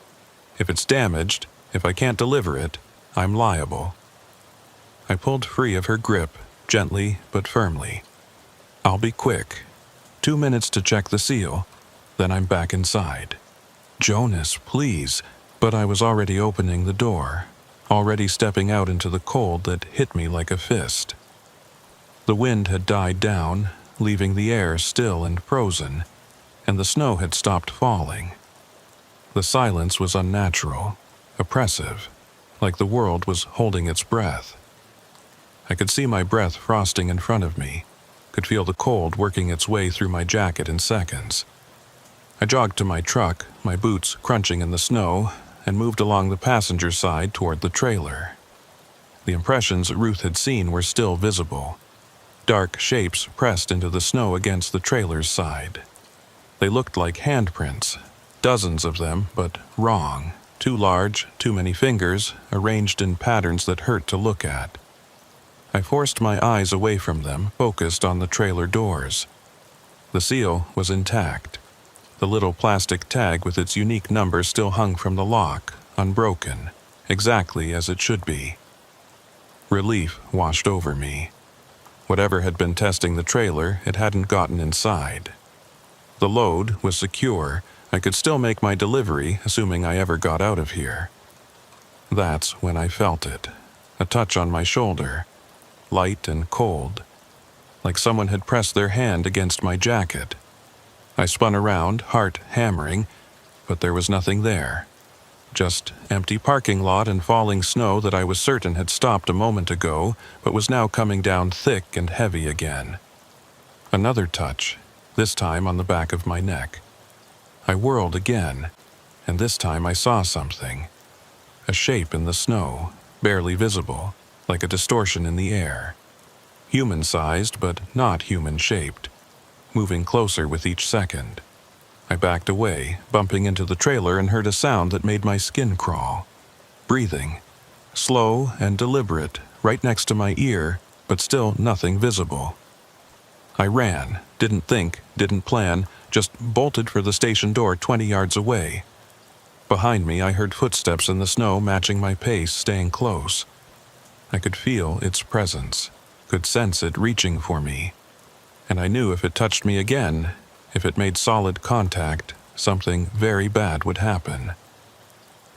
If it's damaged, if I can't deliver it, I'm liable." I pulled free of her grip, gently but firmly. "I'll be quick. 2 minutes to check the seal, then I'm back inside." "Jonas, please." But I was already opening the door, already stepping out into the cold that hit me like a fist. The wind had died down, leaving the air still and frozen, and the snow had stopped falling. The silence was unnatural, oppressive, like the world was holding its breath. I could see my breath frosting in front of me, could feel the cold working its way through my jacket in seconds. I jogged to my truck, my boots crunching in the snow, and moved along the passenger side toward the trailer. The impressions Ruth had seen were still visible. Dark shapes pressed into the snow against the trailer's side. They looked like handprints, dozens of them, but wrong, too large, too many fingers, arranged in patterns that hurt to look at. I forced my eyes away from them, focused on the trailer doors. The seal was intact. The little plastic tag with its unique number still hung from the lock, unbroken, exactly as it should be. Relief washed over me. Whatever had been testing the trailer, it hadn't gotten inside. The load was secure. I could still make my delivery, assuming I ever got out of here. That's when I felt it. A touch on my shoulder, light and cold, like someone had pressed their hand against my jacket. I spun around, heart hammering, but there was nothing there. Just empty parking lot and falling snow that I was certain had stopped a moment ago, but was now coming down thick and heavy again. Another touch, this time on the back of my neck. I whirled again, and this time I saw something. A shape in the snow, barely visible, like a distortion in the air. Human-sized, but not human-shaped, moving closer with each second. I backed away, bumping into the trailer, and heard a sound that made my skin crawl. Breathing. Slow and deliberate, right next to my ear, but still nothing visible. I ran, didn't think, didn't plan, just bolted for the station door 20 yards away. Behind me, I heard footsteps in the snow matching my pace, staying close. I could feel its presence, could sense it reaching for me. And I knew if it touched me again, if it made solid contact, something very bad would happen.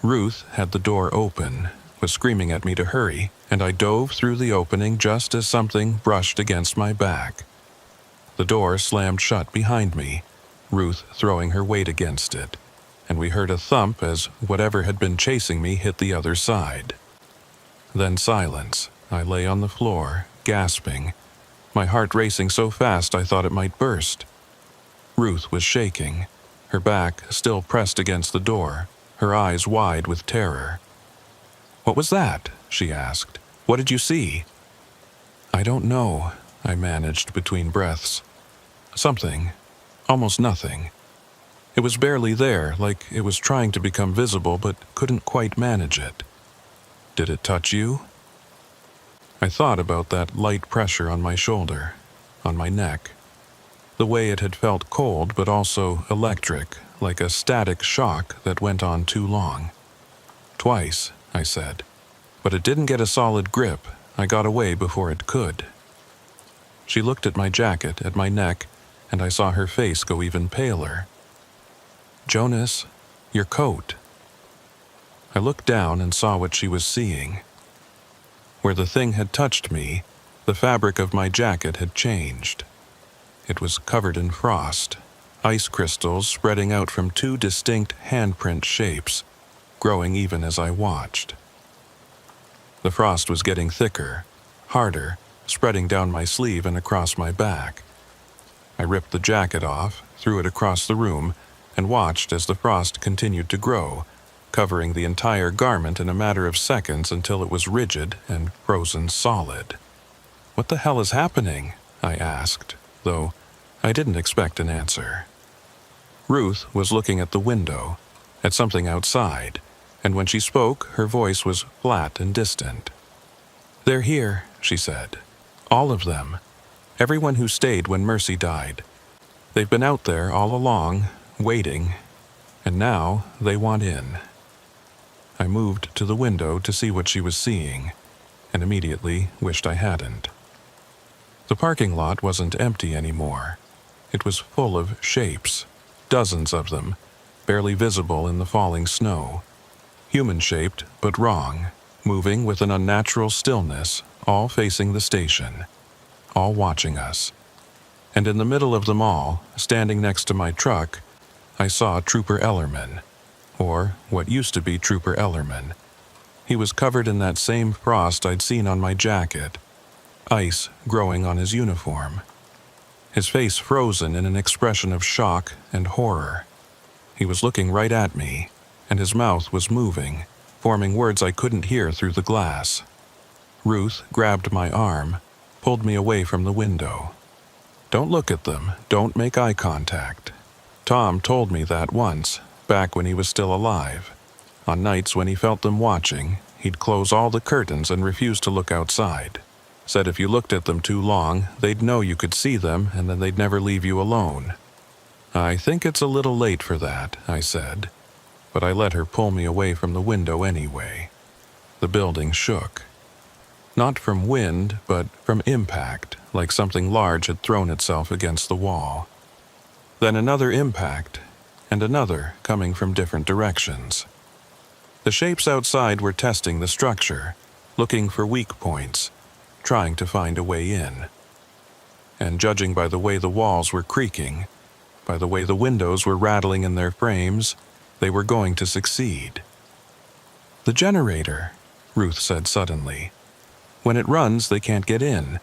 Ruth had the door open, was screaming at me to hurry, and I dove through the opening just as something brushed against my back. The door slammed shut behind me, Ruth throwing her weight against it, and we heard a thump as whatever had been chasing me hit the other side. Then silence. I lay on the floor, gasping, my heart racing so fast I thought it might burst. Ruth was shaking, her back still pressed against the door, her eyes wide with terror. "What was that?" she asked. "What did you see?" "I don't know," I managed between breaths. "Something. Almost nothing. It was barely there, like it was trying to become visible but couldn't quite manage it." "Did it touch you?" I thought about that light pressure on my shoulder, on my neck. The way it had felt cold but also electric, like a static shock that went on too long. "Twice," I said. "But it didn't get a solid grip. I got away before it could." She looked at my jacket, at my neck, and I saw her face go even paler. "Jonas, your coat." I looked down and saw what she was seeing. Where the thing had touched me, the fabric of my jacket had changed. It was covered in frost, ice crystals spreading out from two distinct handprint shapes, growing even as I watched. The frost was getting thicker, harder, spreading down my sleeve and across my back. I ripped the jacket off, threw it across the room, and watched as the frost continued to grow, covering the entire garment in a matter of seconds until it was rigid and frozen solid. "What the hell is happening?" I asked, though I didn't expect an answer. Ruth was looking at the window, at something outside, and when she spoke, her voice was flat and distant. "They're here," she said. "All of them. Everyone who stayed when Mercy died. They've been out there all along, waiting, and now they want in." I moved to the window to see what she was seeing, and immediately wished I hadn't. The parking lot wasn't empty anymore. It was full of shapes, dozens of them, barely visible in the falling snow. Human-shaped, but wrong, moving with an unnatural stillness, all facing the station, all watching us. And in the middle of them all, standing next to my truck, I saw Trooper Ellerman, or what used to be Trooper Ellerman. He was covered in that same frost I'd seen on my jacket, ice growing on his uniform. His face frozen in an expression of shock and horror. He was looking right at me, and his mouth was moving, forming words I couldn't hear through the glass. Ruth grabbed my arm, pulled me away from the window. "Don't look at them, don't make eye contact. Tom told me that once, back when he was still alive. On nights when he felt them watching, he'd close all the curtains and refuse to look outside. Said if you looked at them too long, they'd know you could see them and then they'd never leave you alone." "I think it's a little late for that," I said, but I let her pull me away from the window anyway. The building shook. Not from wind, but from impact, like something large had thrown itself against the wall. Then another impact, and another coming from different directions. The shapes outside were testing the structure, looking for weak points, trying to find a way in. And judging by the way the walls were creaking, by the way the windows were rattling in their frames, they were going to succeed. "The generator," Ruth said suddenly. "When it runs, they can't get in.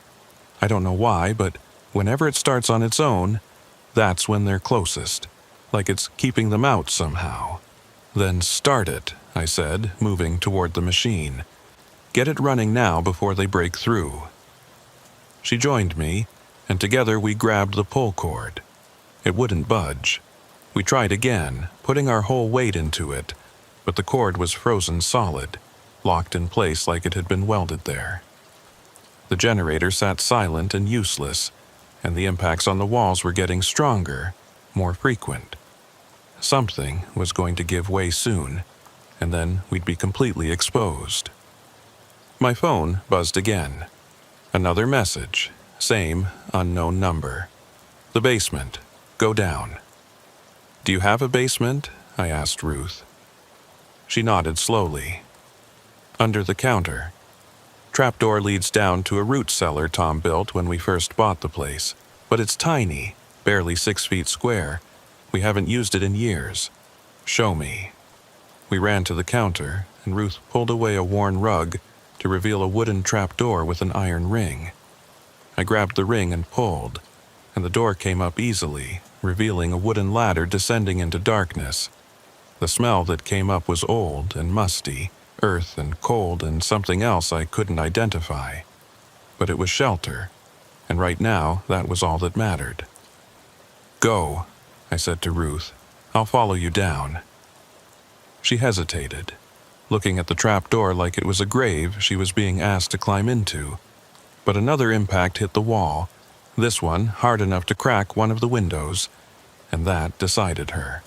I don't know why, but Whenever it starts on its own, that's when they're closest, like it's keeping them out somehow. Then start it, I said, moving toward the machine. Get it running now before they break through. She joined me, and together we grabbed the pull cord. It wouldn't budge. We tried again, putting our whole weight into it, but the cord was frozen solid, locked in place like it had been welded there. The generator sat silent and useless, and the impacts on the walls were getting stronger, more frequent. Something was going to give way soon, and then we'd be completely exposed. My phone buzzed again. Another message, same unknown number. The basement. Go down. Do you have a basement? I asked Ruth. She nodded slowly. Under the counter. Trapdoor leads down to a root cellar Tom built when we first bought the place, but it's tiny, barely 6 feet square. We haven't used it in years. Show me. We ran to the counter, and Ruth pulled away a worn rug to reveal a wooden trapdoor with an iron ring. I grabbed the ring and pulled, and the door came up easily, revealing a wooden ladder descending into darkness. The smell that came up was old and musty, earth and cold and something else I couldn't identify. But it was shelter, and right now that was all that mattered. Go, I said to Ruth. I'll follow you down. She hesitated, looking at the trapdoor like it was a grave she was being asked to climb into. But another impact hit the wall, this one hard enough to crack one of the windows, and that decided her.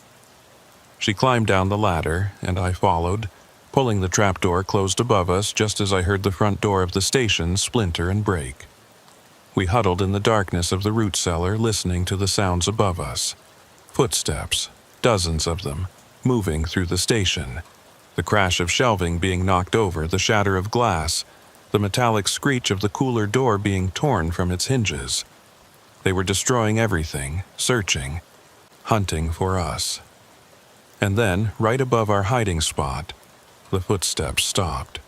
She climbed down the ladder, and I followed, pulling the trapdoor closed above us just as I heard the front door of the station splinter and break. We huddled in the darkness of the root cellar, listening to the sounds above us. Footsteps, dozens of them, moving through the station. The crash of shelving being knocked over, the shatter of glass, the metallic screech of the cooler door being torn from its hinges. They were destroying everything, searching, hunting for us. And then, right above our hiding spot, the footsteps stopped.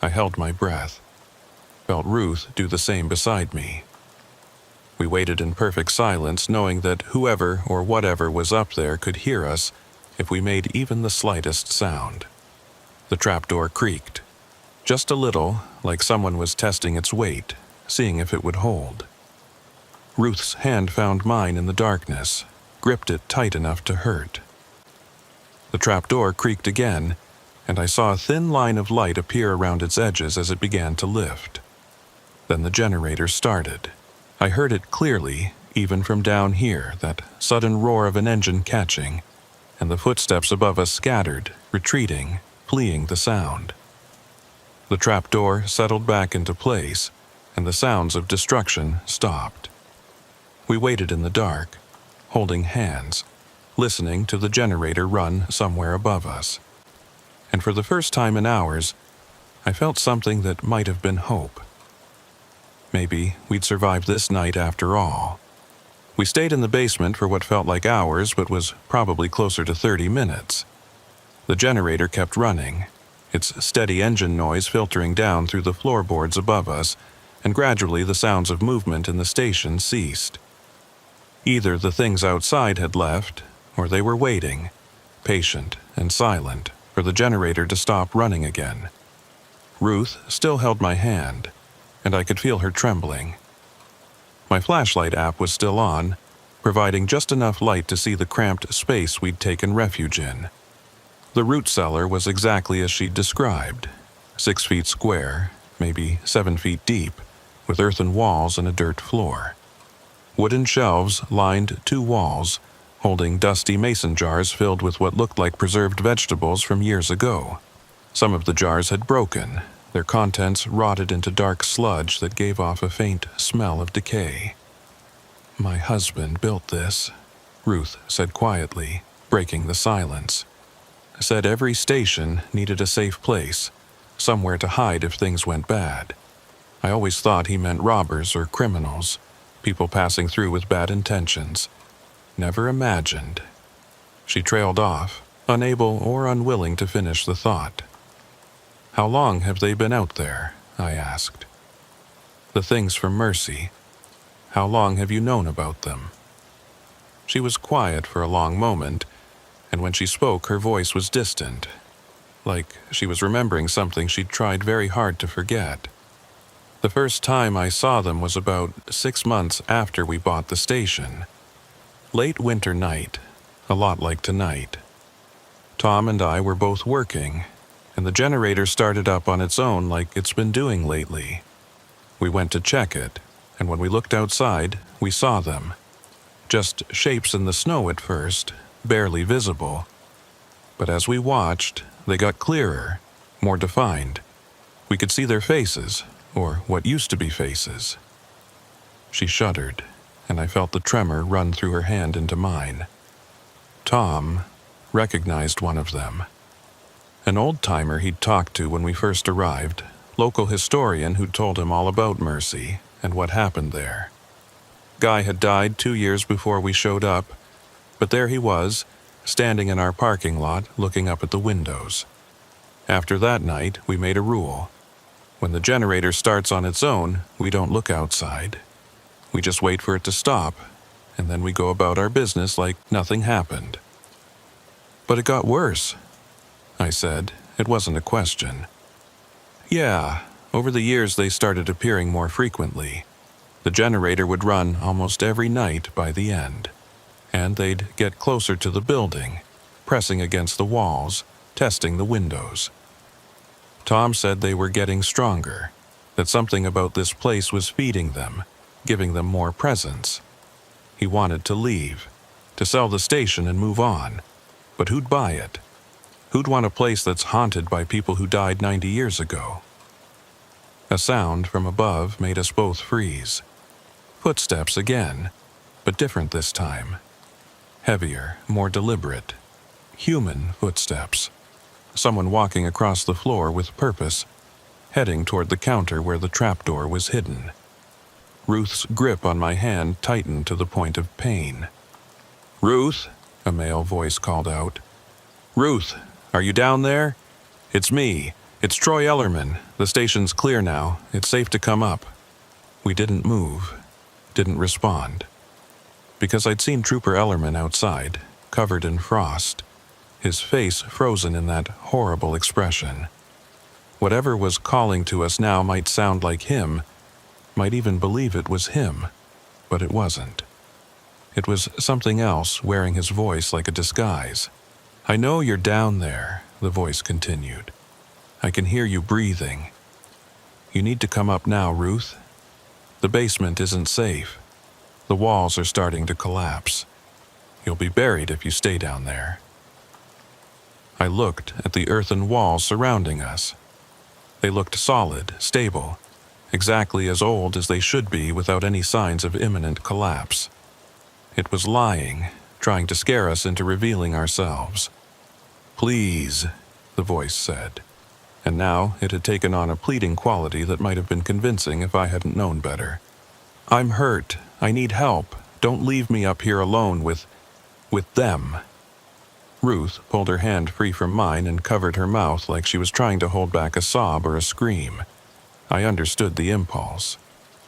I held my breath, felt Ruth do the same beside me. We waited in perfect silence, knowing that whoever or whatever was up there could hear us if we made even the slightest sound. The trapdoor creaked, just a little, like someone was testing its weight, seeing if it would hold. Ruth's hand found mine in the darkness, gripped it tight enough to hurt. The trapdoor creaked again, and I saw a thin line of light appear around its edges as it began to lift. Then the generator started. I heard it clearly, even from down here, that sudden roar of an engine catching, and the footsteps above us scattered, retreating, fleeing the sound. The trapdoor settled back into place, and the sounds of destruction stopped. We waited in the dark, holding hands, listening to the generator run somewhere above us. And for the first time in hours, I felt something that might have been hope. Maybe we'd survive this night after all. We stayed in the basement for what felt like hours but was probably closer to 30 minutes. The generator kept running, its steady engine noise filtering down through the floorboards above us, and gradually the sounds of movement in the station ceased. Either the things outside had left, or they were waiting, patient and silent, for the generator to stop running again. Ruth still held my hand, and I could feel her trembling. My flashlight app was still on, providing just enough light to see the cramped space we'd taken refuge in. The root cellar was exactly as she'd described, 6 feet square, maybe 7 feet deep, with earthen walls and a dirt floor. Wooden shelves lined 2 walls, holding dusty mason jars filled with what looked like preserved vegetables from years ago. Some of the jars had broken, their contents rotted into dark sludge that gave off a faint smell of decay. "My husband built this," Ruth said quietly, breaking the silence. Said every station needed a safe place, somewhere to hide if things went bad. I always thought he meant robbers or criminals, people passing through with bad intentions. Never imagined. She trailed off, unable or unwilling to finish the thought. "How long have they been out there?" I asked. "The things from Mercy. How long have you known about them?" She was quiet for a long moment, and when she spoke, her voice was distant, like she was remembering something she'd tried very hard to forget. "The first time I saw them was about 6 months after we bought the station. Late winter night, a lot like tonight. Tom and I were both working, and the generator started up on its own like it's been doing lately. We went to check it, and when we looked outside, we saw them. Just shapes in the snow at first, barely visible. But as we watched, they got clearer, more defined. We could see their faces, or what used to be faces." She shuddered, and I felt the tremor run through her hand into mine. Tom recognized one of them. An old-timer he'd talked to when we first arrived, local historian who'd told him all about Mercy and what happened there. Guy had died 2 years before we showed up, but there he was, standing in our parking lot looking up at the windows. After that night, we made a rule. When the generator starts on its own, we don't look outside. We just wait for it to stop, and then we go about our business like nothing happened. "But it got worse," I said. It wasn't a question. "Yeah, over the years they started appearing more frequently. The generator would run almost every night by the end, and they'd get closer to the building, pressing against the walls, testing the windows. Tom said they were getting stronger, that something about this place was feeding them, giving them more presence. He wanted to leave, to sell the station and move on. But who'd buy it? Who'd want a place that's haunted by people who died 90 years ago?" A sound from above made us both freeze. Footsteps again, but different this time. Heavier, more deliberate. Human footsteps. Someone walking across the floor with purpose, heading toward the counter where the trapdoor was hidden. Ruth's grip on my hand tightened to the point of pain. "Ruth," a male voice called out. "Ruth, are you down there? It's me. It's Troy Ellerman. The station's clear now. It's safe to come up." We didn't move, didn't respond. Because I'd seen Trooper Ellerman outside, covered in frost, his face frozen in that horrible expression. Whatever was calling to us now might sound like him, might even believe it was him, but it wasn't. It was something else wearing his voice like a disguise. "I know you're down there," the voice continued. "I can hear you breathing. You need to come up now, Ruth. The basement isn't safe. The walls are starting to collapse. You'll be buried if you stay down there." I looked at the earthen walls surrounding us. They looked solid, stable, exactly as old as they should be without any signs of imminent collapse. It was lying, trying to scare us into revealing ourselves. "Please," the voice said, and now it had taken on a pleading quality that might have been convincing if I hadn't known better. "I'm hurt. I need help. Don't leave me up here alone with them." Ruth pulled her hand free from mine and covered her mouth like she was trying to hold back a sob or a scream. I understood the impulse.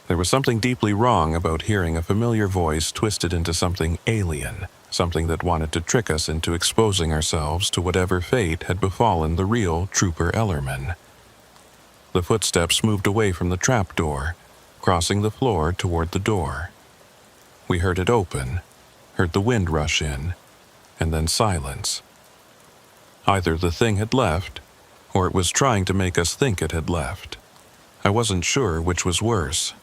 There was something deeply wrong about hearing a familiar voice twisted into something alien, something that wanted to trick us into exposing ourselves to whatever fate had befallen the real Trooper Ellerman. The footsteps moved away from the trapdoor, crossing the floor toward the door. We heard it open, heard the wind rush in, and then silence. Either the thing had left, or it was trying to make us think it had left. I wasn't sure which was worse.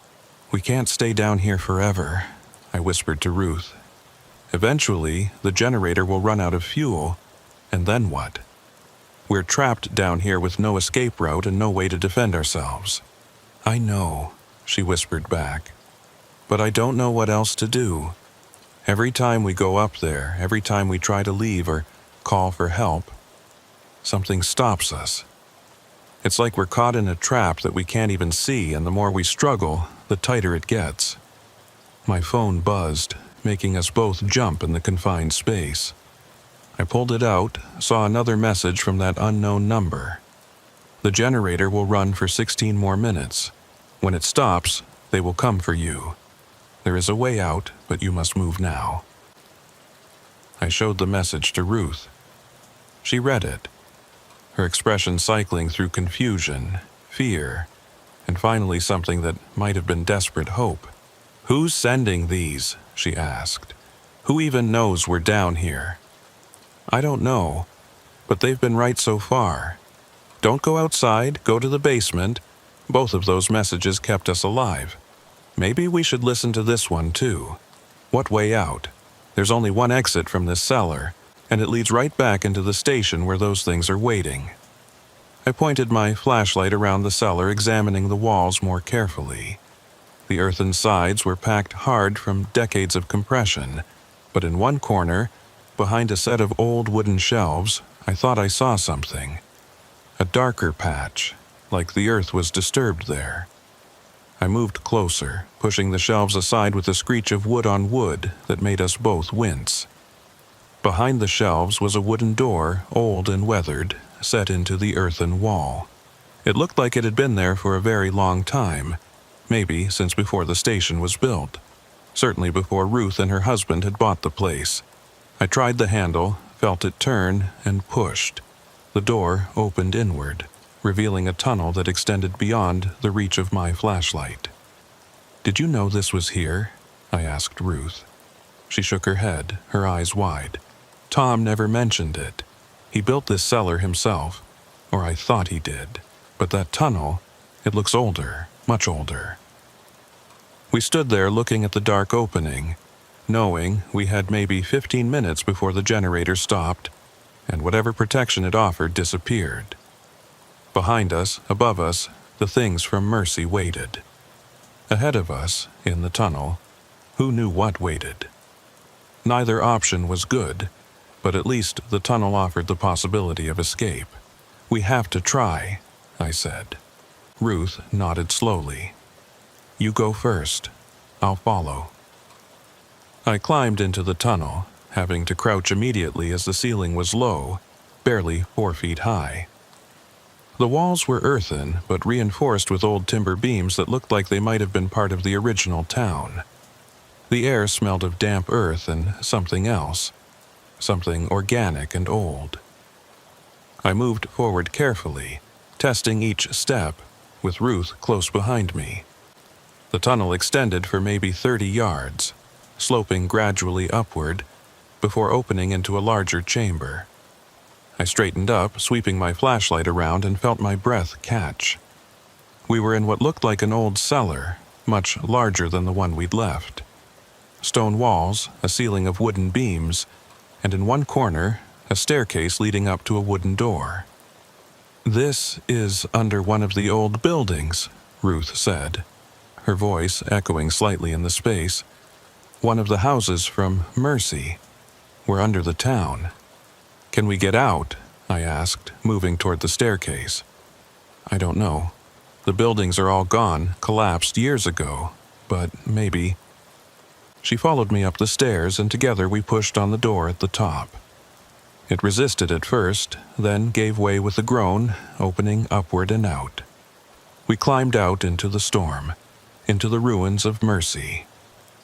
"We can't stay down here forever," I whispered to Ruth. "Eventually, the generator will run out of fuel, and then what? We're trapped down here with no escape route and no way to defend ourselves." "I know," she whispered back, "but I don't know what else to do. Every time we go up there, every time we try to leave or call for help, something stops us. It's like we're caught in a trap that we can't even see, and the more we struggle, the tighter it gets." My phone buzzed, making us both jump in the confined space. I pulled it out, saw another message from that unknown number. "The generator will run for 16 more minutes. When it stops, they will come for you. There is a way out, but you must move now. I showed the message to Ruth. She read it, her expression cycling through confusion, fear, and finally something that might have been desperate hope. "Who's sending these?" she asked. "Who even knows we're down here?" "I don't know, but they've been right so far. Don't go outside, go to the basement." Both of those messages kept us alive. Maybe we should listen to this one too. What way out? There's only one exit from this cellar, and it leads right back into the station where those things are waiting. I pointed my flashlight around the cellar, examining the walls more carefully. The earthen sides were packed hard from decades of compression, but in one corner, behind a set of old wooden shelves, I thought I saw something. A darker patch, like the earth was disturbed there. I moved closer, pushing the shelves aside with a screech of wood on wood that made us both wince. Behind the shelves was a wooden door, old and weathered, set into the earthen wall. It looked like it had been there for a very long time, maybe since before the station was built, certainly before Ruth and her husband had bought the place. I tried the handle, felt it turn, and pushed. The door opened inward, revealing a tunnel that extended beyond the reach of my flashlight. "Did you know this was here?" I asked Ruth. She shook her head, her eyes wide. "Tom never mentioned it. He built this cellar himself, or I thought he did. But that tunnel, it looks older, much older." We stood there looking at the dark opening, knowing we had maybe 15 minutes before the generator stopped, and whatever protection it offered disappeared. Behind us, above us, the things from Mercy waited. Ahead of us, in the tunnel, who knew what waited? Neither option was good, but at least the tunnel offered the possibility of escape. "We have to try," I said. Ruth nodded slowly. "You go first. I'll follow." I climbed into the tunnel, having to crouch immediately as the ceiling was low, barely 4 feet high. The walls were earthen, but reinforced with old timber beams that looked like they might have been part of the original town. The air smelled of damp earth and something else, something organic and old. I moved forward carefully, testing each step, with Ruth close behind me. The tunnel extended for maybe 30 yards, sloping gradually upward, before opening into a larger chamber. I straightened up, sweeping my flashlight around, and felt my breath catch. We were in what looked like an old cellar, much larger than the one we'd left. Stone walls, a ceiling of wooden beams, and in one corner, a staircase leading up to a wooden door. "This is under one of the old buildings," Ruth said, her voice echoing slightly in the space. "One of the houses from Mercy. We're under the town." "Can we get out?" I asked, moving toward the staircase. "I don't know. The buildings are all gone, collapsed years ago, but maybe." She followed me up the stairs, and together we pushed on the door at the top. It resisted at first, then gave way with a groan, opening upward and out. We climbed out into the storm, into the ruins of Mercy.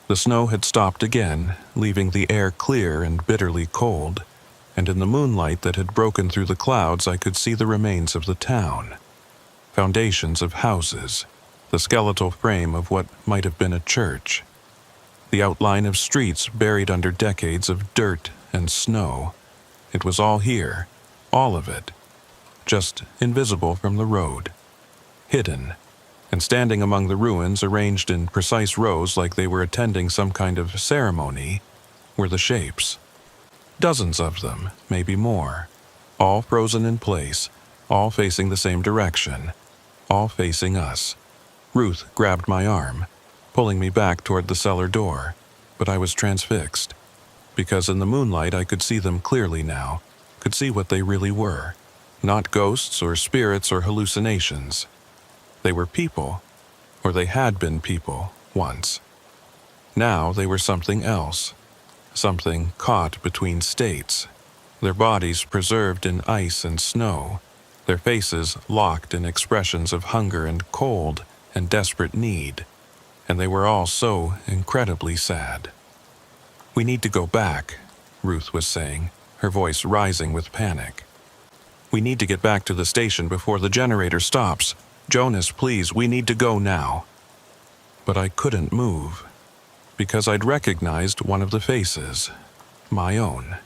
The snow had stopped again, leaving the air clear and bitterly cold, and in the moonlight that had broken through the clouds I could see the remains of the town. Foundations of houses, the skeletal frame of what might have been a church, the outline of streets buried under decades of dirt and snow. It was all here, all of it, just invisible from the road, hidden, and standing among the ruins arranged in precise rows like they were attending some kind of ceremony, were the shapes. Dozens of them, maybe more, all frozen in place, all facing the same direction, all facing us. Ruth grabbed my arm, pulling me back toward the cellar door, but I was transfixed, because in the moonlight I could see them clearly now, could see what they really were, not ghosts or spirits or hallucinations. They were people, or they had been people, once. Now they were something else. Something caught between states, their bodies preserved in ice and snow, their faces locked in expressions of hunger and cold and desperate need. and they were all so incredibly sad. "We need to go back," Ruth was saying, her voice rising with panic. "We need to get back to the station before the generator stops. Jonas, please, we need to go now." But I couldn't move, because I'd recognized one of the faces, my own.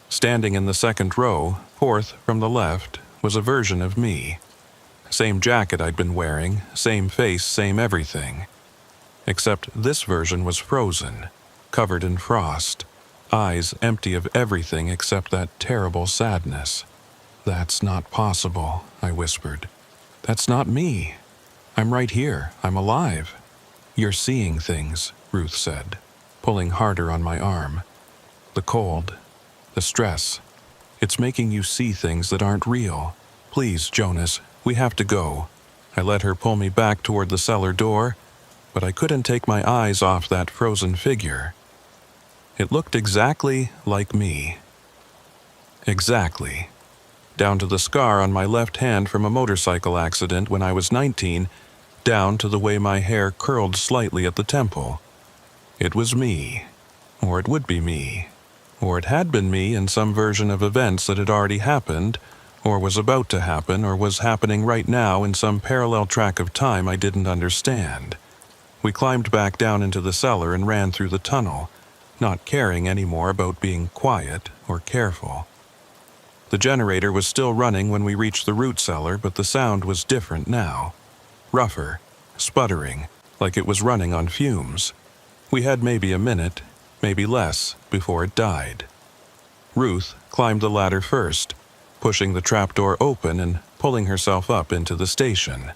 Standing in the second row, fourth from the left, was a version of me. Same jacket I'd been wearing, same face, same everything. Except this version was frozen, covered in frost, eyes empty of everything except that terrible sadness. "That's not possible," I whispered. "That's not me. I'm right here. I'm alive." "You're seeing things," Ruth said, pulling harder on my arm. "The cold, the stress, it's making you see things that aren't real. Please, Jonas, we have to go." I let her pull me back toward the cellar door, but I couldn't take my eyes off that frozen figure. It looked exactly like me. Exactly. Down to the scar on my left hand from a motorcycle accident when I was 19, down to the way my hair curled slightly at the temple. It was me. Or it would be me. Or it had been me in some version of events that had already happened, or was about to happen, or was happening right now in some parallel track of time I didn't understand. We climbed back down into the cellar and ran through the tunnel, not caring anymore about being quiet or careful. The generator was still running when we reached the root cellar, but the sound was different now. Rougher, sputtering, like it was running on fumes. We had maybe a minute, maybe less, before it died. Ruth climbed the ladder first, pushing the trapdoor open and pulling herself up into the station.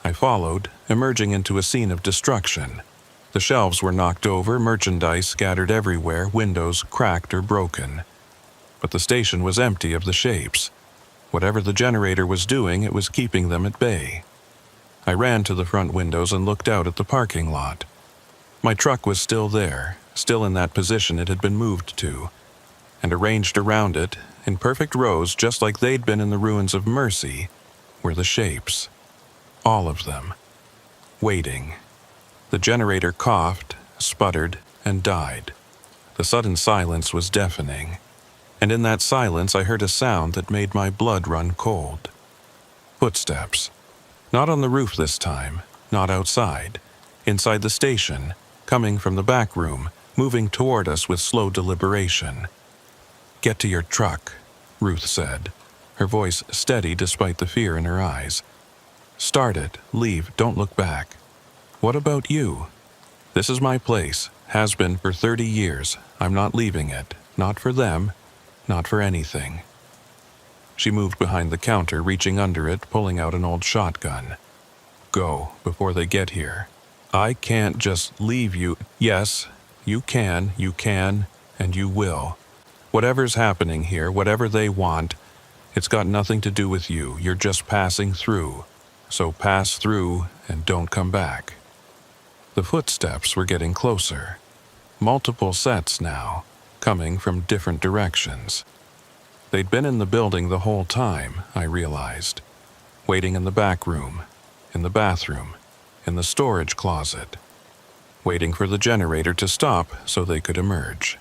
I followed, emerging into a scene of destruction. The shelves were knocked over, merchandise scattered everywhere, windows cracked or broken. But the station was empty of the shapes. Whatever the generator was doing, it was keeping them at bay. I ran to the front windows and looked out at the parking lot. My truck was still there, still in that position it had been moved to, and arranged around it, in perfect rows just like they'd been in the ruins of Mercy, were the shapes. All of them. Waiting. The generator coughed, sputtered, and died. The sudden silence was deafening, and in that silence I heard a sound that made my blood run cold. Footsteps. Not on the roof this time, not outside. Inside the station, coming from the back room, moving toward us with slow deliberation. "Get to your truck," Ruth said, her voice steady despite the fear in her eyes. "Start it, leave, don't look back. What about you? This is my place, has been for 30 years. I'm not leaving it, not for them, not for anything." She moved behind the counter, reaching under it, pulling out an old shotgun. "Go, before they get here. I can't just leave you." "Yes, you can, and you will. Whatever's happening here, whatever they want, it's got nothing to do with you. You're just passing through. So pass through and don't come back." The footsteps were getting closer. Multiple sets now, coming from different directions. They'd been in the building the whole time, I realized. Waiting in the back room, in the bathroom, in the storage closet. Waiting for the generator to stop so they could emerge.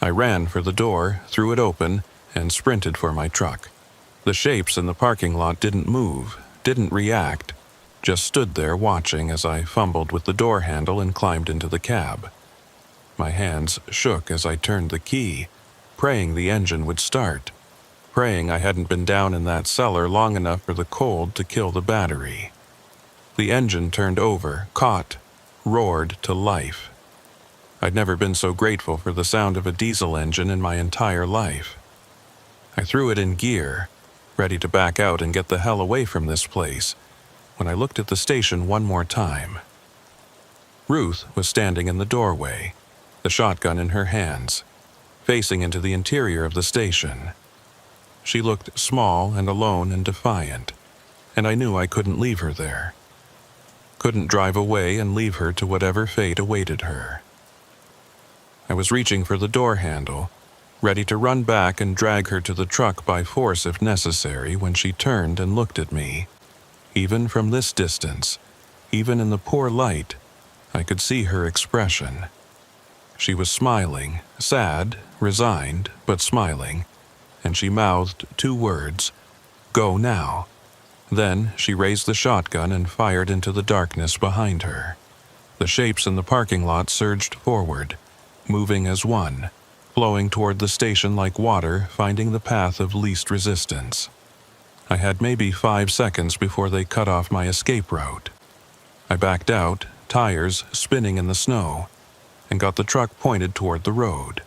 I ran for the door, threw it open, and sprinted for my truck. The shapes in the parking lot didn't move, didn't react, just stood there watching as I fumbled with the door handle and climbed into the cab. My hands shook as I turned the key, praying the engine would start, praying I hadn't been down in that cellar long enough for the cold to kill the battery. The engine turned over, caught, roared to life. I'd never been so grateful for the sound of a diesel engine in my entire life. I threw it in gear, ready to back out and get the hell away from this place, when I looked at the station one more time. Ruth was standing in the doorway, the shotgun in her hands, facing into the interior of the station. She looked small and alone and defiant, and I knew I couldn't leave her there. Couldn't drive away and leave her to whatever fate awaited her. I was reaching for the door handle, ready to run back and drag her to the truck by force if necessary, when she turned and looked at me. Even from this distance, Even in the poor light, I could see her expression. She was smiling, sad, resigned, but smiling, and she mouthed 2 words, "Go now." Then she raised the shotgun and fired into the darkness behind her. The shapes in the parking lot surged forward, moving as one, flowing toward the station like water finding the path of least resistance. I had maybe 5 seconds before they cut off my escape route. I backed out, tires spinning in the snow, and got the truck pointed toward the road.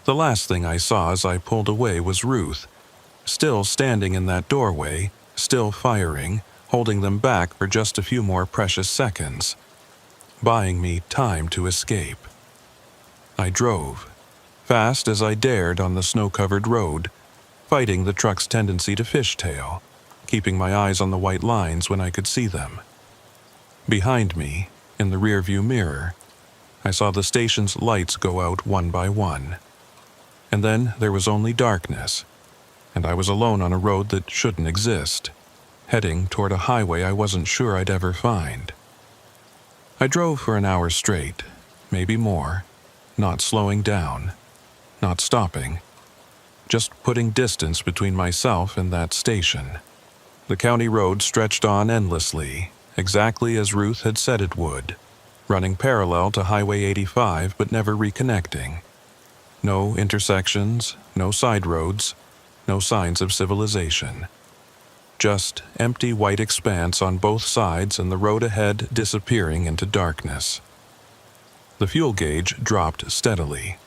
The last thing I saw as I pulled away was Ruth, still standing in that doorway, still firing, holding them back for just a few more precious seconds, buying me time to escape. I drove, fast as I dared on the snow-covered road, fighting the truck's tendency to fishtail, keeping my eyes on the white lines when I could see them. Behind me, in the rearview mirror, I saw the station's lights go out one by one. And then there was only darkness, and I was alone on a road that shouldn't exist, heading toward a highway I wasn't sure I'd ever find. I drove for an hour straight, maybe more, not slowing down, not stopping, just putting distance between myself and that station. The county road stretched on endlessly, exactly as Ruth had said it would, running parallel to Highway 85 but never reconnecting. No intersections, no side roads, no signs of civilization. Just empty white expanse on both sides and the road ahead disappearing into darkness. The fuel gauge dropped steadily.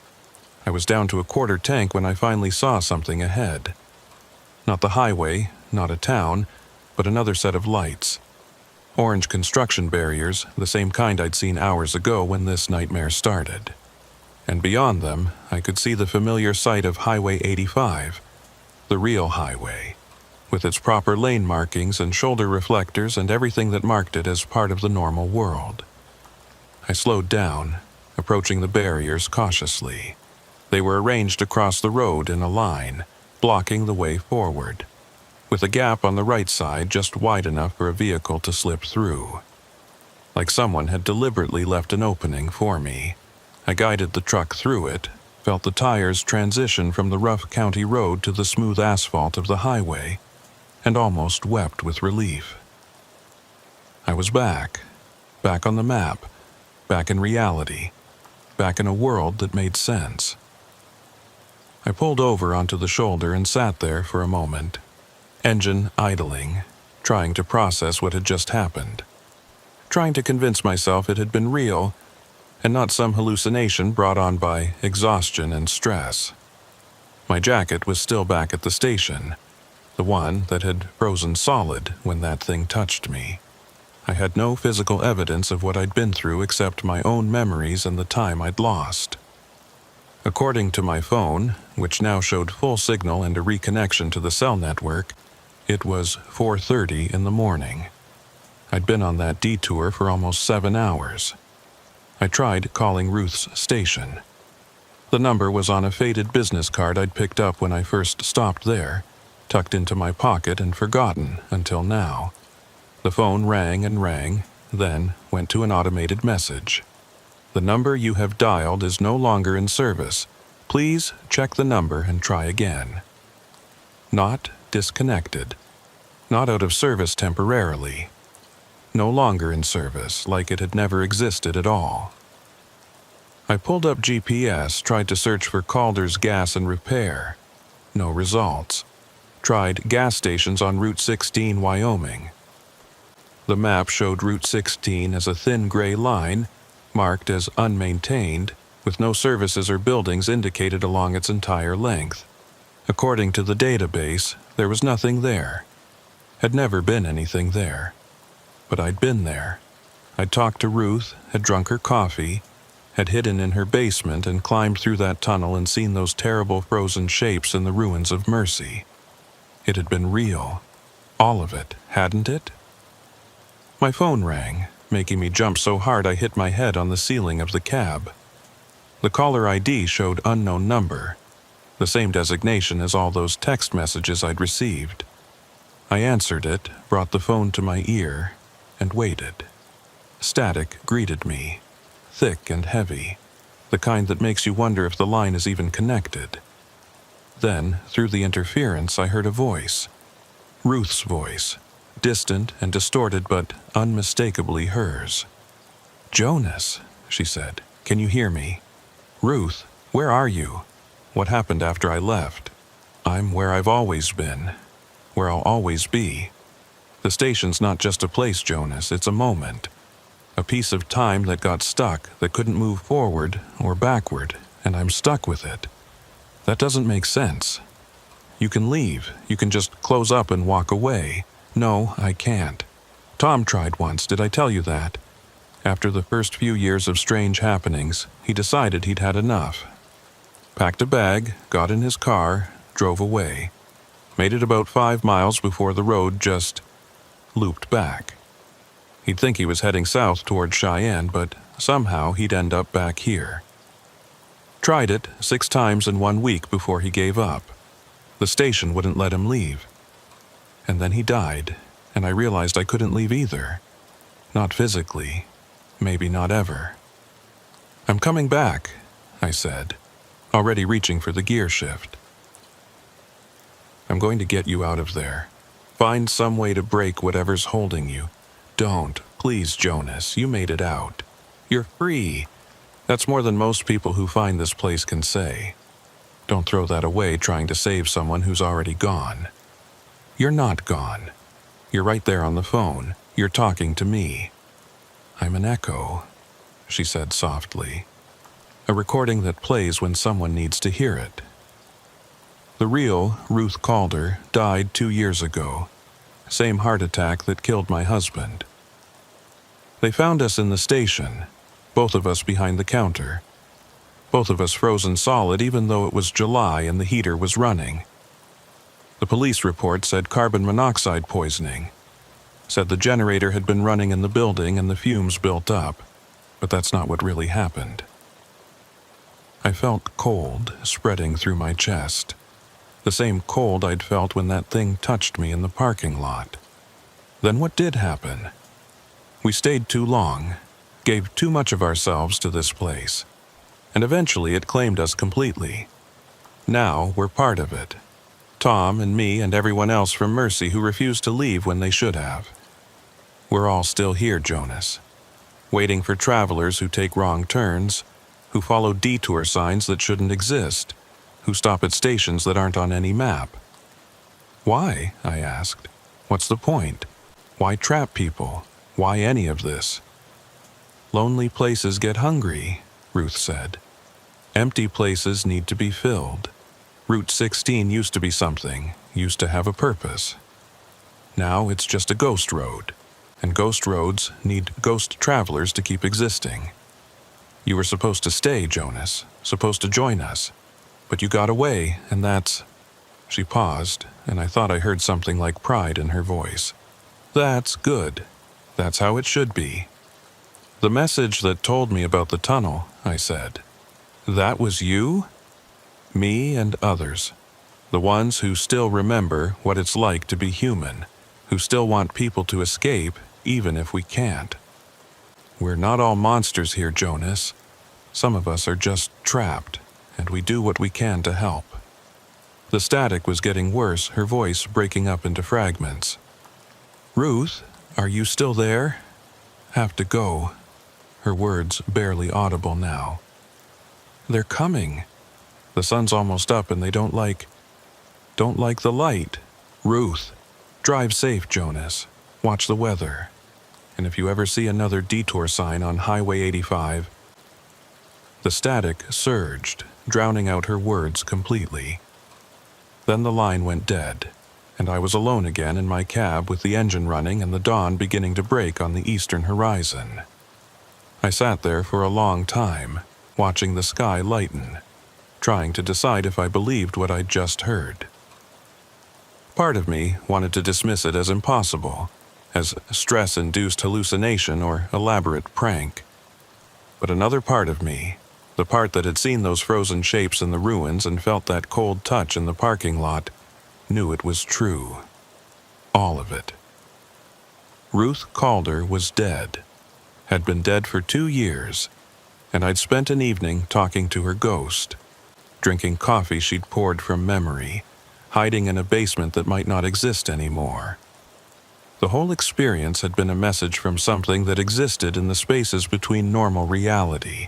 I was down to a quarter tank when I finally saw something ahead. Not the highway, not a town, but another set of lights. Orange construction barriers, the same kind I'd seen hours ago when this nightmare started. And beyond them, I could see the familiar sight of Highway 85, the real highway, with its proper lane markings and shoulder reflectors and everything that marked it as part of the normal world. I slowed down, approaching the barriers cautiously. They were arranged across the road in a line, blocking the way forward, with a gap on the right side just wide enough for a vehicle to slip through. Like someone had deliberately left an opening for me. I guided the truck through it, felt the tires transition from the rough county road to the smooth asphalt of the highway, and almost wept with relief. I was back on the map, back in reality, back in a world that made sense. I pulled over onto the shoulder and sat there for a moment, engine idling, trying to process what had just happened, trying to convince myself it had been real and not some hallucination brought on by exhaustion and stress. My jacket was still back at the station, the one that had frozen solid when that thing touched me. I had no physical evidence of what I'd been through except my own memories and the time I'd lost. According to my phone, which now showed full signal and a reconnection to the cell network, it was 4:30 in the morning. I'd been on that detour for almost 7 hours. I tried calling Ruth's station. The number was on a faded business card I'd picked up when I first stopped there, tucked into my pocket and forgotten until now. The phone rang and rang, then went to an automated message. The number you have dialed is no longer in service. Please check the number and try again. Not disconnected. Not out of service temporarily. No longer in service, like it had never existed at all. I pulled up GPS, tried to search for Calder's Gas and Repair. No results. Tried gas stations on Route 16, Wyoming. The map showed Route 16 as a thin gray line, marked as unmaintained, with no services or buildings indicated along its entire length. According to the database, there was nothing there. Had never been anything there. But I'd been there. I'd talked to Ruth, had drunk her coffee, had hidden in her basement and climbed through that tunnel and seen those terrible frozen shapes in the ruins of Mercy. It had been real. All of it, hadn't it? My phone rang, making me jump so hard I hit my head on the ceiling of the cab. The caller ID showed unknown number, the same designation as all those text messages I'd received. I answered it, brought the phone to my ear, and waited. Static greeted me, thick and heavy, the kind that makes you wonder if the line is even connected. Then, through the interference, I heard a voice. Ruth's voice, distant and distorted but unmistakably hers. "Jonas," she said, "can you hear me? Ruth, where are you? What happened after I left? I'm where I've always been, where I'll always be. The station's not just a place, Jonas, it's a moment. A piece of time that got stuck, that couldn't move forward or backward, and I'm stuck with it. That doesn't make sense. You can leave, you can just close up and walk away. No, I can't. Tom tried once, did I tell you that? After the first few years of strange happenings, he decided he'd had enough. Packed a bag, got in his car, drove away. Made it about 5 miles before the road just looped back. He'd think he was heading south toward Cheyenne, but somehow he'd end up back here. Tried it 6 times in 1 week before he gave up. The station wouldn't let him leave. And then he died, and I realized I couldn't leave either. Not physically, maybe not ever. "I'm coming back," I said, already reaching for the gear shift. "I'm going to get you out of there. Find some way to break whatever's holding you. Don't, please, Jonas, you made it out. You're free. That's more than most people who find this place can say. Don't throw that away trying to save someone who's already gone. You're not gone. You're right there on the phone. You're talking to me. I'm an echo," she said softly. "A recording that plays when someone needs to hear it." The real Ruth Calder died 2 years ago. Same heart attack that killed my husband. They found us in the station, both of us behind the counter. Both of us frozen solid even though it was July and the heater was running. The police report said carbon monoxide poisoning. Said the generator had been running in the building and the fumes built up, but that's not what really happened. I felt cold spreading through my chest. The same cold I'd felt when that thing touched me in the parking lot. Then what did happen? We stayed too long, gave too much of ourselves to this place, and eventually it claimed us completely. Now we're part of it. Tom and me and everyone else from Mercy who refused to leave when they should have. We're all still here, Jonas, waiting for travelers who take wrong turns, who follow detour signs that shouldn't exist, who stop at stations that aren't on any map. "Why?" I asked. "What's the point? Why trap people? Why any of this?" "Lonely places get hungry," Ruth said. "Empty places need to be filled. Route 16 used to be something, used to have a purpose. Now it's just a ghost road, and ghost roads need ghost travelers to keep existing. You were supposed to stay, Jonas, supposed to join us. But you got away, and that's—" She paused, and I thought I heard something like pride in her voice. "That's good. That's how it should be." "The message that told me about the tunnel," I said. "That was you?" "Me and others. The ones who still remember what it's like to be human, who still want people to escape even if we can't. We're not all monsters here, Jonas. Some of us are just trapped, and we do what we can to help." The static was getting worse, her voice breaking up into fragments. "Ruth, are you still there?" "Have to go." Her words barely audible now. "They're coming. The sun's almost up and they don't like the light. Ruth, drive safe, Jonas. Watch the weather. And if you ever see another detour sign on Highway 85, The static surged, drowning out her words completely. Then the line went dead, and I was alone again in my cab with the engine running and the dawn beginning to break on the eastern horizon. I sat there for a long time, watching the sky lighten, trying to decide if I believed what I'd just heard. Part of me wanted to dismiss it as impossible, as stress-induced hallucination or elaborate prank. But another part of me, the part that had seen those frozen shapes in the ruins and felt that cold touch in the parking lot, knew it was true. All of it. Ruth Calder was dead. had been dead for 2 years, and I'd spent an evening talking to her ghost, drinking coffee she'd poured from memory, hiding in a basement that might not exist anymore. The whole experience had been a message from something that existed in the spaces between normal reality,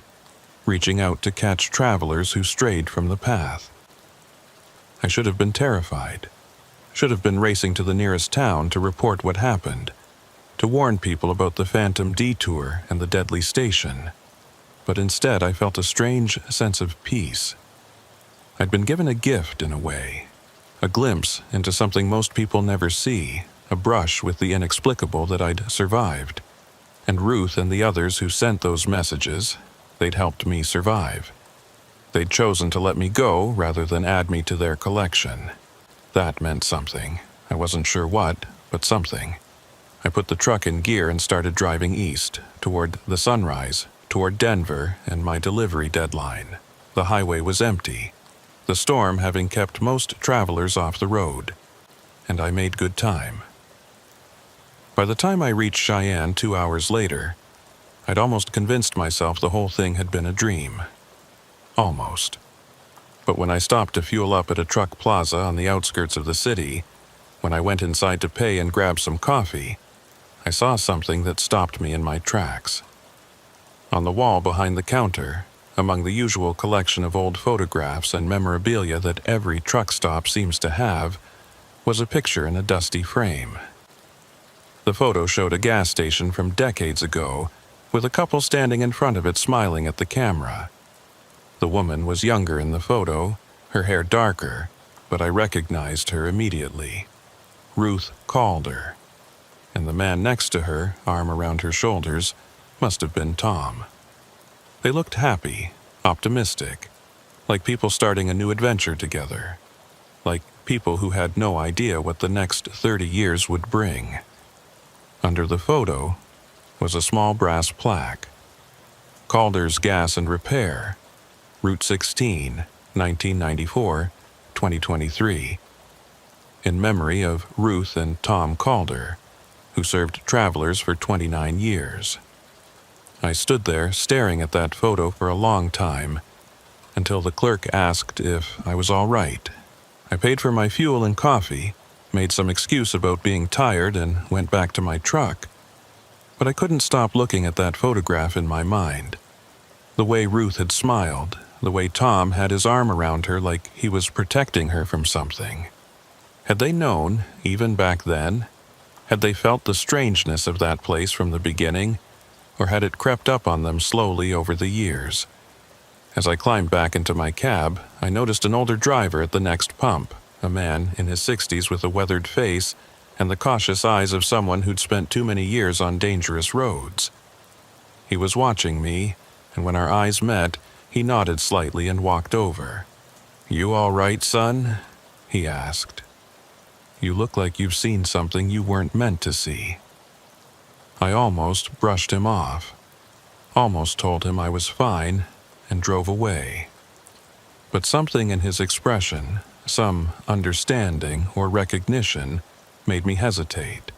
reaching out to catch travelers who strayed from the path. I should have been terrified, should have been racing to the nearest town to report what happened, to warn people about the phantom detour and the deadly station. But instead I felt a strange sense of peace. I'd been given a gift in a way, a glimpse into something most people never see, a brush with the inexplicable that I'd survived. And Ruth and the others who sent those messages, they'd helped me survive. They'd chosen to let me go rather than add me to their collection. That meant something. I wasn't sure what, but something. I put the truck in gear and started driving east, toward the sunrise, toward Denver and my delivery deadline. The highway was empty, the storm having kept most travelers off the road, and I made good time. By the time I reached Cheyenne 2 hours later, I'd almost convinced myself the whole thing had been a dream. Almost. But when I stopped to fuel up at a truck plaza on the outskirts of the city, when I went inside to pay and grab some coffee, I saw something that stopped me in my tracks. On the wall behind the counter, among the usual collection of old photographs and memorabilia that every truck stop seems to have, was a picture in a dusty frame. The photo showed a gas station from decades ago, with a couple standing in front of it smiling at the camera. The woman was younger in the photo, her hair darker, but I recognized her immediately. Ruth Calder. And the man next to her, arm around her shoulders, must have been Tom. They looked happy, optimistic, like people starting a new adventure together, like people who had no idea what the next 30 years would bring. Under the photo was a small brass plaque. Calder's Gas and Repair, Route 16, 1994, 2023. In memory of Ruth and Tom Calder, who served travelers for 29 years. I stood there staring at that photo for a long time, until the clerk asked if I was all right. I paid for my fuel and coffee, made some excuse about being tired, and went back to my truck. But I couldn't stop looking at that photograph in my mind. The way Ruth had smiled, the way Tom had his arm around her like he was protecting her from something. Had they known, even back then? Had they felt the strangeness of that place from the beginning, or had it crept up on them slowly over the years? As I climbed back into my cab, I noticed an older driver at the next pump, a man in his 60s with a weathered face and the cautious eyes of someone who'd spent too many years on dangerous roads. He was watching me, and when our eyes met, he nodded slightly and walked over. "You all right, son?" he asked. "You look like you've seen something you weren't meant to see." I almost brushed him off, almost told him I was fine, and drove away. But something in his expression, some understanding or recognition, made me hesitate.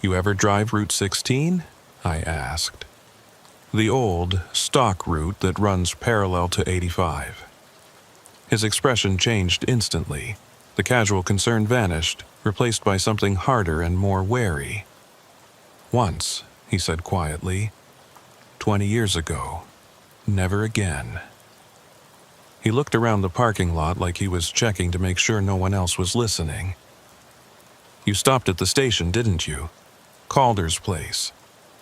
"You ever drive Route 16?" I asked. The old, stock route that runs parallel to 85. His expression changed instantly. The casual concern vanished, replaced by something harder and more wary. "Once," he said quietly. 20 years ago. Never again." He looked around the parking lot like he was checking to make sure no one else was listening. "You stopped at the station, didn't you? Calder's place.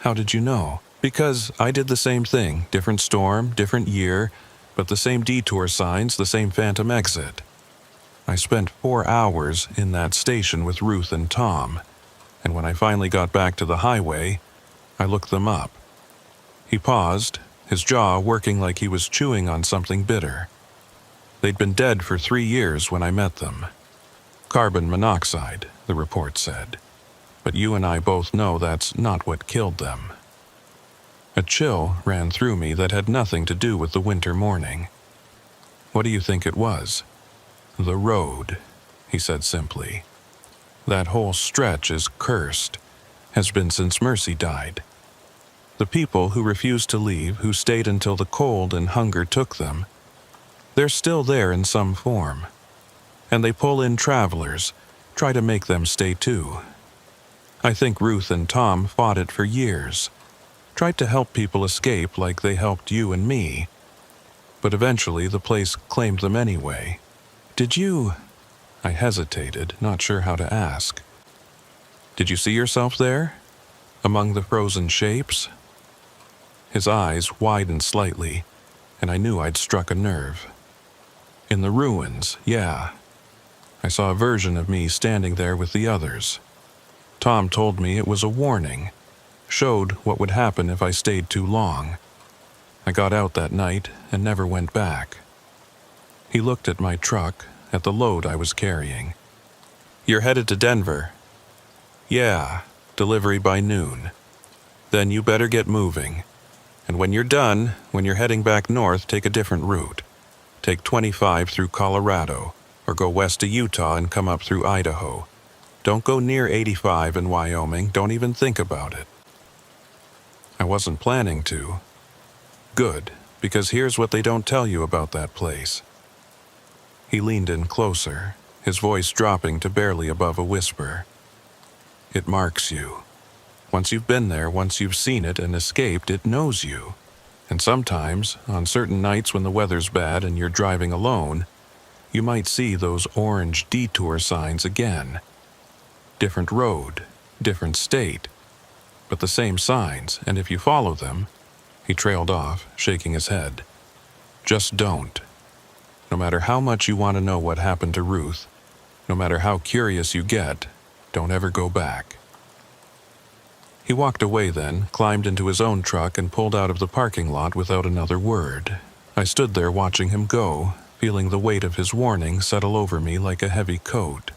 How did you know?" "Because I did the same thing, different storm, different year, but the same detour signs, the same phantom exit. I spent 4 hours in that station with Ruth and Tom, and when I finally got back to the highway, I looked them up." He paused, his jaw working like he was chewing on something bitter. "They'd been dead for 3 years when I met them. Carbon monoxide," the report said. "But you and I both know that's not what killed them." A chill ran through me that had nothing to do with the winter morning. "What do you think it was?" "The road," he said simply. "That whole stretch is cursed, has been since Mercy died. The people who refused to leave, who stayed until the cold and hunger took them, they're still there in some form. And they pull in travelers, try to make them stay too. I think Ruth and Tom fought it for years, tried to help people escape like they helped you and me. But eventually the place claimed them anyway. Did you... I hesitated, not sure how to ask. Did you see yourself there? Among the frozen shapes? His eyes widened slightly, and I knew I'd struck a nerve. In the ruins, yeah. I saw a version of me standing there with the others. Tom told me it was a warning, showed what would happen if I stayed too long. I got out that night and never went back. He looked at my truck, at the load I was carrying. You're headed to Denver. Yeah, delivery by noon. Then you better get moving. And when you're done, when you're heading back north, take a different route. Take 25 through Colorado, or go west to Utah and come up through Idaho. Don't go near 85 in Wyoming, don't even think about it. I wasn't planning to. Good, because here's what they don't tell you about that place. He leaned in closer, his voice dropping to barely above a whisper. It marks you. Once you've been there, once you've seen it and escaped, it knows you. And sometimes, on certain nights when the weather's bad and you're driving alone, you might see those orange detour signs again. Different road, different state, but the same signs, and if you follow them, he trailed off, shaking his head. Just don't. No matter how much you want to know what happened to Ruth, no matter how curious you get, don't ever go back. He walked away then, climbed into his own truck and pulled out of the parking lot without another word. I stood there watching him go, feeling the weight of his warning settle over me like a heavy coat.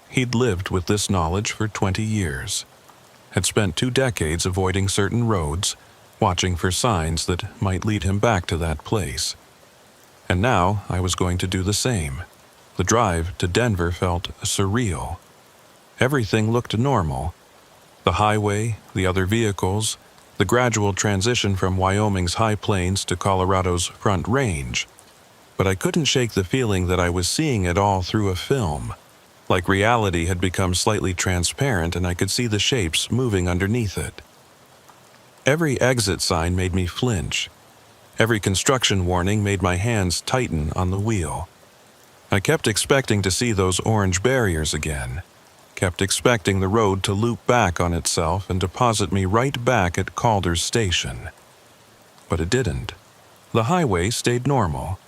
He'd lived with this knowledge for 20 years, had spent 2 decades avoiding certain roads, watching for signs that might lead him back to that place. And now I was going to do the same. The drive to Denver felt surreal. Everything looked normal. The highway, the other vehicles, the gradual transition from Wyoming's high plains to Colorado's Front Range. But I couldn't shake the feeling that I was seeing it all through a film, like reality had become slightly transparent and I could see the shapes moving underneath it. Every exit sign made me flinch. Every construction warning made my hands tighten on the wheel. I kept expecting to see those orange barriers again. Kept expecting the road to loop back on itself and deposit me right back at Calder's station. But it didn't. The highway stayed normal.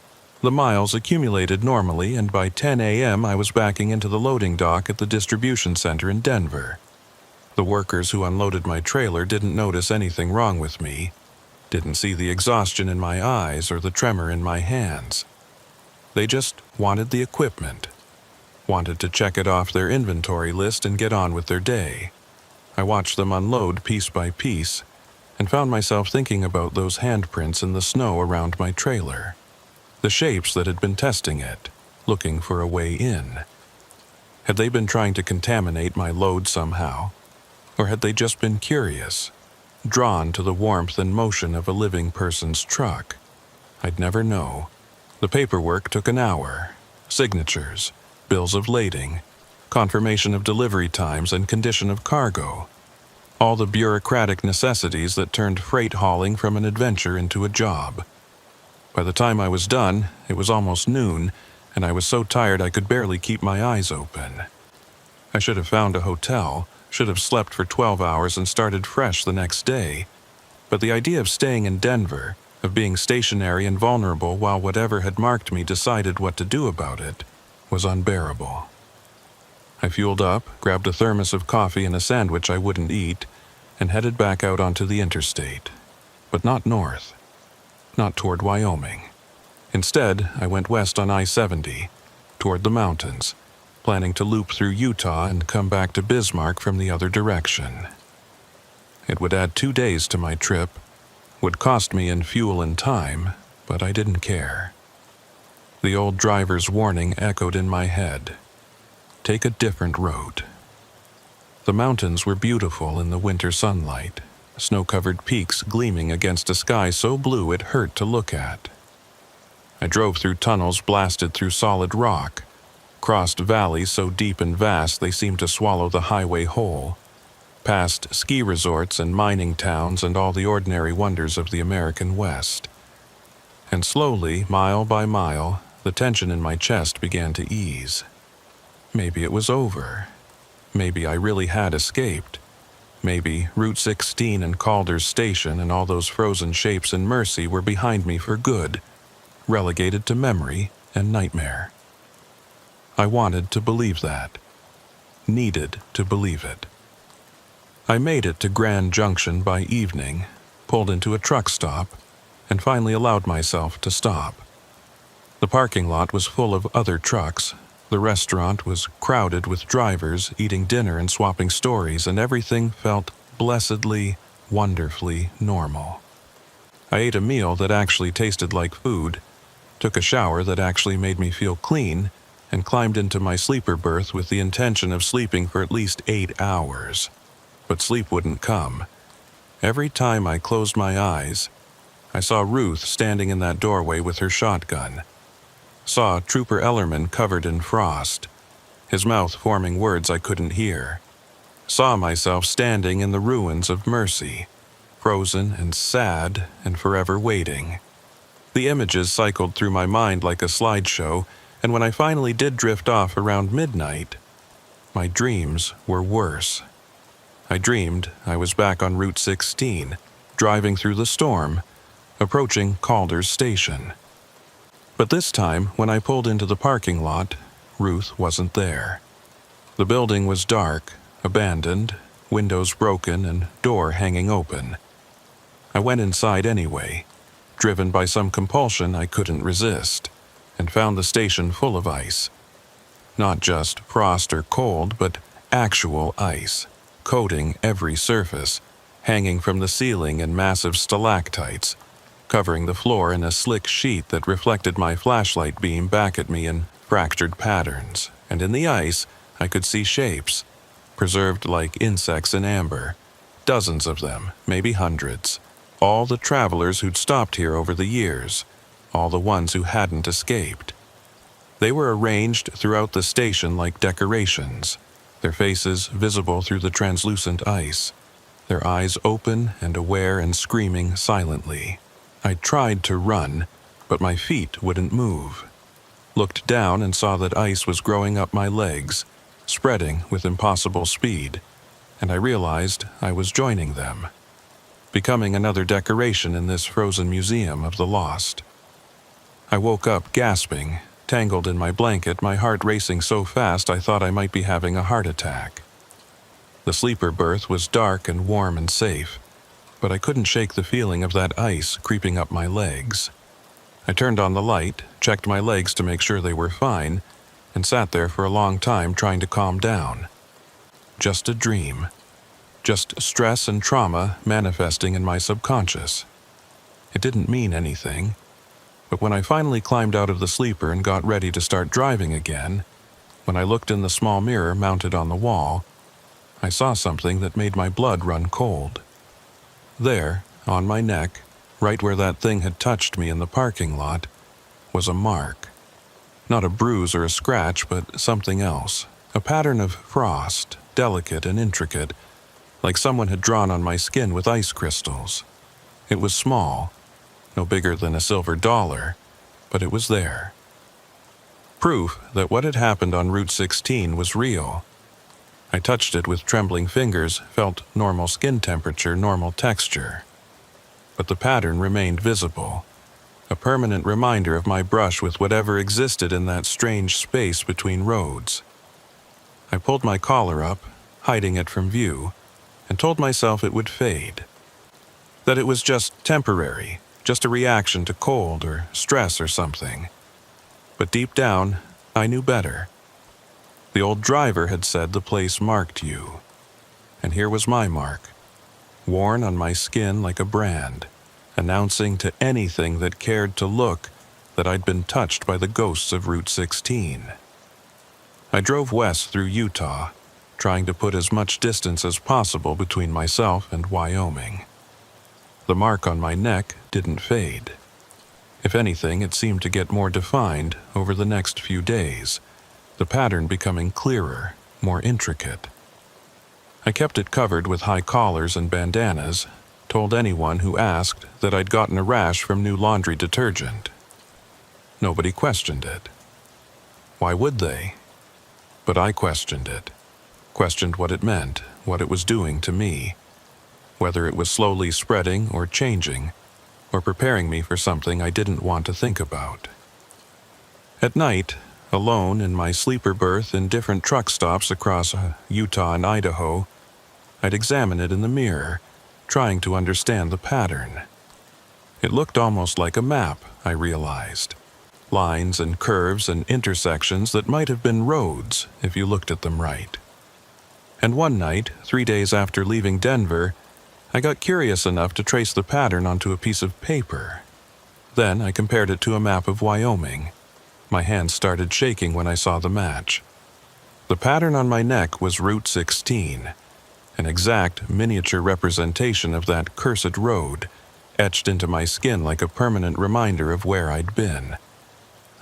The miles accumulated normally, and by 10 a.m. I was backing into the loading dock at the distribution center in Denver. The workers who unloaded my trailer didn't notice anything wrong with me, didn't see the exhaustion in my eyes or the tremor in my hands. They just wanted the equipment. Wanted to check it off their inventory list and get on with their day. I watched them unload piece by piece and found myself thinking about those handprints in the snow around my trailer. The shapes that had been testing it, looking for a way in. Had they been trying to contaminate my load somehow? Or had they just been curious, drawn to the warmth and motion of a living person's truck? I'd never know. The paperwork took an hour. Signatures, bills of lading, confirmation of delivery times and condition of cargo. All the bureaucratic necessities that turned freight hauling from an adventure into a job. By the time I was done, it was almost noon, and I was so tired I could barely keep my eyes open. I should have found a hotel, should have slept for 12 hours and started fresh the next day. But the idea of staying in Denver, of being stationary and vulnerable while whatever had marked me decided what to do about it, was unbearable. I fueled up, grabbed a thermos of coffee and a sandwich I wouldn't eat, and headed back out onto the interstate. But not north. Not toward Wyoming. Instead, I went west on I-70, toward the mountains, planning to loop through Utah and come back to Bismarck from the other direction. It would add 2 days to my trip, would cost me in fuel and time, but I didn't care. The old driver's warning echoed in my head. Take a different road. The mountains were beautiful in the winter sunlight, snow-covered peaks gleaming against a sky so blue it hurt to look at. I drove through tunnels blasted through solid rock, crossed valleys so deep and vast they seemed to swallow the highway whole, past ski resorts and mining towns and all the ordinary wonders of the American West. And slowly, mile by mile, the tension in my chest began to ease. Maybe it was over. Maybe I really had escaped. Maybe Route 16 and Calder's Station and all those frozen shapes in Mercy were behind me for good, relegated to memory and nightmare. I wanted to believe that. Needed to believe it. I made it to Grand Junction by evening, pulled into a truck stop, and finally allowed myself to stop. The parking lot was full of other trucks. The restaurant was crowded with drivers eating dinner and swapping stories, and everything felt blessedly, wonderfully normal. I ate a meal that actually tasted like food, took a shower that actually made me feel clean, and climbed into my sleeper berth with the intention of sleeping for at least 8 hours. But sleep wouldn't come. Every time I closed my eyes, I saw Ruth standing in that doorway with her shotgun. Saw Trooper Ellerman covered in frost, his mouth forming words I couldn't hear. Saw myself standing in the ruins of Mercy, frozen and sad and forever waiting. The images cycled through my mind like a slideshow, and when I finally did drift off around midnight, my dreams were worse. I dreamed I was back on Route 16, driving through the storm, approaching Calder's Station. But this time, when I pulled into the parking lot, Ruth wasn't there. The building was dark, abandoned, windows broken and door hanging open. I went inside anyway, driven by some compulsion I couldn't resist, and found the station full of ice. Not just frost or cold, but actual ice, coating every surface, hanging from the ceiling in massive stalactites, covering the floor in a slick sheet that reflected my flashlight beam back at me in fractured patterns, and in the ice I could see shapes, preserved like insects in amber, dozens of them, maybe hundreds, all the travelers who'd stopped here over the years, all the ones who hadn't escaped. They were arranged throughout the station like decorations, their faces visible through the translucent ice, their eyes open and aware and screaming silently. I tried to run, but my feet wouldn't move. Looked down and saw that ice was growing up my legs, spreading with impossible speed, and I realized I was joining them, becoming another decoration in this frozen museum of the lost. I woke up gasping, tangled in my blanket, my heart racing so fast I thought I might be having a heart attack. The sleeper berth was dark and warm and safe, but I couldn't shake the feeling of that ice creeping up my legs. I turned on the light, checked my legs to make sure they were fine, and sat there for a long time trying to calm down. Just a dream. Just stress and trauma manifesting in my subconscious. It didn't mean anything, but when I finally climbed out of the sleeper and got ready to start driving again, when I looked in the small mirror mounted on the wall, I saw something that made my blood run cold. There, on my neck, right where that thing had touched me in the parking lot, was a mark. Not a bruise or a scratch, but something else. A pattern of frost, delicate and intricate, like someone had drawn on my skin with ice crystals. It was small, no bigger than a silver dollar, but it was there. Proof that what had happened on Route 16 was real. I touched it with trembling fingers, felt normal skin temperature, normal texture. But the pattern remained visible, a permanent reminder of my brush with whatever existed in that strange space between roads. I pulled my collar up, hiding it from view, and told myself it would fade. That it was just temporary, just a reaction to cold or stress or something. But deep down, I knew better. The old driver had said the place marked you. And here was my mark, worn on my skin like a brand, announcing to anything that cared to look that I'd been touched by the ghosts of Route 16. I drove west through Utah, trying to put as much distance as possible between myself and Wyoming. The mark on my neck didn't fade. If anything, it seemed to get more defined over the next few days, the pattern becoming clearer, more intricate. I kept it covered with high collars and bandanas, told anyone who asked that I'd gotten a rash from new laundry detergent. Nobody questioned it. Why would they? But I questioned it. Questioned what it meant, what it was doing to me, whether it was slowly spreading or changing, or preparing me for something I didn't want to think about. At night, alone in my sleeper berth in different truck stops across Utah and Idaho, I'd examine it in the mirror, trying to understand the pattern. It looked almost like a map, I realized. Lines and curves and intersections that might have been roads if you looked at them right. And one night, 3 days after leaving Denver, I got curious enough to trace the pattern onto a piece of paper. Then I compared it to a map of Wyoming. My hands started shaking when I saw the match. The pattern on my neck was Route 16, an exact miniature representation of that cursed road, etched into my skin like a permanent reminder of where I'd been.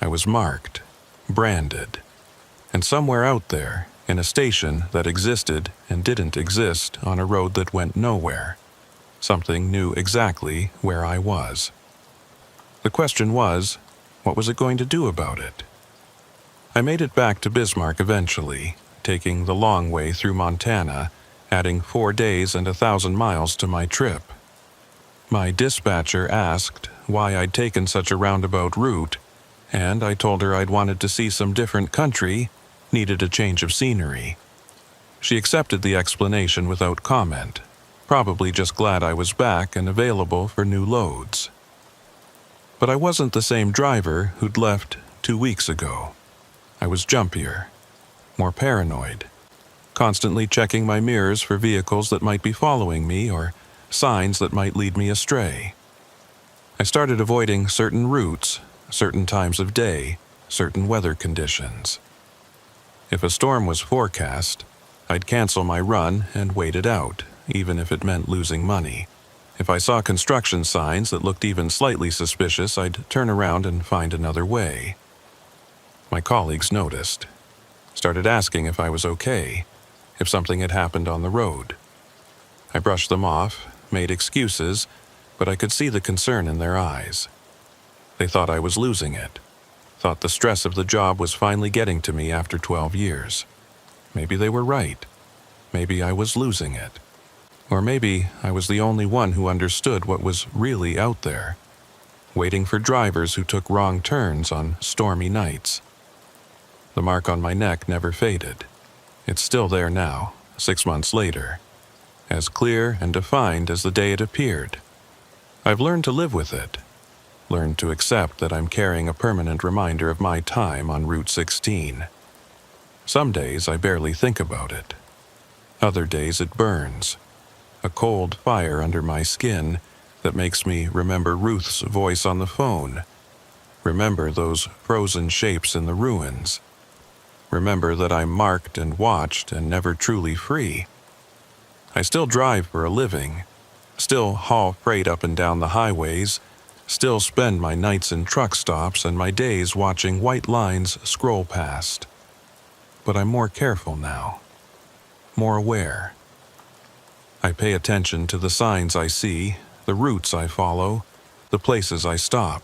I was marked, branded, and somewhere out there, in a station that existed and didn't exist on a road that went nowhere, something knew exactly where I was. The question was, what was it going to do about it? I made it back to Bismarck eventually, taking the long way through Montana, adding 4 days and 1,000 miles to my trip. My dispatcher asked why I'd taken such a roundabout route, and I told her I'd wanted to see some different country, needed a change of scenery. She accepted the explanation without comment, probably just glad I was back and available for new loads. But I wasn't the same driver who'd left 2 weeks ago. I was jumpier, more paranoid, constantly checking my mirrors for vehicles that might be following me or signs that might lead me astray. I started avoiding certain routes, certain times of day, certain weather conditions. If a storm was forecast, I'd cancel my run and wait it out, even if it meant losing money. If I saw construction signs that looked even slightly suspicious, I'd turn around and find another way. My colleagues noticed, started asking if I was okay, if something had happened on the road. I brushed them off, made excuses, but I could see the concern in their eyes. They thought I was losing it, thought the stress of the job was finally getting to me after 12 years. Maybe they were right. Maybe I was losing it. Or maybe I was the only one who understood what was really out there, waiting for drivers who took wrong turns on stormy nights. The mark on my neck never faded. It's still there now, 6 months later, as clear and defined as the day it appeared. I've learned to live with it, learned to accept that I'm carrying a permanent reminder of my time on Route 16. Some days I barely think about it. Other days it burns, a cold fire under my skin that makes me remember Ruth's voice on the phone, remember those frozen shapes in the ruins, remember that I'm marked and watched and never truly free. I still drive for a living, still haul freight up and down the highways, still spend my nights in truck stops and my days watching white lines scroll past. But I'm more careful now, more aware. I pay attention to the signs I see, the routes I follow, the places I stop.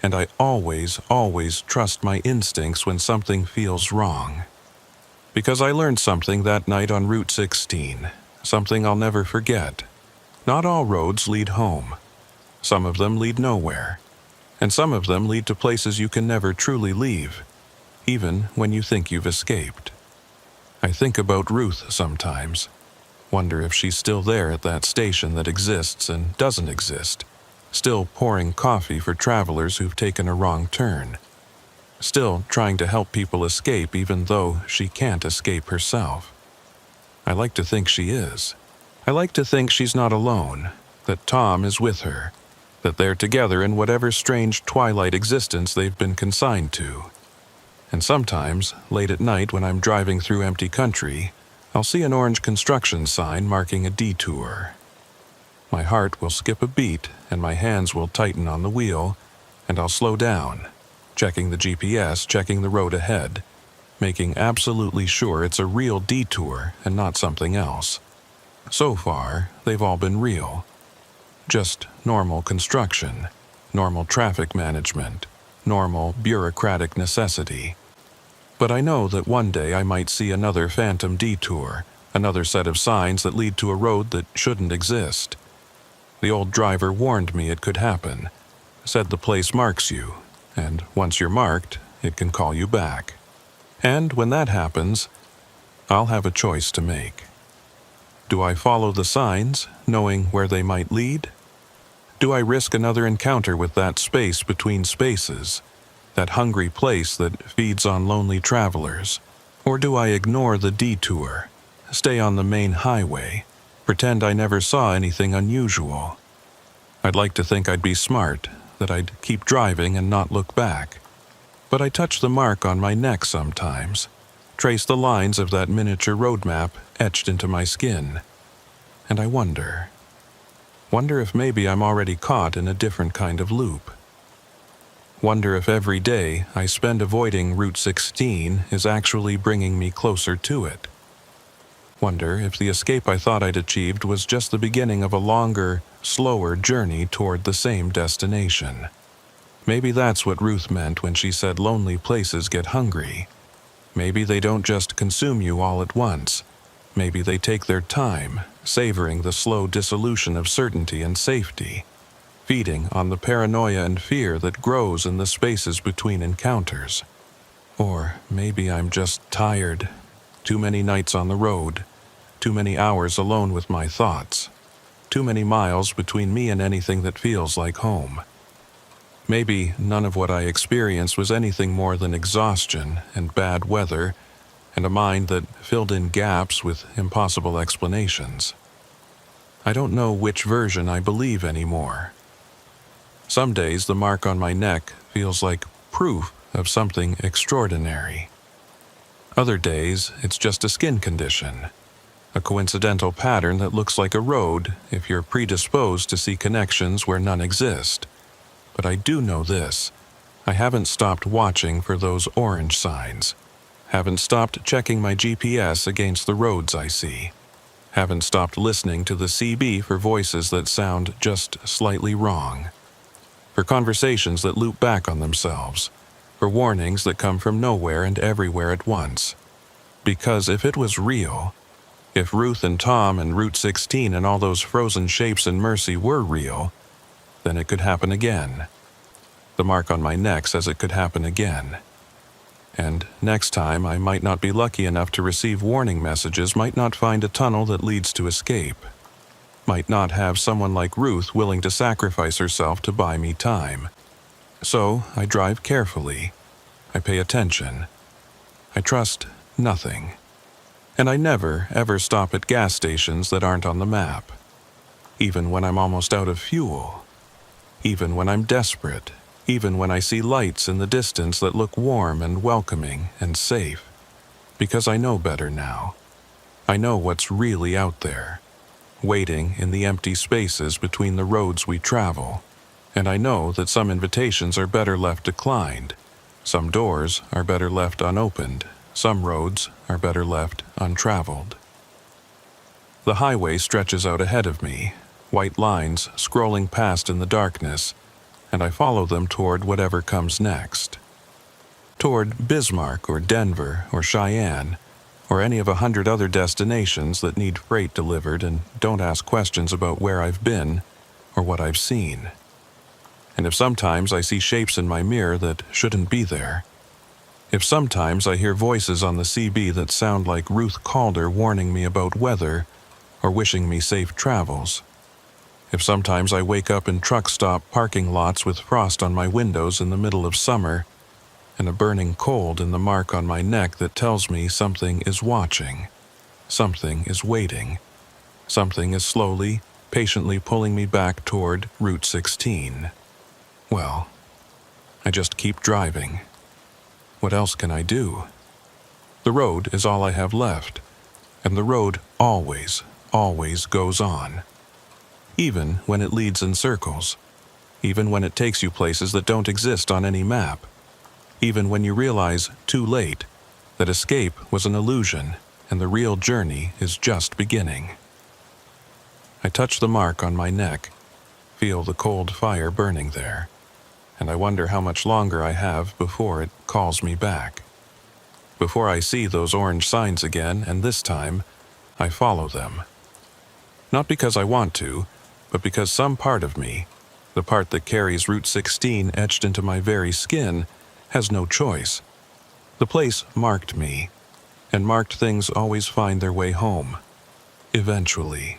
And I always trust my instincts when something feels wrong. Because I learned something that night on Route 16, something I'll never forget. Not all roads lead home. Some of them lead nowhere, and some of them lead to places you can never truly leave, even when you think you've escaped. I think about Ruth sometimes, wonder if she's still there at that station that exists and doesn't exist, still pouring coffee for travelers who've taken a wrong turn, still trying to help people escape even though she can't escape herself. I like to think she is. I like to think she's not alone, that Tom is with her, that they're together in whatever strange twilight existence they've been consigned to. And sometimes, late at night when I'm driving through empty country, I'll see an orange construction sign marking a detour. My heart will skip a beat and my hands will tighten on the wheel, and I'll slow down, checking the GPS, checking the road ahead, making absolutely sure it's a real detour and not something else. So far, they've all been real. Just normal construction, normal traffic management, normal bureaucratic necessity. But I know that one day I might see another phantom detour, another set of signs that lead to a road that shouldn't exist. The old driver warned me it could happen, said the place marks you, and once you're marked, it can call you back. And when that happens, I'll have a choice to make. Do I follow the signs, knowing where they might lead? Do I risk another encounter with that space between spaces, that hungry place that feeds on lonely travelers? Or do I ignore the detour, stay on the main highway, pretend I never saw anything unusual? I'd like to think I'd be smart, that I'd keep driving and not look back. But I touch the mark on my neck sometimes, trace the lines of that miniature road map etched into my skin, and I wonder if maybe I'm already caught in a different kind of loop. Wonder if every day I spend avoiding Route 16 is actually bringing me closer to it. Wonder if the escape I thought I'd achieved was just the beginning of a longer, slower journey toward the same destination. Maybe that's what Ruth meant when she said lonely places get hungry. Maybe they don't just consume you all at once. Maybe they take their time, savoring the slow dissolution of certainty and safety, feeding on the paranoia and fear that grows in the spaces between encounters. Or maybe I'm just tired. Too many nights on the road, too many hours alone with my thoughts, too many miles between me and anything that feels like home. Maybe none of what I experienced was anything more than exhaustion and bad weather and a mind that filled in gaps with impossible explanations. I don't know which version I believe anymore. Some days the mark on my neck feels like proof of something extraordinary. Other days it's just a skin condition, a coincidental pattern that looks like a road if you're predisposed to see connections where none exist. But I do know this: I haven't stopped watching for those orange signs, haven't stopped checking my GPS against the roads I see, haven't stopped listening to the CB for voices that sound just slightly wrong, for conversations that loop back on themselves, for warnings that come from nowhere and everywhere at once. Because if it was real, if Ruth and Tom and Route 16 and all those frozen shapes in Mercy were real, then it could happen again. The mark on my neck says it could happen again. And next time I might not be lucky enough to receive warning messages, might not find a tunnel that leads to escape, might not have someone like Ruth willing to sacrifice herself to buy me time. So I drive carefully. I pay attention. I trust nothing. And I never, ever stop at gas stations that aren't on the map. Even when I'm almost out of fuel. Even when I'm desperate, even when I see lights in the distance that look warm and welcoming and safe. Because I know better now. I know what's really out there, waiting in the empty spaces between the roads we travel. And I know that some invitations are better left declined, some doors are better left unopened, some roads are better left untraveled. The highway stretches out ahead of me, white lines scrolling past in the darkness, and I follow them toward whatever comes next. Toward Bismarck or Denver or Cheyenne, or any of 100 other destinations that need freight delivered and don't ask questions about where I've been or what I've seen. And if sometimes I see shapes in my mirror that shouldn't be there, if sometimes I hear voices on the CB that sound like Ruth Calder warning me about weather or wishing me safe travels, if sometimes I wake up in truck stop parking lots with frost on my windows in the middle of summer and a burning cold in the mark on my neck that tells me something is watching, something is waiting, something is slowly, patiently pulling me back toward Route 16. Well, I just keep driving. What else can I do? The road is all I have left. And the road always, always goes on. Even when it leads in circles. Even when it takes you places that don't exist on any map. Even when you realize, too late, that escape was an illusion and the real journey is just beginning. I touch the mark on my neck, feel the cold fire burning there, and I wonder how much longer I have before it calls me back. Before I see those orange signs again, and this time, I follow them. Not because I want to, but because some part of me, the part that carries Route 16 etched into my very skin, has no choice. The place marked me, and marked things always find their way home, eventually.